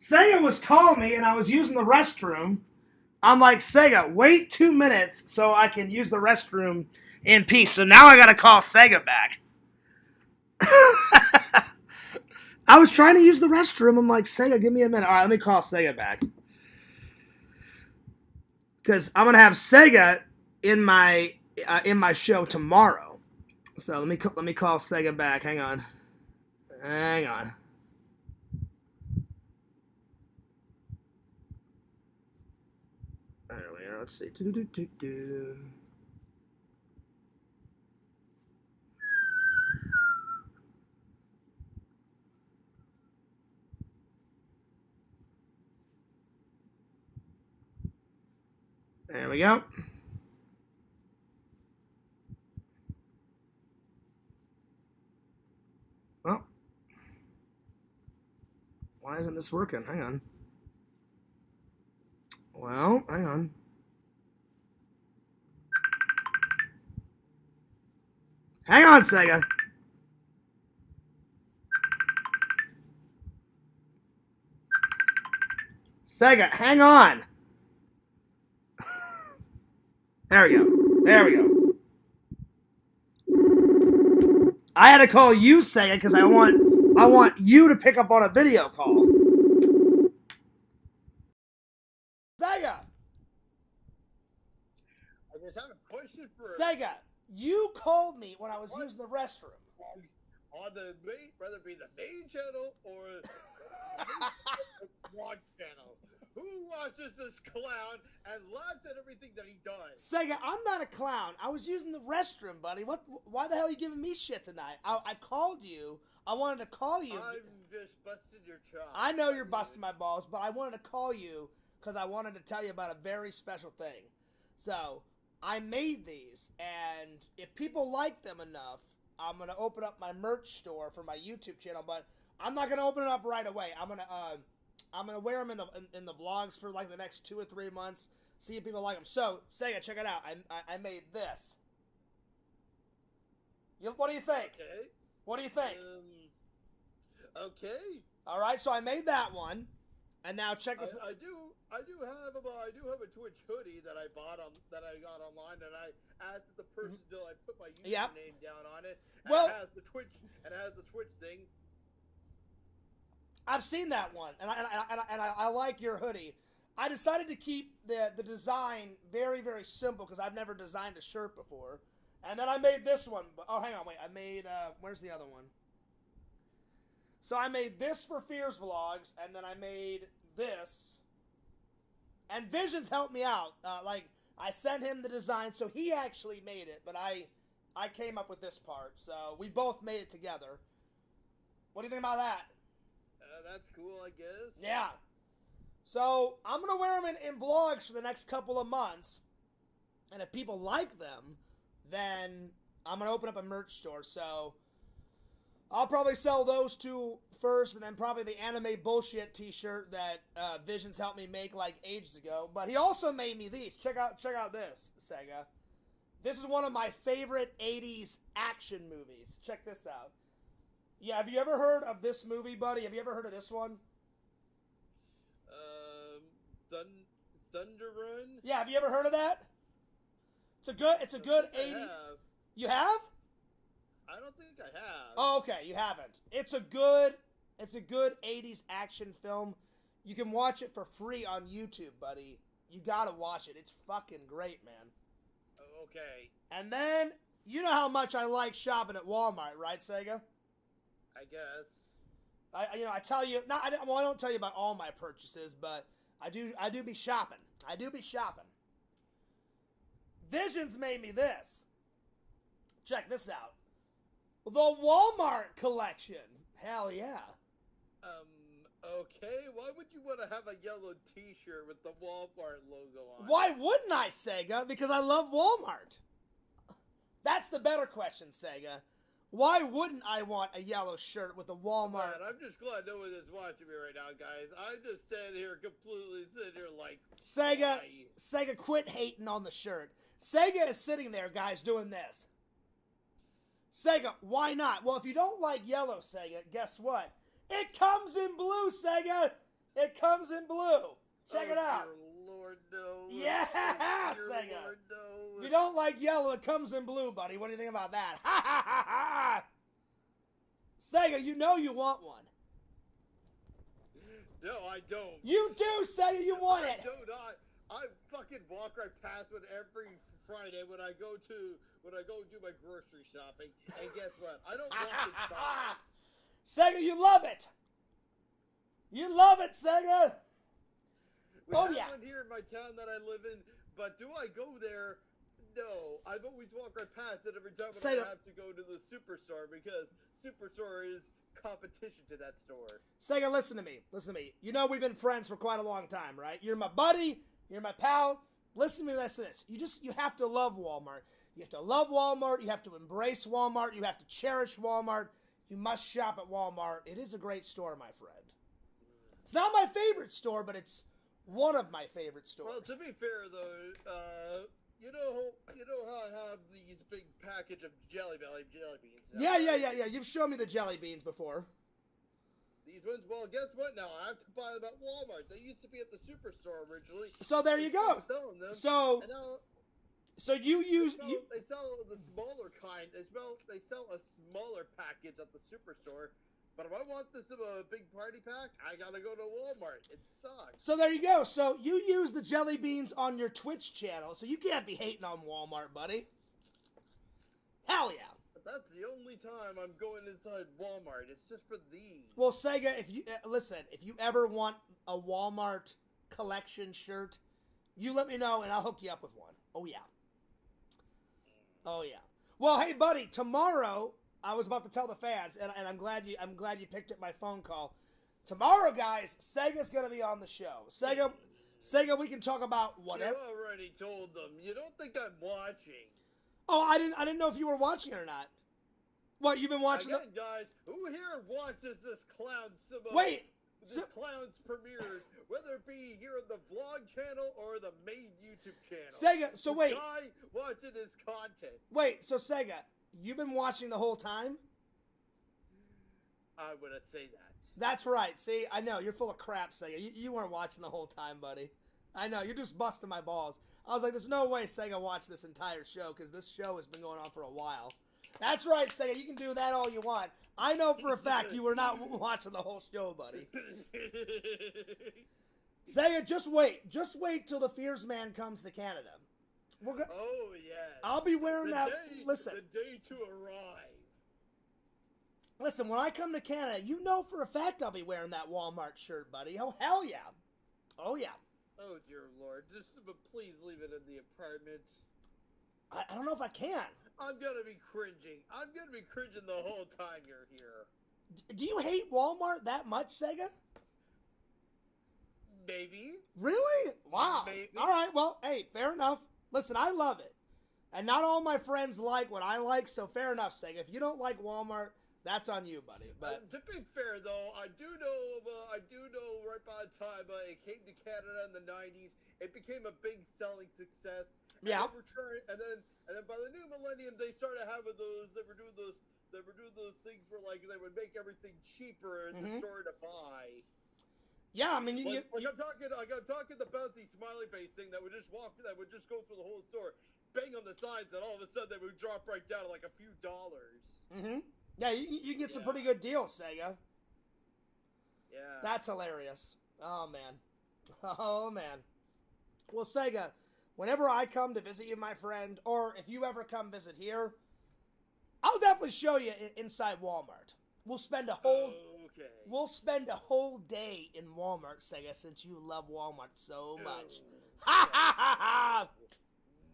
Sega was calling me and I was using the restroom. I'm like, Sega, wait 2 minutes so I can use the restroom in peace. So now I gotta call Sega back. I was trying to use the restroom. I'm like, Sega, give me a minute. All right, let me call Sega back. Because I'm gonna have Sega in my show tomorrow. So let me call Sega back. Hang on. There we are. Let's see. There we go. Well, why isn't this working? Hang on. Well, hang on. Hang on, Sega. Sega, hang on. There we go. I had to call you, Sega, because I want you to pick up on a video call. Sega! I just have a question for Sega, you called me when I was using the restroom. on the main, whether it be the main channel or the vlog channel. Who watches this clown and laughs at everything that he does? Sega, I'm not a clown. I was using the restroom, buddy. Why the hell are you giving me shit tonight? I called you. I wanted to call you. I'm just busting your chops. I know you're busting my balls, but I wanted to call you because I wanted to tell you about a very special thing. So, I made these, and if people like them enough, I'm going to open up my merch store for my YouTube channel, but I'm not going to open it up right away. I'm gonna wear them in the vlogs for like the next 2 or 3 months. See if people like them. So, Sega, check it out. I made this. What do you think? Okay. What do you think? Okay. All right. So I made that one, and now check this. I do have a Twitch hoodie that I got online, and I asked the person till I put my username down on it. And Well, it has the Twitch thing. I've seen that one, and I like your hoodie. I decided to keep the design very, very simple because I've never designed a shirt before. And then I made this one. Oh, hang on, wait. I made, where's the other one? So I made this for Fears Vlogs, and then I made this. And Visions helped me out. Like, I sent him the design, so he actually made it, but I came up with this part. So we both made it together. What do you think about that? That's cool, I guess. Yeah. So, I'm going to wear them in vlogs for the next couple of months. And if people like them, then I'm going to open up a merch store. So, I'll probably sell those two first, and then probably the anime bullshit t-shirt that Visions helped me make like ages ago. But he also made me these. Check out this, Sega. This is one of my favorite 80s action movies. Check this out. Yeah, have you ever heard of this movie, buddy? Have you ever heard of this one? Thunder Run? Yeah, have you ever heard of that? It's a good 80. You have? I don't think I have. Oh, okay, you haven't. It's a good 80s action film. You can watch it for free on YouTube, buddy. You gotta watch it. It's fucking great, man. Okay. And then, you know how much I like shopping at Walmart, right, Sega? I guess. I tell you, I don't tell you about all my purchases, but I do be shopping. I do be shopping. Visions made me this. Check this out. The Walmart collection. Hell yeah. Okay. Why would you want to have a yellow t-shirt with the Walmart logo on? Why wouldn't I, Sega? Because I love Walmart. That's the better question, Sega. Why wouldn't I want a yellow shirt with a Walmart? Man, I'm just glad no one is watching me right now, guys. I'm just standing here completely sitting here like... Sega, quit hating on the shirt. Sega is sitting there, guys, doing this. Sega, why not? Well, if you don't like yellow, Sega, guess what? It comes in blue, Sega! It comes in blue. Check it Oh, out. dear Lord, no. Yeah, Oh, dear Sega. Lord, no. If you don't like yellow, it comes in blue, buddy. What do you think about that? Ha ha ha ha! Sega, you know you want one. No, I don't. You do, Sega. You want it. I do not. I fucking walk right past it every Friday when I go do my grocery shopping. And guess what? I don't walk inside. Sega, you love it. You love it, Sega. We Oh, have yeah. one here in my town that I live in, but do I go there? No. I've always walked right past it every time when I have to go to the superstore because superstore is competition to that store. Sega, listen to me. Listen to me. You know we've been friends for quite a long time, right? You're my buddy. You're my pal. Listen to me. Listen to this. You have to love Walmart. You have to love Walmart. You have to embrace Walmart. You have to cherish Walmart. You must shop at Walmart. It is a great store, my friend. It's not my favorite store, but it's one of my favorite stores. Well, to be fair though, you know how I have these big package of jelly beans. Yeah. You've shown me the jelly beans before. These ones, well, guess what now? I have to buy them at Walmart. They used to be at the superstore originally. So there you go. Selling them. So you use... They sell the smaller kind. They sell a smaller package at the superstore. But if I want this big party pack, I gotta go to Walmart. It sucks. So there you go. So you use the jelly beans on your Twitch channel, so you can't be hating on Walmart, buddy. Hell yeah. But that's the only time I'm going inside Walmart. It's just for these. Well, Sega, if you listen, if you ever want a Walmart collection shirt, you let me know and I'll hook you up with one. Oh yeah. Oh yeah. Well, hey buddy, tomorrow I was about to tell the fans, and I'm glad you picked up my phone call. Tomorrow, guys, Sega's gonna be on the show. Sega, we can talk about whatever. You already told them. You don't think I'm watching? Oh, I didn't know if you were watching or not. What, you've been watching? Again, guys, who here watches this clown? Clown's premieres, whether it be here on the vlog channel or the main YouTube channel. Sega, so wait. This guy watching his content. Wait, so Sega, you've been watching the whole time? I wouldn't say that. That's right. See, I know. You're full of crap, Sega. You weren't watching the whole time, buddy. I know. You're just busting my balls. I was like, there's no way Sega watched this entire show, because this show has been going on for a while. That's right, Sega. You can do that all you want. I know for a fact you were not watching the whole show, buddy. Sega, just wait. Just wait till the Fears Man comes to Canada. Oh, yes. I'll be wearing that. Listen. The day to arrive. Listen, when I come to Canada, you know for a fact I'll be wearing that Walmart shirt, buddy. Oh, hell yeah. Oh, yeah. Oh, dear Lord. But please leave it in the apartment. I don't know if I can. I'm going to be cringing. I'm going to be cringing the whole time you're here. Do you hate Walmart that much, Sega? Maybe. Really? Wow. Maybe. All right, well, hey, fair enough. Listen, I love it. And not all my friends like what I like, so fair enough, Sega. If you don't like Walmart, that's on you, buddy. But to be fair, though, I do know right by the time it came to Canada in the '90s, it became a big selling success. And yeah. And then by the new millennium, they started having those. They were doing those things where like they would make everything cheaper in the store to buy. Yeah, I mean, I'm talking the bouncy smiley face thing that would just go through the whole store, bang on the sides, and all of a sudden they would drop right down to like a few dollars. Mm-hmm. Yeah, you get some pretty good deals, Sega. Yeah. That's hilarious. Oh, man. Oh, man. Well, Sega, whenever I come to visit you, my friend, or if you ever come visit here, I'll definitely show you inside Walmart. We'll spend a whole day in Walmart, Sega, since you love Walmart so much. Ha ha ha ha!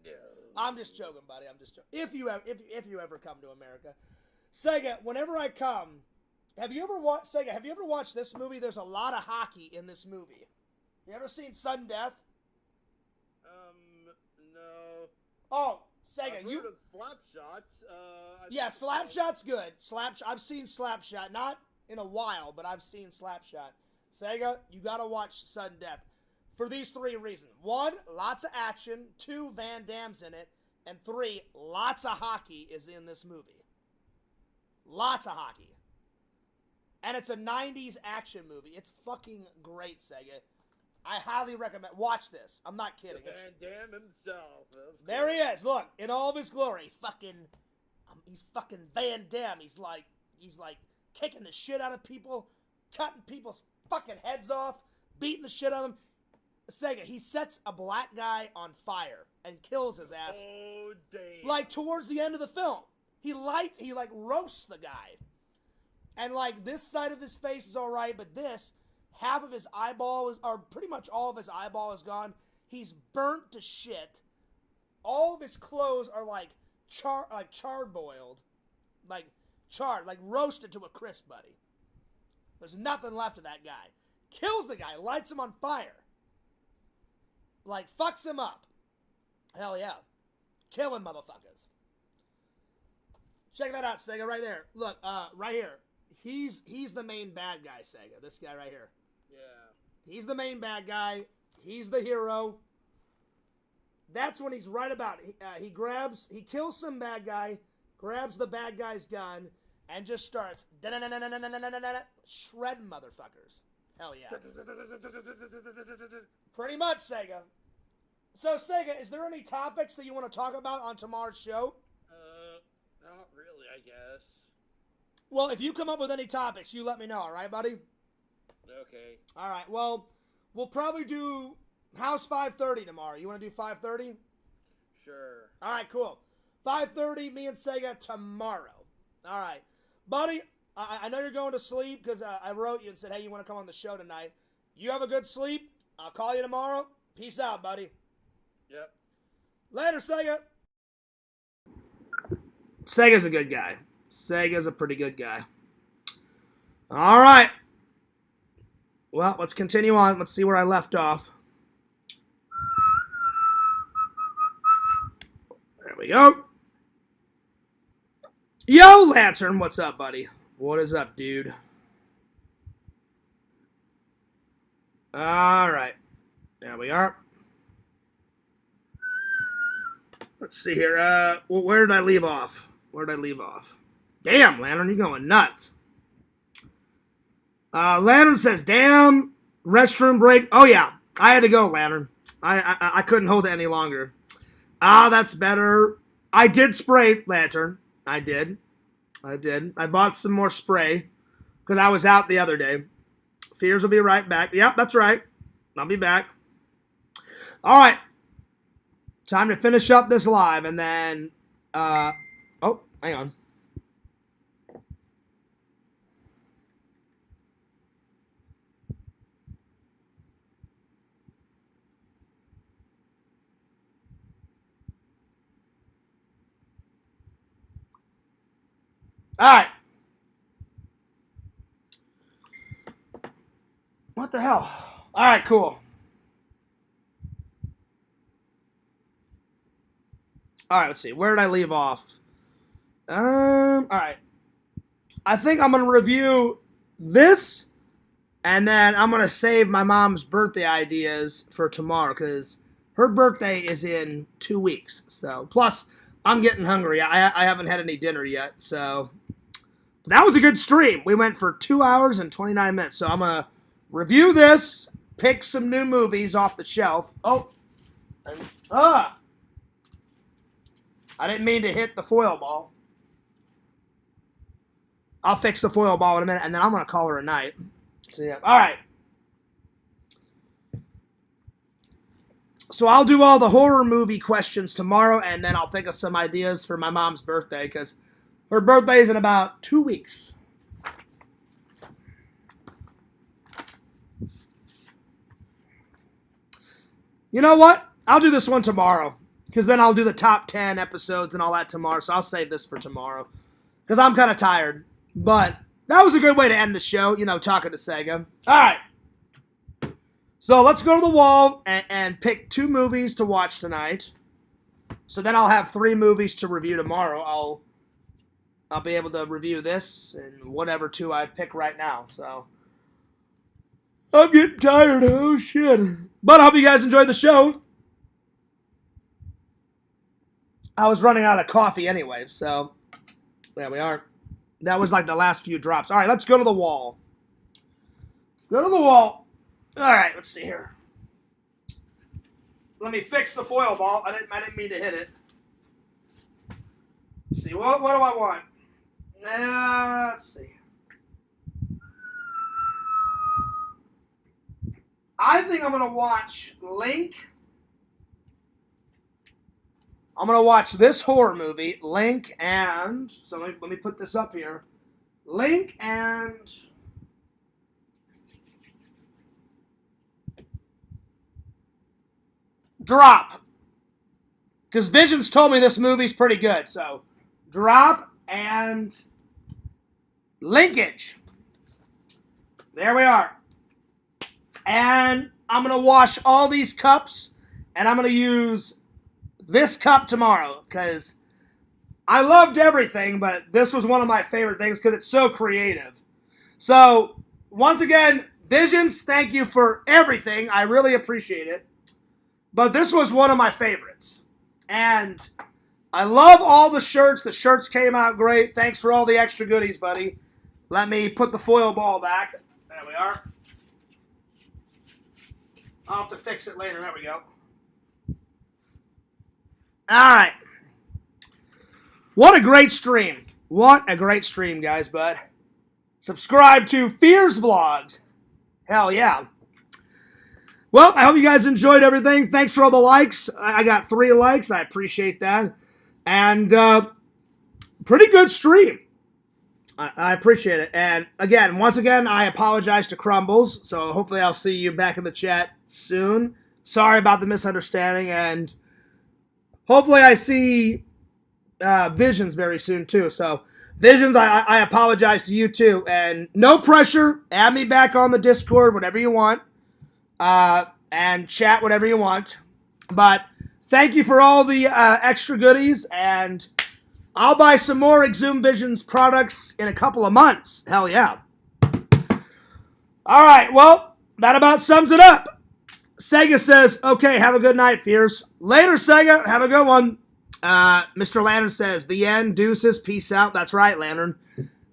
No. I'm just joking, buddy. I'm just joking. If you ever come to America. Sega, whenever I come, have you ever watched this movie? There's a lot of hockey in this movie. You ever seen Sudden Death? No. Oh, Sega, I've heard of Slapshot. Yeah, Slapshot's good. I've seen Slapshot, not in a while, but I've seen Slapshot. Sega, you gotta watch Sudden Death for these 3 reasons. 1, lots of action. 2, Van Damme's in it. And 3, lots of hockey is in this movie. Lots of hockey. And it's a 90s action movie. It's fucking great, Sega. I highly recommend. Watch this. I'm not kidding. Van Damme himself. There he is. Look, in all of his glory. He's fucking Van Damme. He's like kicking the shit out of people, cutting people's fucking heads off, beating the shit out of them. Sega, he sets a black guy on fire and kills his ass. Oh, damn. Like, towards the end of the film. He roasts the guy. And, like, this side of his face is alright, but this, half of his eyeball or pretty much all of his eyeball is gone. He's burnt to shit. All of his clothes are, like charboiled. Like, roasted to a crisp, buddy. There's nothing left of that guy. Kills the guy, lights him on fire. Like, fucks him up. Hell yeah. Killing motherfuckers. Check that out, Sega, right there. Look, right here. He's the main bad guy, Sega. This guy right here. Yeah. He's the main bad guy. He's the hero. That's when he's right about it. He kills some bad guy, grabs the bad guy's gun, and just starts shredding motherfuckers. Hell yeah. Pretty much, Sega. So, Sega, is there any topics that you want to talk about on tomorrow's show? Not really, I guess. Well, if you come up with any topics, you let me know, alright, buddy? Okay. Alright, well, we'll probably do How's 5:30 tomorrow? You want to do 5:30? Sure. Alright, cool. 5:30, me and Sega tomorrow. Alright. Buddy, I know you're going to sleep because I wrote you and said, hey, you want to come on the show tonight. You have a good sleep. I'll call you tomorrow. Peace out, buddy. Yep. Later, Sega. Sega's a good guy. Sega's a pretty good guy. All right. Well, let's continue on. Let's see where I left off. There we go. Yo, Lantern, what's up, buddy? What is up, dude? All right. There we are. Let's see here. Well, where did I leave off? Damn, Lantern, you're going nuts. Lantern says, damn, restroom break. Oh, yeah. I had to go, Lantern. I couldn't hold it any longer. That's better. I did spray, Lantern. I did. I bought some more spray because I was out the other day. Fears will be right back. Yep, that's right. I'll be back. All right. Time to finish up this live and then, oh, hang on. All right. What the hell? All right, cool. All right, let's see. Where did I leave off? All right. I think I'm going to review this, and then I'm going to save my mom's birthday ideas for tomorrow, because her birthday is in 2 weeks. So, plus, I'm getting hungry. I haven't had any dinner yet, so that was a good stream. We went for 2 hours and 29 minutes, so I'm going to review this, pick some new movies off the shelf. Oh, I didn't mean to hit the foil ball. I'll fix the foil ball in a minute, and then I'm going to call her a night. So, yeah. All right. So I'll do all the horror movie questions tomorrow, and then I'll think of some ideas for my mom's birthday, because her birthday is in about 2 weeks. You know what? I'll do this one tomorrow. Because then I'll do the top 10 episodes and all that tomorrow. So I'll save this for tomorrow. Because I'm kind of tired. But that was a good way to end the show. You know, talking to Sega. All right. So let's go to the wall and pick 2 movies to watch tonight. So then I'll have 3 movies to review tomorrow. I'll be able to review this and whatever 2 I pick right now. So I'm getting tired. Oh, shit. But I hope you guys enjoyed the show. I was running out of coffee anyway, so there we are. That was like the last few drops. All right, let's go to the wall. Let's go to the wall. All right, let's see here. Let me fix the foil ball. I didn't mean to hit it. Let's see. What do I want? Let's see. I think I'm going to watch Link. I'm going to watch this horror movie, Link, and... So let me put this up here. Link and... Drop. Because Visions told me this movie's pretty good. So, Drop and... Linkage. There we are. And I'm going to wash all these cups, and I'm going to use this cup tomorrow, because I loved everything, but this was one of my favorite things because it's so creative. So, once again, Visions, thank you for everything. I really appreciate it. But this was one of my favorites. And I love all the shirts. The shirts came out great. Thanks for all the extra goodies, buddy. Let me put the foil ball back. There we are. I'll have to fix it later. There we go. All right. What a great stream. What a great stream, guys. But subscribe to Fears Vlogs. Hell yeah. Well, I hope you guys enjoyed everything. Thanks for all the likes. I got 3 likes. I appreciate that. And pretty good stream. I appreciate it. And again, once again, I apologize to Crumbles. So hopefully I'll see you back in the chat soon. Sorry about the misunderstanding. And hopefully I see Visions very soon too. So Visions, I apologize to you too. And no pressure. Add me back on the Discord, whatever you want. And chat whatever you want. But thank you for all the extra goodies. And I'll buy some more Exhumed Visions products in a couple of months. Hell yeah. All right, well, that about sums it up. Sega says, okay, have a good night, Fears. Later, Sega. Have a good one. Mr. Lantern says, the end, deuces, peace out. That's right, Lantern.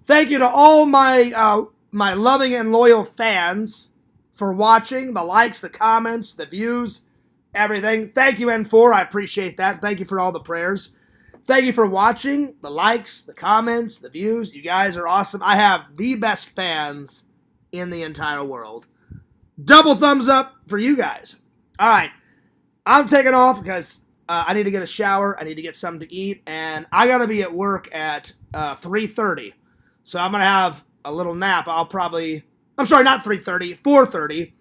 Thank you to all my my loving and loyal fans for watching, the likes, the comments, the views, everything. Thank you, N4. I appreciate that. Thank you for all the prayers. Thank you for watching, the likes, the comments, the views. You guys are awesome. I have the best fans in the entire world. Double thumbs up for you guys. All right. I'm taking off because I need to get a shower. I need to get something to eat. And I got to be at work at 3:30. So I'm going to have a little nap. I'm sorry, not 3:30, 4:30.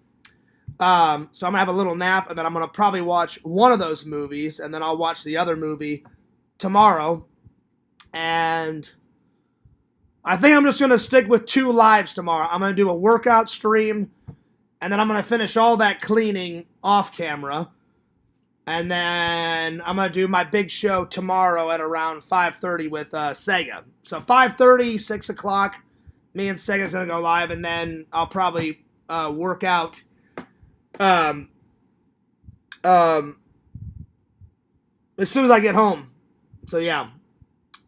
So I'm going to have a little nap. And then I'm going to probably watch one of those movies. And then I'll watch the other movie tomorrow. And I think I'm just going to stick with 2 lives tomorrow. I'm going to do a workout stream, and then I'm going to finish all that cleaning off camera, and then I'm going to do my big show tomorrow at around 5:30 with Sega. So 5:30, 6 o'clock, me and Sega's going to go live, and then I'll probably work out as soon as I get home. So, yeah.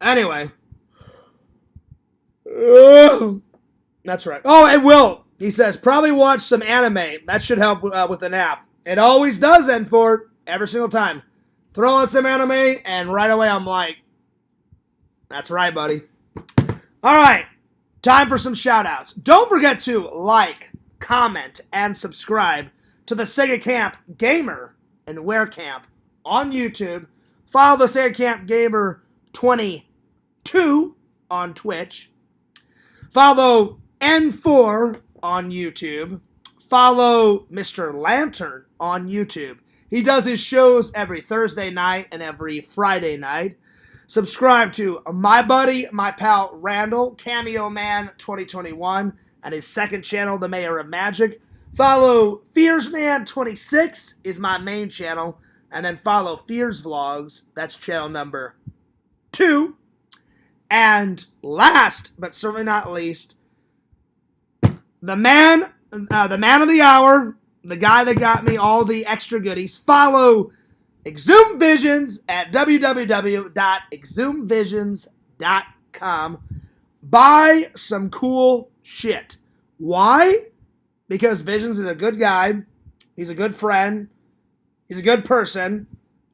Anyway. That's right. Oh, it will. He says, probably watch some anime. That should help with the nap. It always does, N4. Every single time. Throw on some anime, and right away I'm like, that's right, buddy. All right. Time for some shout-outs. Don't forget to like, comment, and subscribe to the Sega Camp Gamer and Wear Camp on YouTube. Follow the Sega Camp Gamer 22 on Twitch. Follow N4 on YouTube. Follow Mr. Lantern on YouTube. He does his shows every Thursday night and every Friday night. Subscribe to my buddy, my pal Randall, Cameo Man 2021, and his second channel, The Mayor of Magic. Follow Fearsman 26 is my main channel. And then follow Fears Vlogs. That's channel number 2. And last, but certainly not least, the man of the hour, the guy that got me all the extra goodies. Follow Exhumed Visions at www.exhumedvisions.com. buy some cool shit. Why? Because Visions is a good guy. He's a good friend. He's a good person.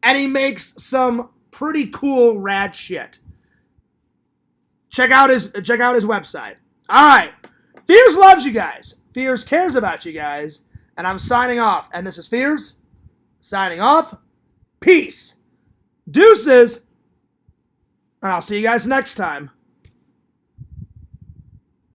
And he makes some pretty cool rad shit. Check out his website. All right. Fears loves you guys. Fears cares about you guys. And I'm signing off. And this is Fears signing off. Peace. Deuces. And I'll see you guys next time.